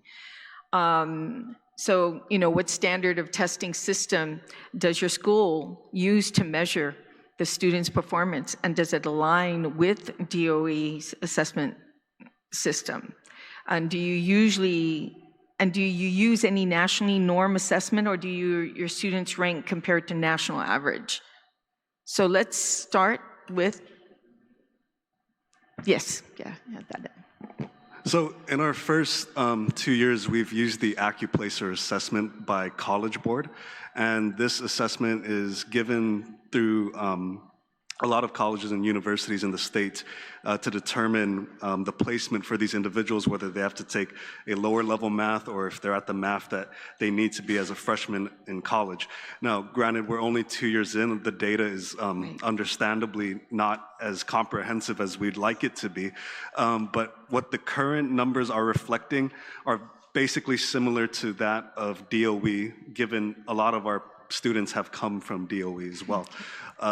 So, what standard of testing system does your school use to measure the students' performance, and does it align with DOE's assessment system? And do you use any nationally norm assessment, or do your students rank compared to national average? So let's start with, yes, yeah, that.
So in our first 2 years, we've used the APPROPRIATIONS assessment by College Board, and this assessment is given through a lot of colleges and universities in the state to determine the placement for these individuals, whether they have to take a lower level math or if they're at the math that they need to be as a freshman in college. Now, granted, we're only 2 years in, the data is understandably not as comprehensive as we'd like it to be, but what the current numbers are reflecting are basically similar to that of DOE, given a lot of our students have come from DOE as well.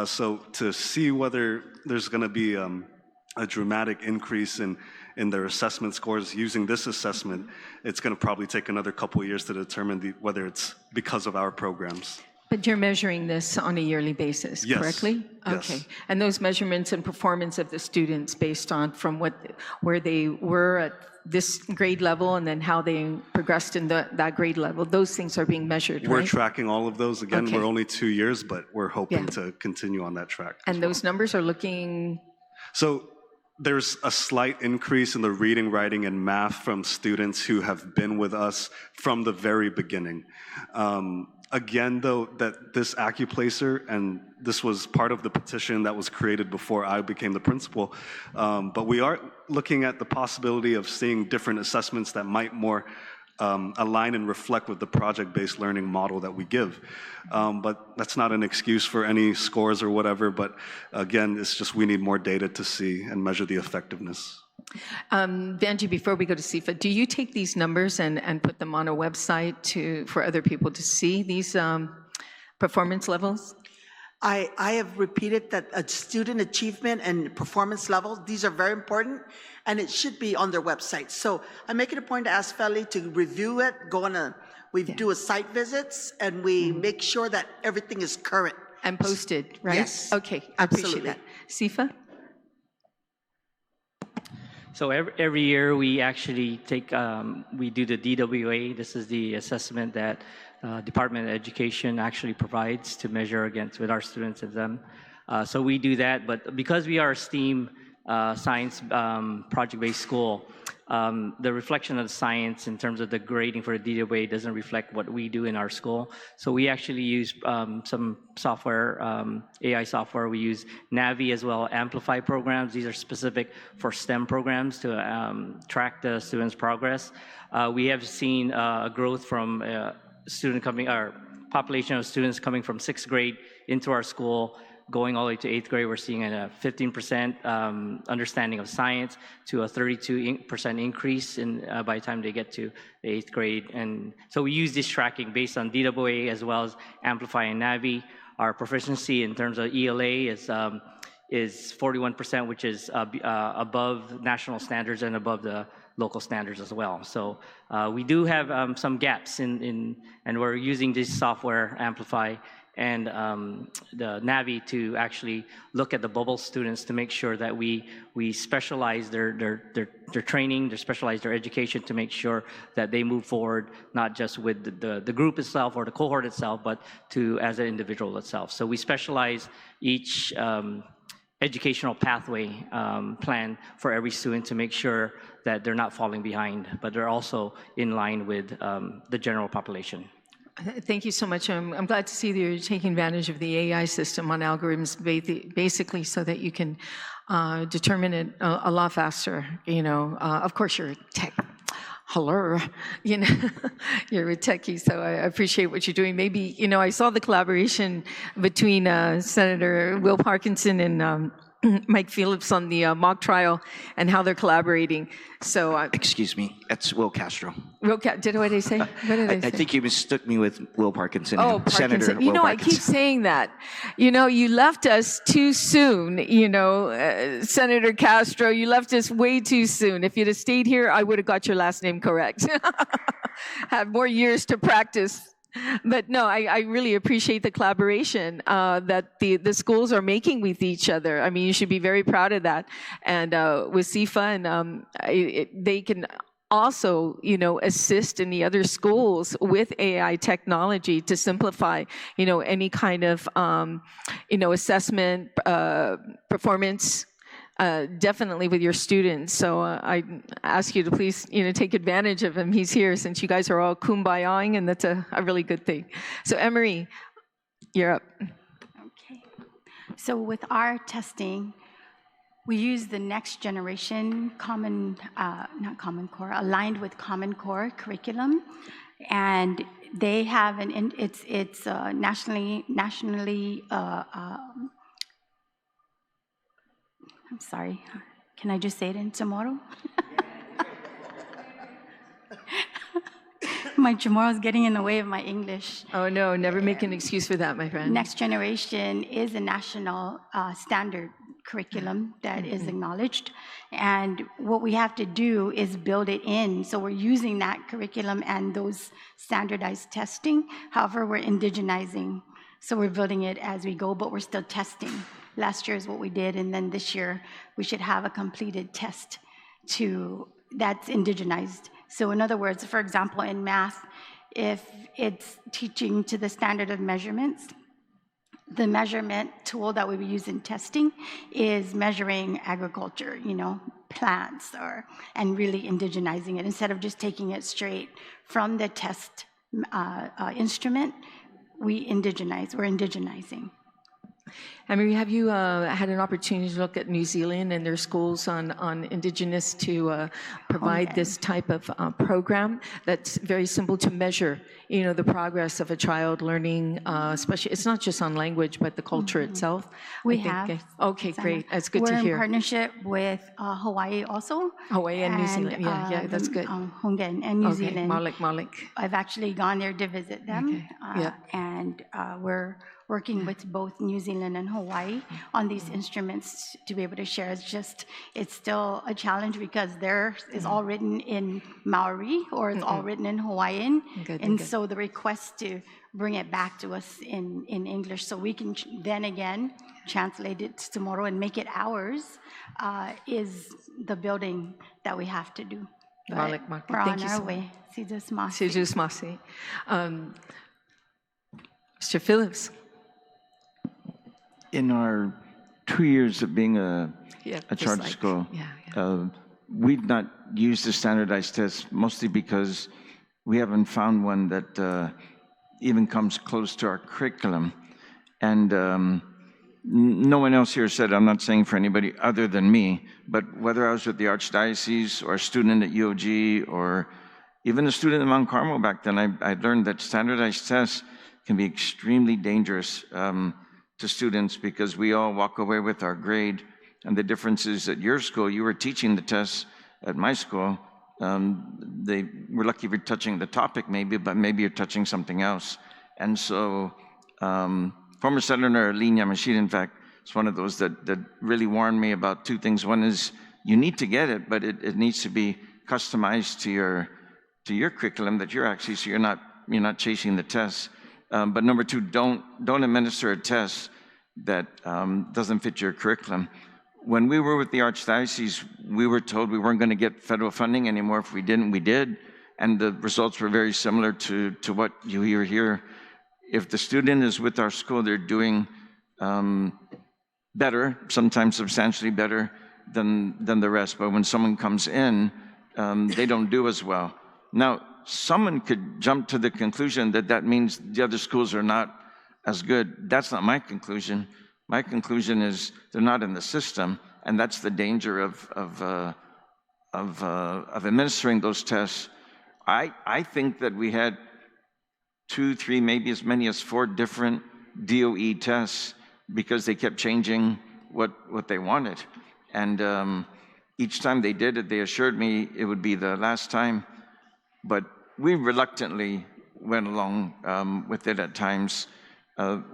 So to see whether there's going to be a dramatic increase in their assessment scores using this assessment, it's going to probably take another couple of years to determine whether it's because of our programs.
But you're measuring this on a yearly basis,
Yes.
correctly?
Yes.
Okay. And those measurements and performance of the students based on from where they were at this grade level and then how they progressed in that grade level, those things are being measured,
We're
right?
tracking all of those. Again,
Okay.
we're only 2 years, but we're hoping
Yeah.
to continue on that track.
And those numbers are looking,
So there's a slight increase in the reading, writing, and math from students who have been with us from the very beginning. Again, though, that this APPROPRIATIONS, and this was part of the petition that was created before I became the principal, but we are looking at the possibility of seeing different assessments that might more align and reflect with the project-based learning model that we give. But that's not an excuse for any scores or whatever, but again, it's just we need more data to see and measure the effectiveness.
Banji, before we go to Seifa, do you take these numbers and put them on a website for other people to see these performance levels?
I have repeated that student achievement and performance levels, these are very important, and it should be on their website. So I make it a point to ask Feli to review it, we do a site visits, and we make sure that everything is current.
And posted, right?
Yes.
Okay, I appreciate
Absolutely.
that. Seifa?
So every year we actually we do the DWA. This is the assessment that Department of Education actually provides to measure against with our students and them. So we do that, but because we are a STEAM science project-based school, the reflection of the science in terms of the grading for the DWA doesn't reflect what we do in our school. So we actually use some software, AI software. We use Navi as well, Amplify programs. These are specific for STEM programs to track the students' progress. We have seen a growth from our population of students coming from 6th grade into our school, going all the way to 8th grade. We're seeing a 15% understanding of science to a 32% increase by the time they get to the 8th grade. And so we use this tracking based on DWA as well as Amplify and Navi. Our proficiency in terms of ELA is 41%, which is above national standards and above the local standards as well. So we do have some gaps and we're using this software, Amplify and the Navy to actually look at the bubble students to make sure that we specialize their training, specialize their education to make sure that they move forward, not just with the group itself or the cohort itself, but to as an individual itself. So we specialize each educational pathway plan for every student to make sure that they're not falling behind, but they're also in line with the general population.
Thank you so much. I'm glad to see that you're taking advantage of the AI system on algorithms, basically so that you can determine it a lot faster. You know, of course, you're a tech. Hello, you know, you're a techie, so I appreciate what you're doing. Maybe, you know, I saw the collaboration between Senator Will Parkinson and Mike Phillips on the mock trial and how they're collaborating. So,
Excuse me, that's Will Castro.
what did I say? What did I say?
I think you mistook me with Will Parkinson.
Oh,
Senator
Parkinson. You
Will
know, I
Parkinson.
keep saying that. You know, you left us too soon, you know, Senator Castro, you left us way too soon. If you'd have stayed here, I would have got your last name correct. Have more years to practice. But no, I really appreciate the collaboration that the schools are making with each other. I mean, you should be very proud of that. And with Seifa, and they can also, you know, assist in the other schools with AI technology to simplify, you know, any kind of, you know, assessment, performance, definitely with your students. So I ask you to please, you know, take advantage of him. He's here since you guys are all kumbayaing, and that's a really good thing. So Emery, you're up.
Okay. So with our testing, we use the next generation not Common Core, aligned with Common Core curriculum, and they have it's nationally. I'm sorry. Can I just say it in Chamorro? My Chamorro is getting in the way of my English.
Oh no, never make an excuse for that, my friend.
Next Generation is a national standard curriculum that is acknowledged. And what we have to do is build it in. So we're using that curriculum and those standardized testing. However, we're indigenizing. So we're building it as we go, but we're still testing. Last year is what we did, and then this year we should have a completed test that's indigenized. So in other words, for example, in math, if it's teaching to the standard of measurements, the measurement tool that we would use in testing is measuring agriculture, you know, plants, and really indigenizing it instead of just taking it straight from the test instrument. We're indigenizing.
Emery, have you had an opportunity to look at New Zealand and their schools on Indigenous to provide this type of program that's very simple to measure, you know, the progress of a child learning, especially, it's not just on language, but the culture itself?
We have.
Okay, great. That's good to
We're
hear.
in partnership with Hawaii also.
Hawaii and New Zealand. Yeah, that's good.
Hongan and New Zealand.
Malik.
I've actually gone there to visit them.
Okay. Yeah.
And we're working with both New Zealand and Hawaii on these instruments to be able to share. It's still a challenge because theirs is all written in Maori or it's all written in Hawaiian. And so the request to bring it back to us in English so we can then again translate it tomorrow and make it ours is the building that we have to do.
Malik,
we're on
thank you
our
so
way. Sijus Masi.
Sejus Masi. Mr. Phillips.
In our 2 years of being a charter school, we've not used the standardized test mostly because we haven't found one that even comes close to our curriculum. And no one else here said, I'm not saying for anybody other than me, but whether I was with the Archdiocese or a student at UOG or even a student at Mount Carmel back then, I learned that standardized tests can be extremely dangerous to students because we all walk away with our grade. And the difference is at your school, you were teaching the tests. At my school, they were lucky if you're touching the topic maybe, but maybe you're touching something else. And so former Senator Lee Yamashita, in fact, is one of those that really warned me about two things. One is you need to get it, but it needs to be customized to your curriculum that you're actually, so you're not chasing the tests. But number two, don't administer a test that doesn't fit your curriculum. When we were with the Archdiocese, we were told we weren't going to get federal funding anymore. If we didn't, we did. And the results were very similar to what you hear here. If the student is with our school, they're doing better, sometimes substantially better than the rest. But when someone comes in, they don't do as well. Now, someone could jump to the conclusion that that means the other schools are not as good. That's not my conclusion. My conclusion is they're not in the system, and that's the danger of administering those tests. I think that we had 2, 3, maybe as many as 4 different DOE tests because they kept changing what they wanted. And each time they did it, they assured me it would be the last time. But we reluctantly went along with it at times.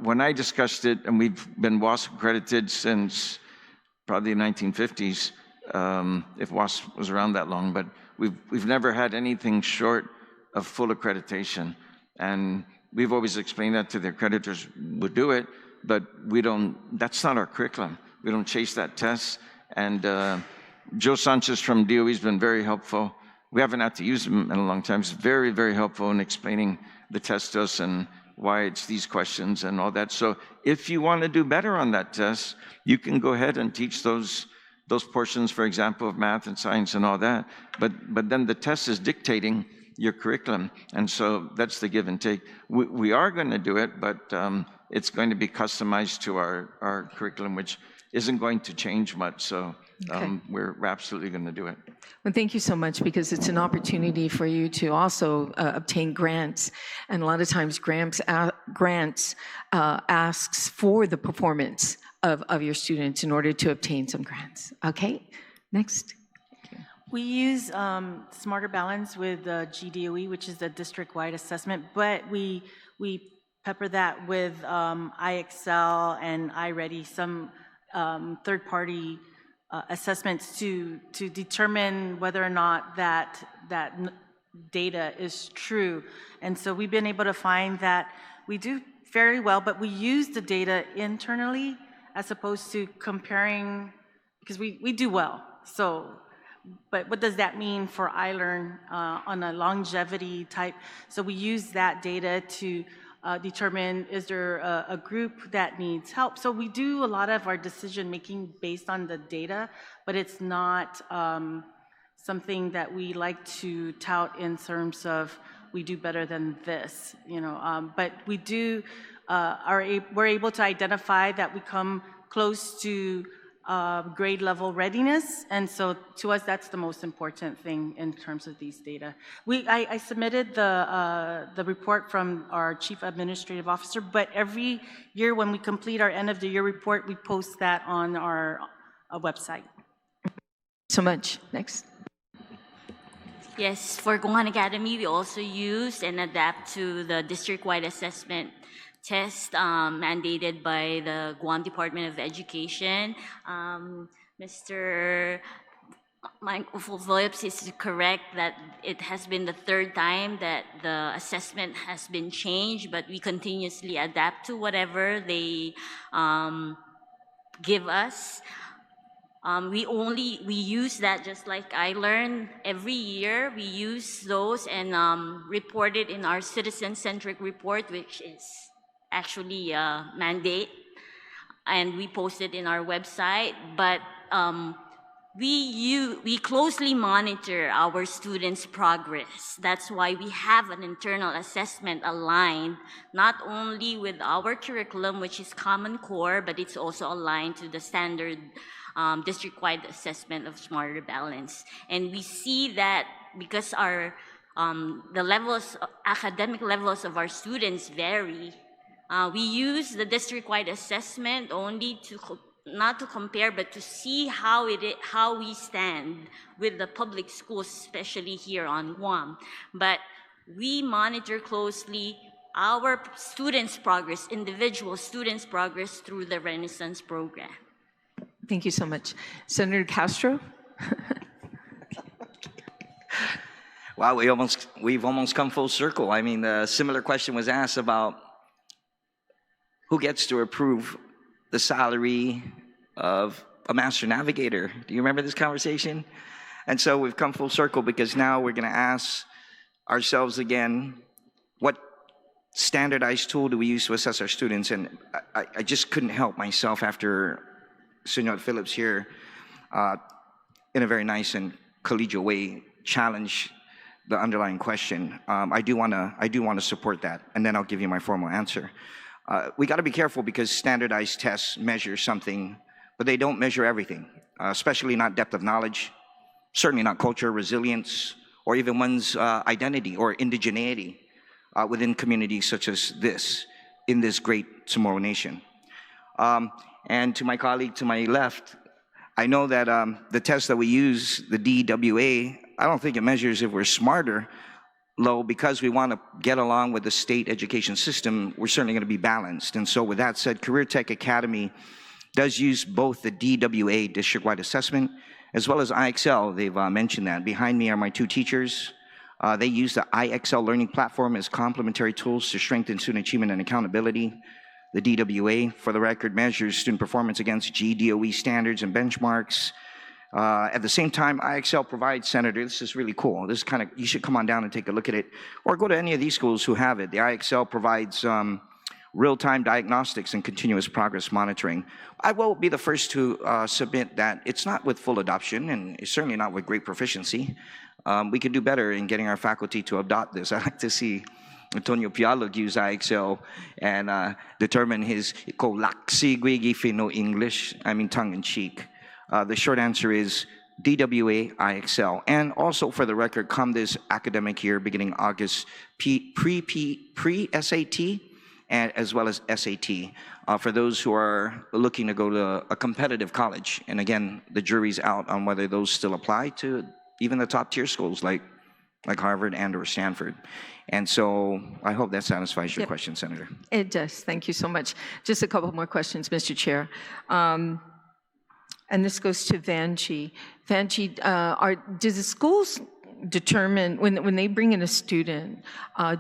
When I discussed it, and we've been WASP accredited since probably the 1950s, if WASP was around that long, but we've never had anything short of full accreditation. And we've always explained that to the accreditors. We'll do it, but we don't, that's not our curriculum. We don't chase that test. And Joe Sanchez from DOE has been very helpful. We haven't had to use him in a long time. He's very, very helpful in explaining the test to us and why it's these questions and all that. So if you want to do better on that test, you can go ahead and teach those portions, for example, of math and science and all that. But then the test is dictating your curriculum. And so that's the give and take. We are going to do it, but it's going to be customized to our curriculum, which isn't going to change much. So we're absolutely going to do it.
Well, thank you so much, because it's an opportunity for you to also obtain grants. And a lot of times grants asks for the performance of your students in order to obtain some grants. Okay, next.
We use Smarter Balance with GDOE, which is the district-wide assessment, but we pepper that with iExcel and iReady, some third-party assessments to determine whether or not that data is true. And so we've been able to find that we do fairly well, but we use the data internally as opposed to comparing, because we do well. So, but what does that mean for iLearn on a longevity type? So we use that data to determine, is there a group that needs help? So we do a lot of our decision making based on the data, but it's not something that we like to tout in terms of we do better than this, you know. But we do we're able to identify that we come close to grade level readiness, and so to us that's the most important thing in terms of these data. I submitted the report from our Chief Administrative Officer, but every year when we complete our end of the year report, we post that on our website.
So much. Next.
Yes, for Guåhan Academy, we also use and adapt to the district-wide assessment test mandated by the Guam Department of Education. Mr. Michael Phillips is correct that it has been the 3rd time that the assessment has been changed, but we continuously adapt to whatever they give us. We use that just like iLearn every year. We use those and report it in our citizen-centric report, which is actually a mandate, and we post it in our website. But we closely monitor our students' progress. That's why we have an internal assessment aligned not only with our curriculum, which is Common Core, but it's also aligned to the standard district-wide assessment of Smarter Balance. And we see that because our academic levels of our students vary, we use the district-wide assessment only not to compare, but to see how we stand with the public schools, especially here on Guam. But we monitor closely our students' progress, individual students' progress through the Renaissance program.
Thank you so much. Senator Castro?
Wow, we've almost come full circle. I mean, a similar question was asked about who gets to approve the salary of a master navigator? Do you remember this conversation? And so we've come full circle because now we're going to ask ourselves again, what standardized tool do we use to assess our students? And I just couldn't help myself after Senor Phillips here, in a very nice and collegial way, challenge the underlying question. I do want to support that, and then I'll give you my formal answer. We got to be careful because standardized tests measure something, but they don't measure everything, especially not depth of knowledge, certainly not culture, resilience, or even one's identity or indigeneity within communities such as this, in this great tomorrow nation. And to my colleague to my left, I know that the test that we use, the DWA, I don't think it measures if we're smarter, though because we want to get along with the state education system, we're certainly going to be balanced. And so with that said, Career Tech Academy does use both the DWA, district-wide assessment, as well as IXL. They've mentioned that. Behind me are my two teachers. They use the IXL learning platform as complementary tools to strengthen student achievement and accountability. The DWA, for the record, measures student performance against GDOE standards and benchmarks. At the same time, IXL provides, Senator, this is really cool. This is kind of, you should come on down and take a look at it, or go to any of these schools who have it. The IXL provides real-time diagnostics and continuous progress monitoring. I will be the first to submit that it's not with full adoption, and it's certainly not with great proficiency. We could do better in getting our faculty to adopt this. I like to see Antonio Pialog use IXL and determine his Fino English, I mean tongue-in-cheek. The short answer is DWA IXL. And also for the record, come this academic year, beginning August, pre-SAT, and as well as SAT, for those who are looking to go to a competitive college. And again, the jury's out on whether those still apply to even the top tier schools like Harvard and or Stanford. And so I hope that satisfies your question, Senator.
It does. Thank you so much. Just a couple more questions, Mr. Chair. And this goes to Vanjie. Vanjie, does the schools determine, when they bring in a student,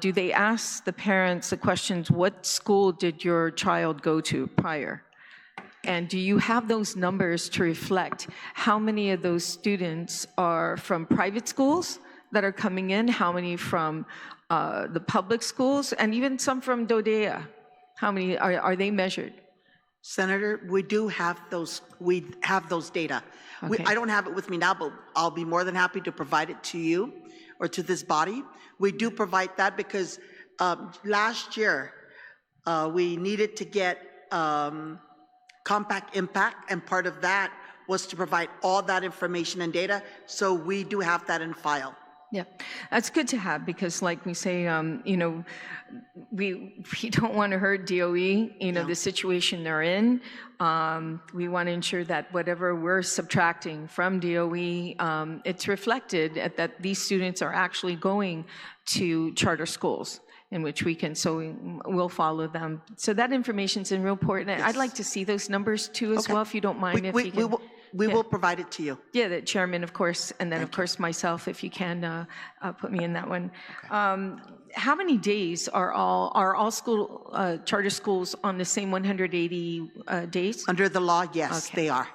do they ask the parents the questions, what school did your child go to prior? And do you have those numbers to reflect how many of those students are from private schools that are coming in, how many from the public schools, and even some from DODEA? How many are they measured?
Senator, we do have those. We have those data.
Okay.
I don't have it with me now, but I'll be more than happy to provide it to you or to this body. We do provide that because last year we needed to get compact impact, and part of that was to provide all that information and data. So we do have that in file.
Yeah, that's good to have because, like we say, you know, we don't want to hurt DOE, you know, the situation they're in. We want to ensure that whatever we're subtracting from DOE, it's reflected that these students are actually going to charter schools in which we can, so we'll follow them. So that information's in real important. I'd like to see those numbers too as well, if you don't mind.
We will provide it to you.
Yeah, the chairman, of course, and then of course myself, if you can put me in that one. How many days are all school charter schools on the same 180 days?
Under the law, yes, they are.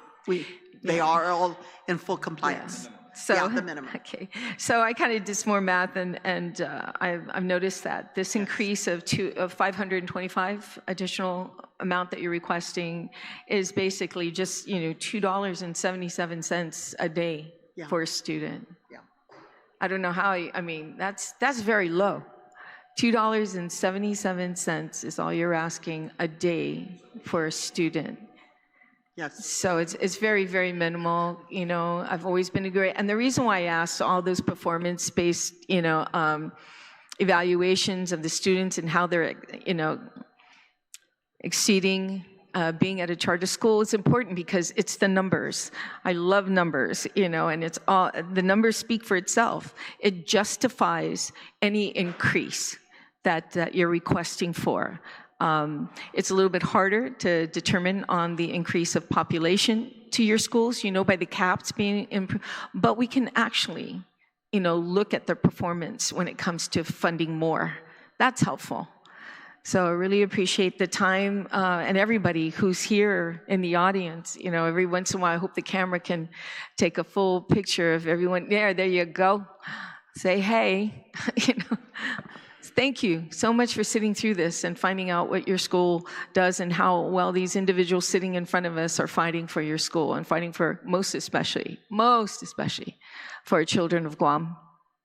They are all in full compliance.
So,
the minimum.
Okay, so I kind of did some more math, and I've noticed that this increase of 525 additional amount that you're requesting is basically just, you know, $2.77 a day for a student.
Yeah.
I don't know how. I mean, that's very low. $2.77 is all you're asking a day for a student.
Yes.
So it's very, very minimal. You know, I've always been great. And the reason why I asked all those performance-based, you know, evaluations of the students and how they're, you know, exceeding being at a charter school is important because it's the numbers. I love numbers, you know, and it's all, the numbers speak for itself. It justifies any increase that you're requesting for. It's a little bit harder to determine on the increase of population to your schools, you know, by the caps being improved, but we can actually, you know, look at their performance when it comes to funding more. That's helpful. So I really appreciate the time and everybody who's here in the audience. You know, every once in a while, I hope the camera can take a full picture of everyone. There you go. Say hey. You know. Thank you so much for sitting through this and finding out what your school does and how well these individuals sitting in front of us are fighting for your school and fighting for most especially for our children of Guam,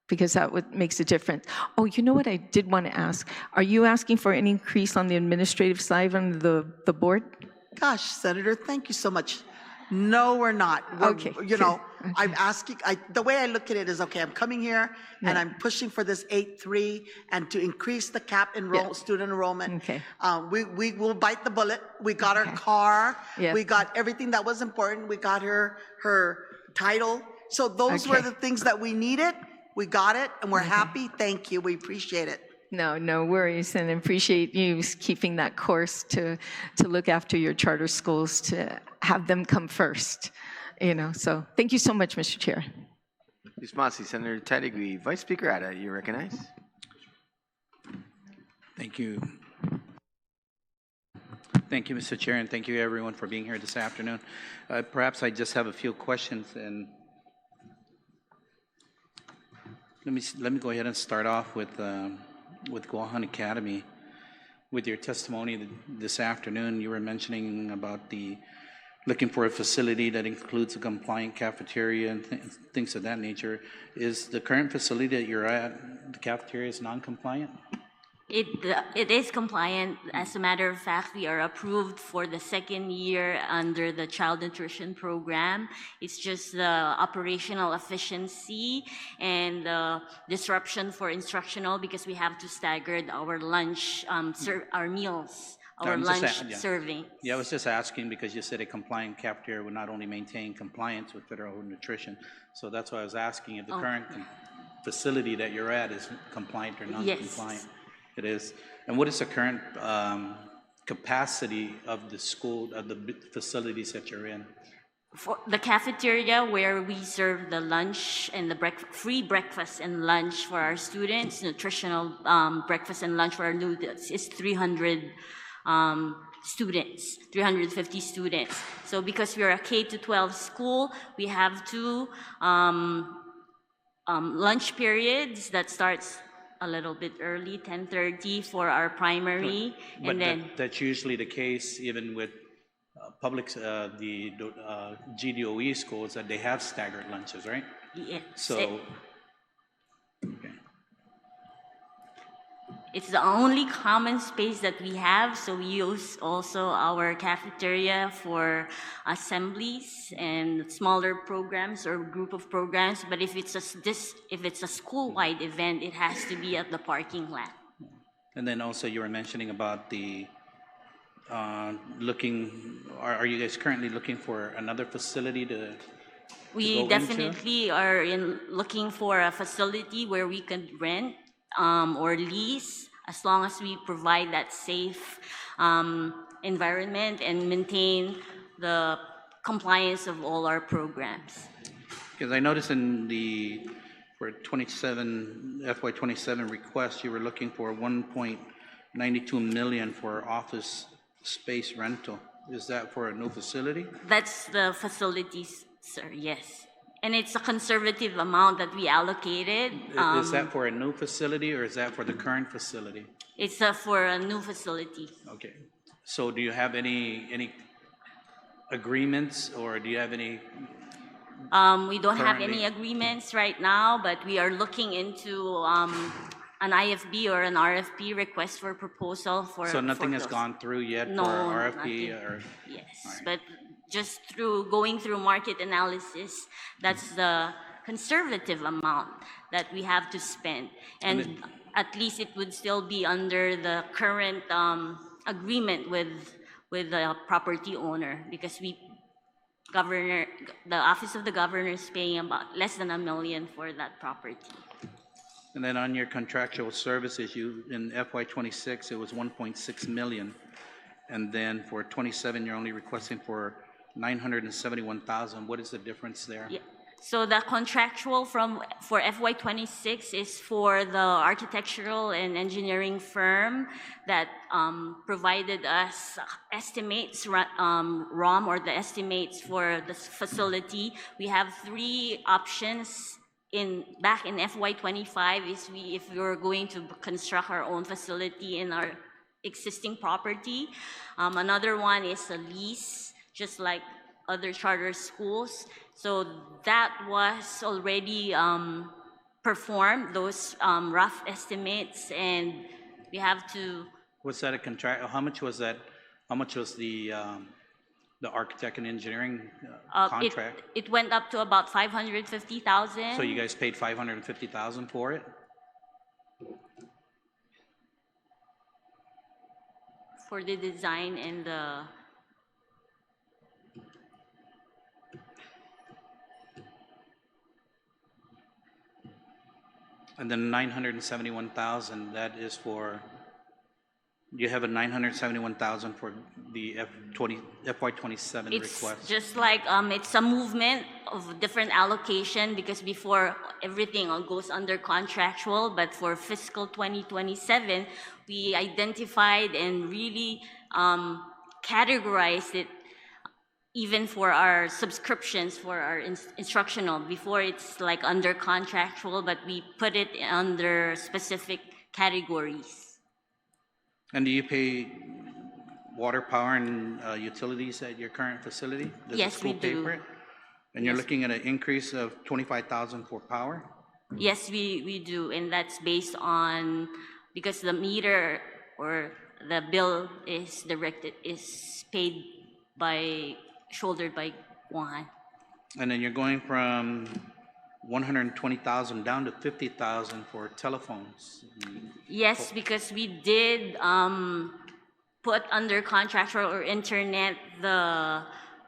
because that makes a difference. Oh, you know what I did want to ask? Are you asking for an increase on the administrative side on the board?
Gosh, Senator, thank you so much. No, we're not.
Okay.
You know, I'm asking, the way I look at it is, okay, I'm coming here and I'm pushing for this 8.3 and to increase the cap student enrollment.
Okay.
We will bite the bullet. We got her car.
Yeah.
We got everything that was important. We got her title. So those were the things that we needed. We got it and we're happy. Thank you. We appreciate it.
No worries, and I appreciate you keeping that course to look after your charter schools, to have them come first, you know. So thank you so much, Mr. Chair.
Usmasi, Senator Tadigui. Vice Speaker Ada, you recognize?
Thank you. Thank you, Mr. Chair, and thank you everyone for being here this afternoon. Perhaps I just have a few questions, and let me go ahead and start off with Guahan Academy. With your testimony this afternoon, you were mentioning about looking for a facility that includes a compliant cafeteria and things of that nature. Is the current facility that you're at, the cafeteria is non-compliant?
It is compliant. As a matter of fact, we are approved for the second year under the child nutrition program. It's just the operational efficiency and the disruption for instructional, because we have to stagger our lunch, our meals, our lunch serving.
Yeah, I was just asking because you said a compliant cafeteria would not only maintain compliance with federal nutrition. So that's why I was asking if the current facility that you're at is compliant or non-compliant.
Yes.
It is. And what is the current capacity of the school, of the facilities that you're in?
For the cafeteria, where we serve the lunch and the free breakfast and lunch for our students, nutritional breakfast and lunch for our students, is 300 students, 350 students. So because we're a K-12 school, we have two lunch periods that starts a little bit early, 10:30 for our primary,
But
and then
that's usually the case even with public, the GDOE schools, that they have staggered lunches, right?
yeah,
So,
it's the only common space that we have, so we use also our cafeteria for assemblies and smaller programs or group of programs. But if it's a school-wide event, it has to be at the parking lot.
and then also you were mentioning about the are you guys currently looking for another facility to
We
go
definitely are looking for a facility where we can rent or lease, as long as we provide that safe environment and maintain the compliance of all our programs.
Because I noticed in for FY27 request, you were looking for 1.92 million for office space rental. Is that for a new facility?
That's the facilities, sir, yes. And it's a conservative amount that we allocated.
Is that for a new facility or is that for the current facility?
It's for a new facility.
Okay. So do you have any agreements, or do you have any?
We don't have any agreements right now, but we are looking into an IFB or an RFP, request for proposal for.
So nothing has gone through yet
No,
for RFP
nothing.
or?
Yes,
Right.
but just going through market analysis, that's the conservative amount that we have to spend. And at least it would still be under the current agreement with the property owner, because the Office of the Governor is paying about less than $1 million for that property.
And then on your contractual services, in FY26, it was 1.6 million. And then for 27, you're only requesting for 971,000. What is the difference there?
Yeah. So the contractual for FY26 is for the architectural and engineering firm that provided us estimates, ROM, or the estimates for the facility. We have 3 options back in FY25 if we were going to construct our own facility in our existing property. Another one is a lease, just like other charter schools. So that was already performed, those rough estimates, and we have to.
Was that a contract? How much was that? How much was the architect and engineering contract?
It went up to about 550,000.
So you guys paid 550,000 for it?
For the design and the.
And then 971,000, that is for, you have a 971,000 for the FY27
It's
request.
just like, it's a movement of different allocation because before everything goes under contractual, but for fiscal 2027, we identified and really categorized it even for our subscriptions, for our instructional. Before it's like under contractual, but we put it under specific categories.
And do you pay water, power, and utilities at your current facility? Does
Yes,
the school
we
pay
do.
for it? And you're
Yes.
looking at an increase of 25,000 for power?
Yes, we do, and that's based on, because the meter or the bill is paid shouldered by Guåhan.
And then you're going from 120,000 down to 50,000 for telephones.
Yes, because we did put under contractual or internet the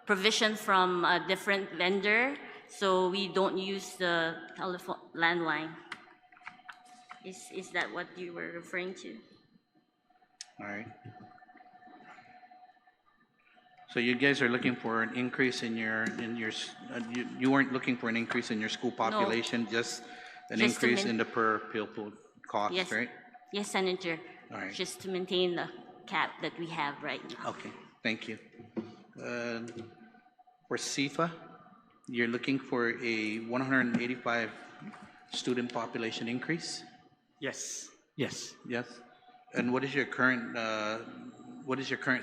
provision from a different vendor, so we don't use the telephone landline. Is that what you were referring to?
All right. So you guys are looking for an increase in your you weren't looking for an increase in your school population, just an
Just to
increase in the per pupil cost,
Yes.
right?
Yes, Senator.
All right.
Just to maintain the cap that we have right now.
Okay, thank you. For Seifa, you're looking for a 185 student population increase?
Yes. Yes.
Yes. And what is your current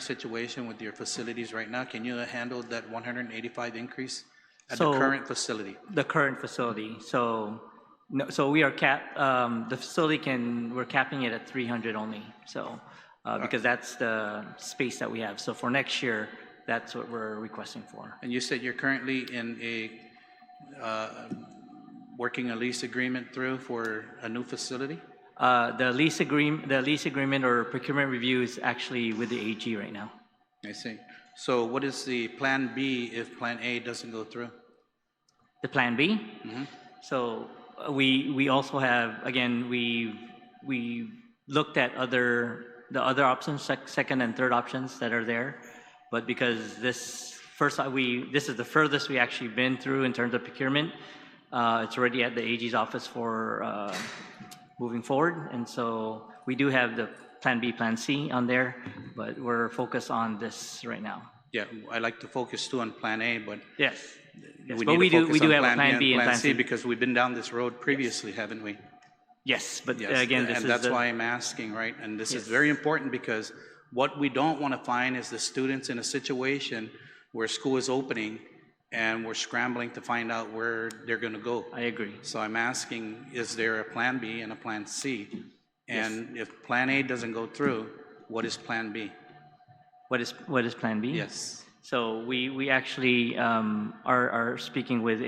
situation with your facilities right now? Can you handle that 185 increase at the current facility?
The current facility. So, no, so we are the facility we're capping it at 300 only. So, because that's the space that we have. So for next year, that's what we're requesting for.
And you said you're currently in a working a lease agreement through for a new facility?
The lease agreement or procurement review is actually with the AG right now.
I see. So what is the plan B if plan A doesn't go through?
The plan B?
Mm-hmm.
So we also have, again, we looked at the other options, second and third options that are there, but because this is the furthest we actually been through in terms of procurement. It's already at the AG's office for moving forward, and so we do have the plan B, plan C on there, but we're focused on this right now.
Yeah, I like to focus too on plan A, but
Yes.
we
but
need to
we
focus
do
on
have a
plan
plan B and plan C.
because we've been down this road previously, haven't we?
Yes, but
Yes,
again, this
and
is
that's why I'm asking, right? And this is
Yes.
very important because what we don't want to find is the students in a situation where school is opening and we're scrambling to find out where they're going to go.
I agree.
So I'm asking, is there a plan B and a plan C? And if plan A doesn't go through, what is plan B?
What is plan B?
Yes.
So we actually are speaking with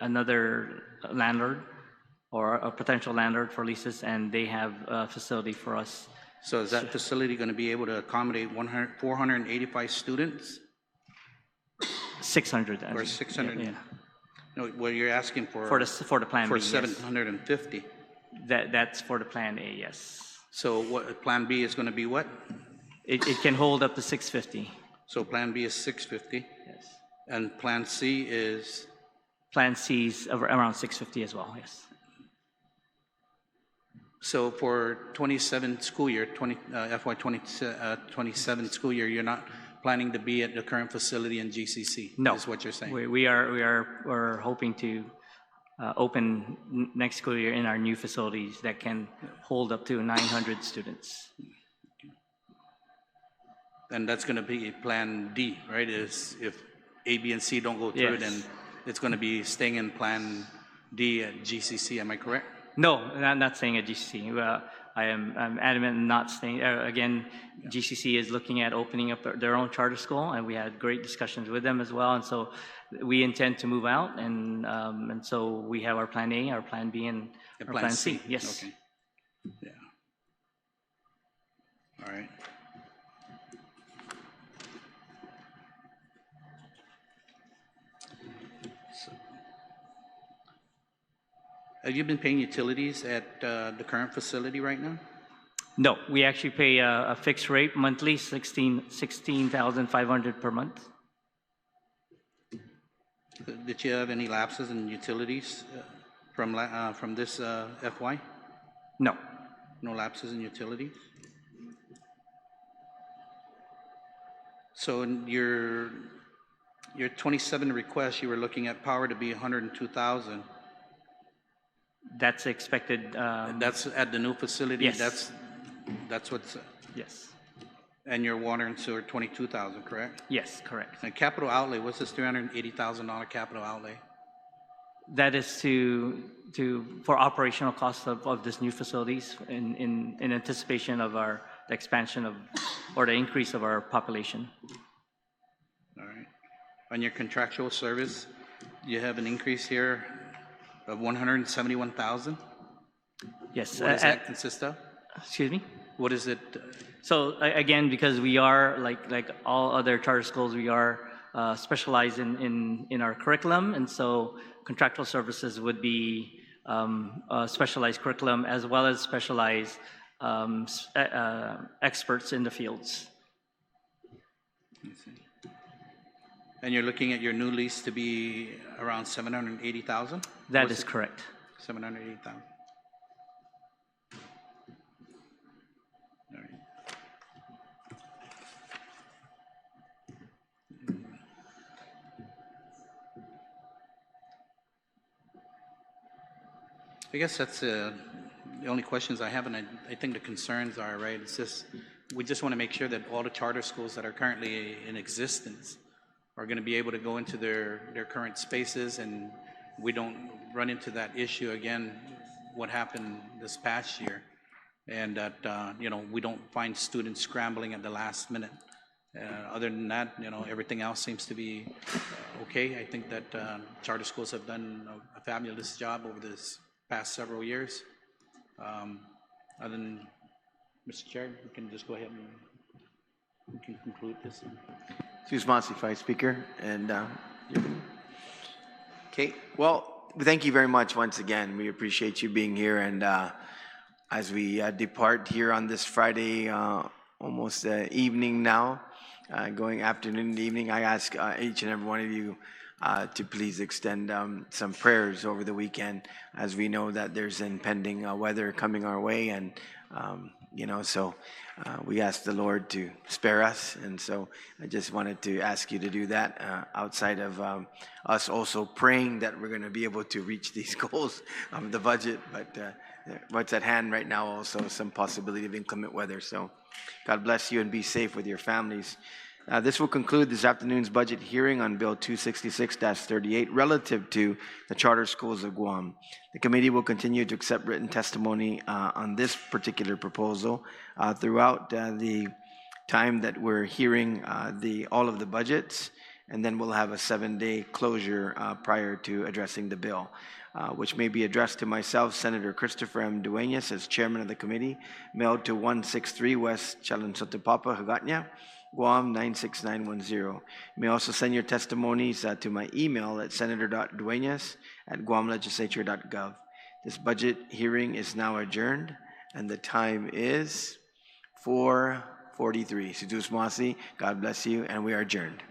another landlord or a potential landlord for leases, and they have a facility for us.
So is that facility going to be able to accommodate 485 students?
600.
Or 600?
Yeah.
No, well, you're asking for
the plan
for
B.
750.
Yes. That's for the plan A. Yes.
So what plan B is going to be what?
It can hold up to 650.
So plan B is 650,
Yes.
and plan C is
Plan C's of around 650 as well, yes.
So for 27 school year, FY27 school year, you're not planning to be at the current facility in GCC?
No.
Is what you're saying?
We're hoping to open next school year in our new facilities that can hold up to 900 students.
And that's going to be Plan D, right? Is if A, B, and C don't go through,
Yes.
then it's going to be staying in Plan D at GCC. Am I correct?
No, I'm not staying at GCC. I'm adamant in not staying. Again, GCC is looking at opening up their own charter school, and we had great discussions with them as well. And so we intend to move out, and so we have our Plan A, our Plan B, and our Plan C. Yes.
Okay. Yeah. All right. Have you been paying utilities at the current facility right now?
No, we actually pay a fixed rate monthly, $16,500 per month.
Did you have any lapses in utilities from this FY?
No.
No lapses in utilities? So in your 27 requests, you were looking at power to be 102,000.
That's expected.
That's at the new facility?
Yes.
That's what's...
Yes.
And your water and sewer, 22,000, correct?
Yes, correct.
And capital outlay, what's this $380,000 capital outlay?
That is for operational costs of this new facilities in anticipation of the expansion or the increase of our population.
All right. On your contractual service, you have an increase here of 171,000?
Yes.
What does that consist of?
Excuse me?
What is it?
So again, because we are like all other charter schools, we are specialized in our curriculum, and so contractual services would be specialized curriculum as well as specialized experts in the fields.
And you're looking at your new lease to be around 780,000?
That is correct.
780,000. All right. I guess that's the only questions I have, and I think the concerns are, right, it's just, we just want to make sure that all the charter schools that are currently in existence are going to be able to go into their current spaces, and we don't run into that issue again, what happened this past year, and that, we don't find students scrambling at the last minute. Other than that, everything else seems to be okay. I think that charter schools have done a fabulous job over this past several years. Other than, Mr. Chair, we can just go ahead and we can conclude this.
Susmasi, Vice Speaker, and okay. Well, thank you very much once again. We appreciate you being here, and as we depart here on this Friday, almost evening now, going afternoon to evening, I ask each and every one of you to please extend some prayers over the weekend, as we know that there's impending weather coming our way, and so we ask the Lord to spare us, and so I just wanted to ask you to do that outside of us also praying that we're going to be able to reach these goals of the budget, but what's at hand right now also some possibility of inclement weather. So God bless you and be safe with your families. This will conclude this afternoon's budget hearing on Bill 266-38 relative to the charter schools of Guam. The committee will continue to accept written testimony on this particular proposal throughout the time that we're hearing all of the budgets, and then we'll have a 7-day closure prior to addressing the bill, which may be addressed to myself, Senator Christopher M. Dueñas, as chairman of the committee, mailed to 163 West Chalansotapapa, Hagåtña, Guam 96910. You may also send your testimonies to my email at senator.dueñas@guamlegislature.gov. This budget hearing is now adjourned, and the time is 4:43. Sidus Masi, God bless you, and we are adjourned.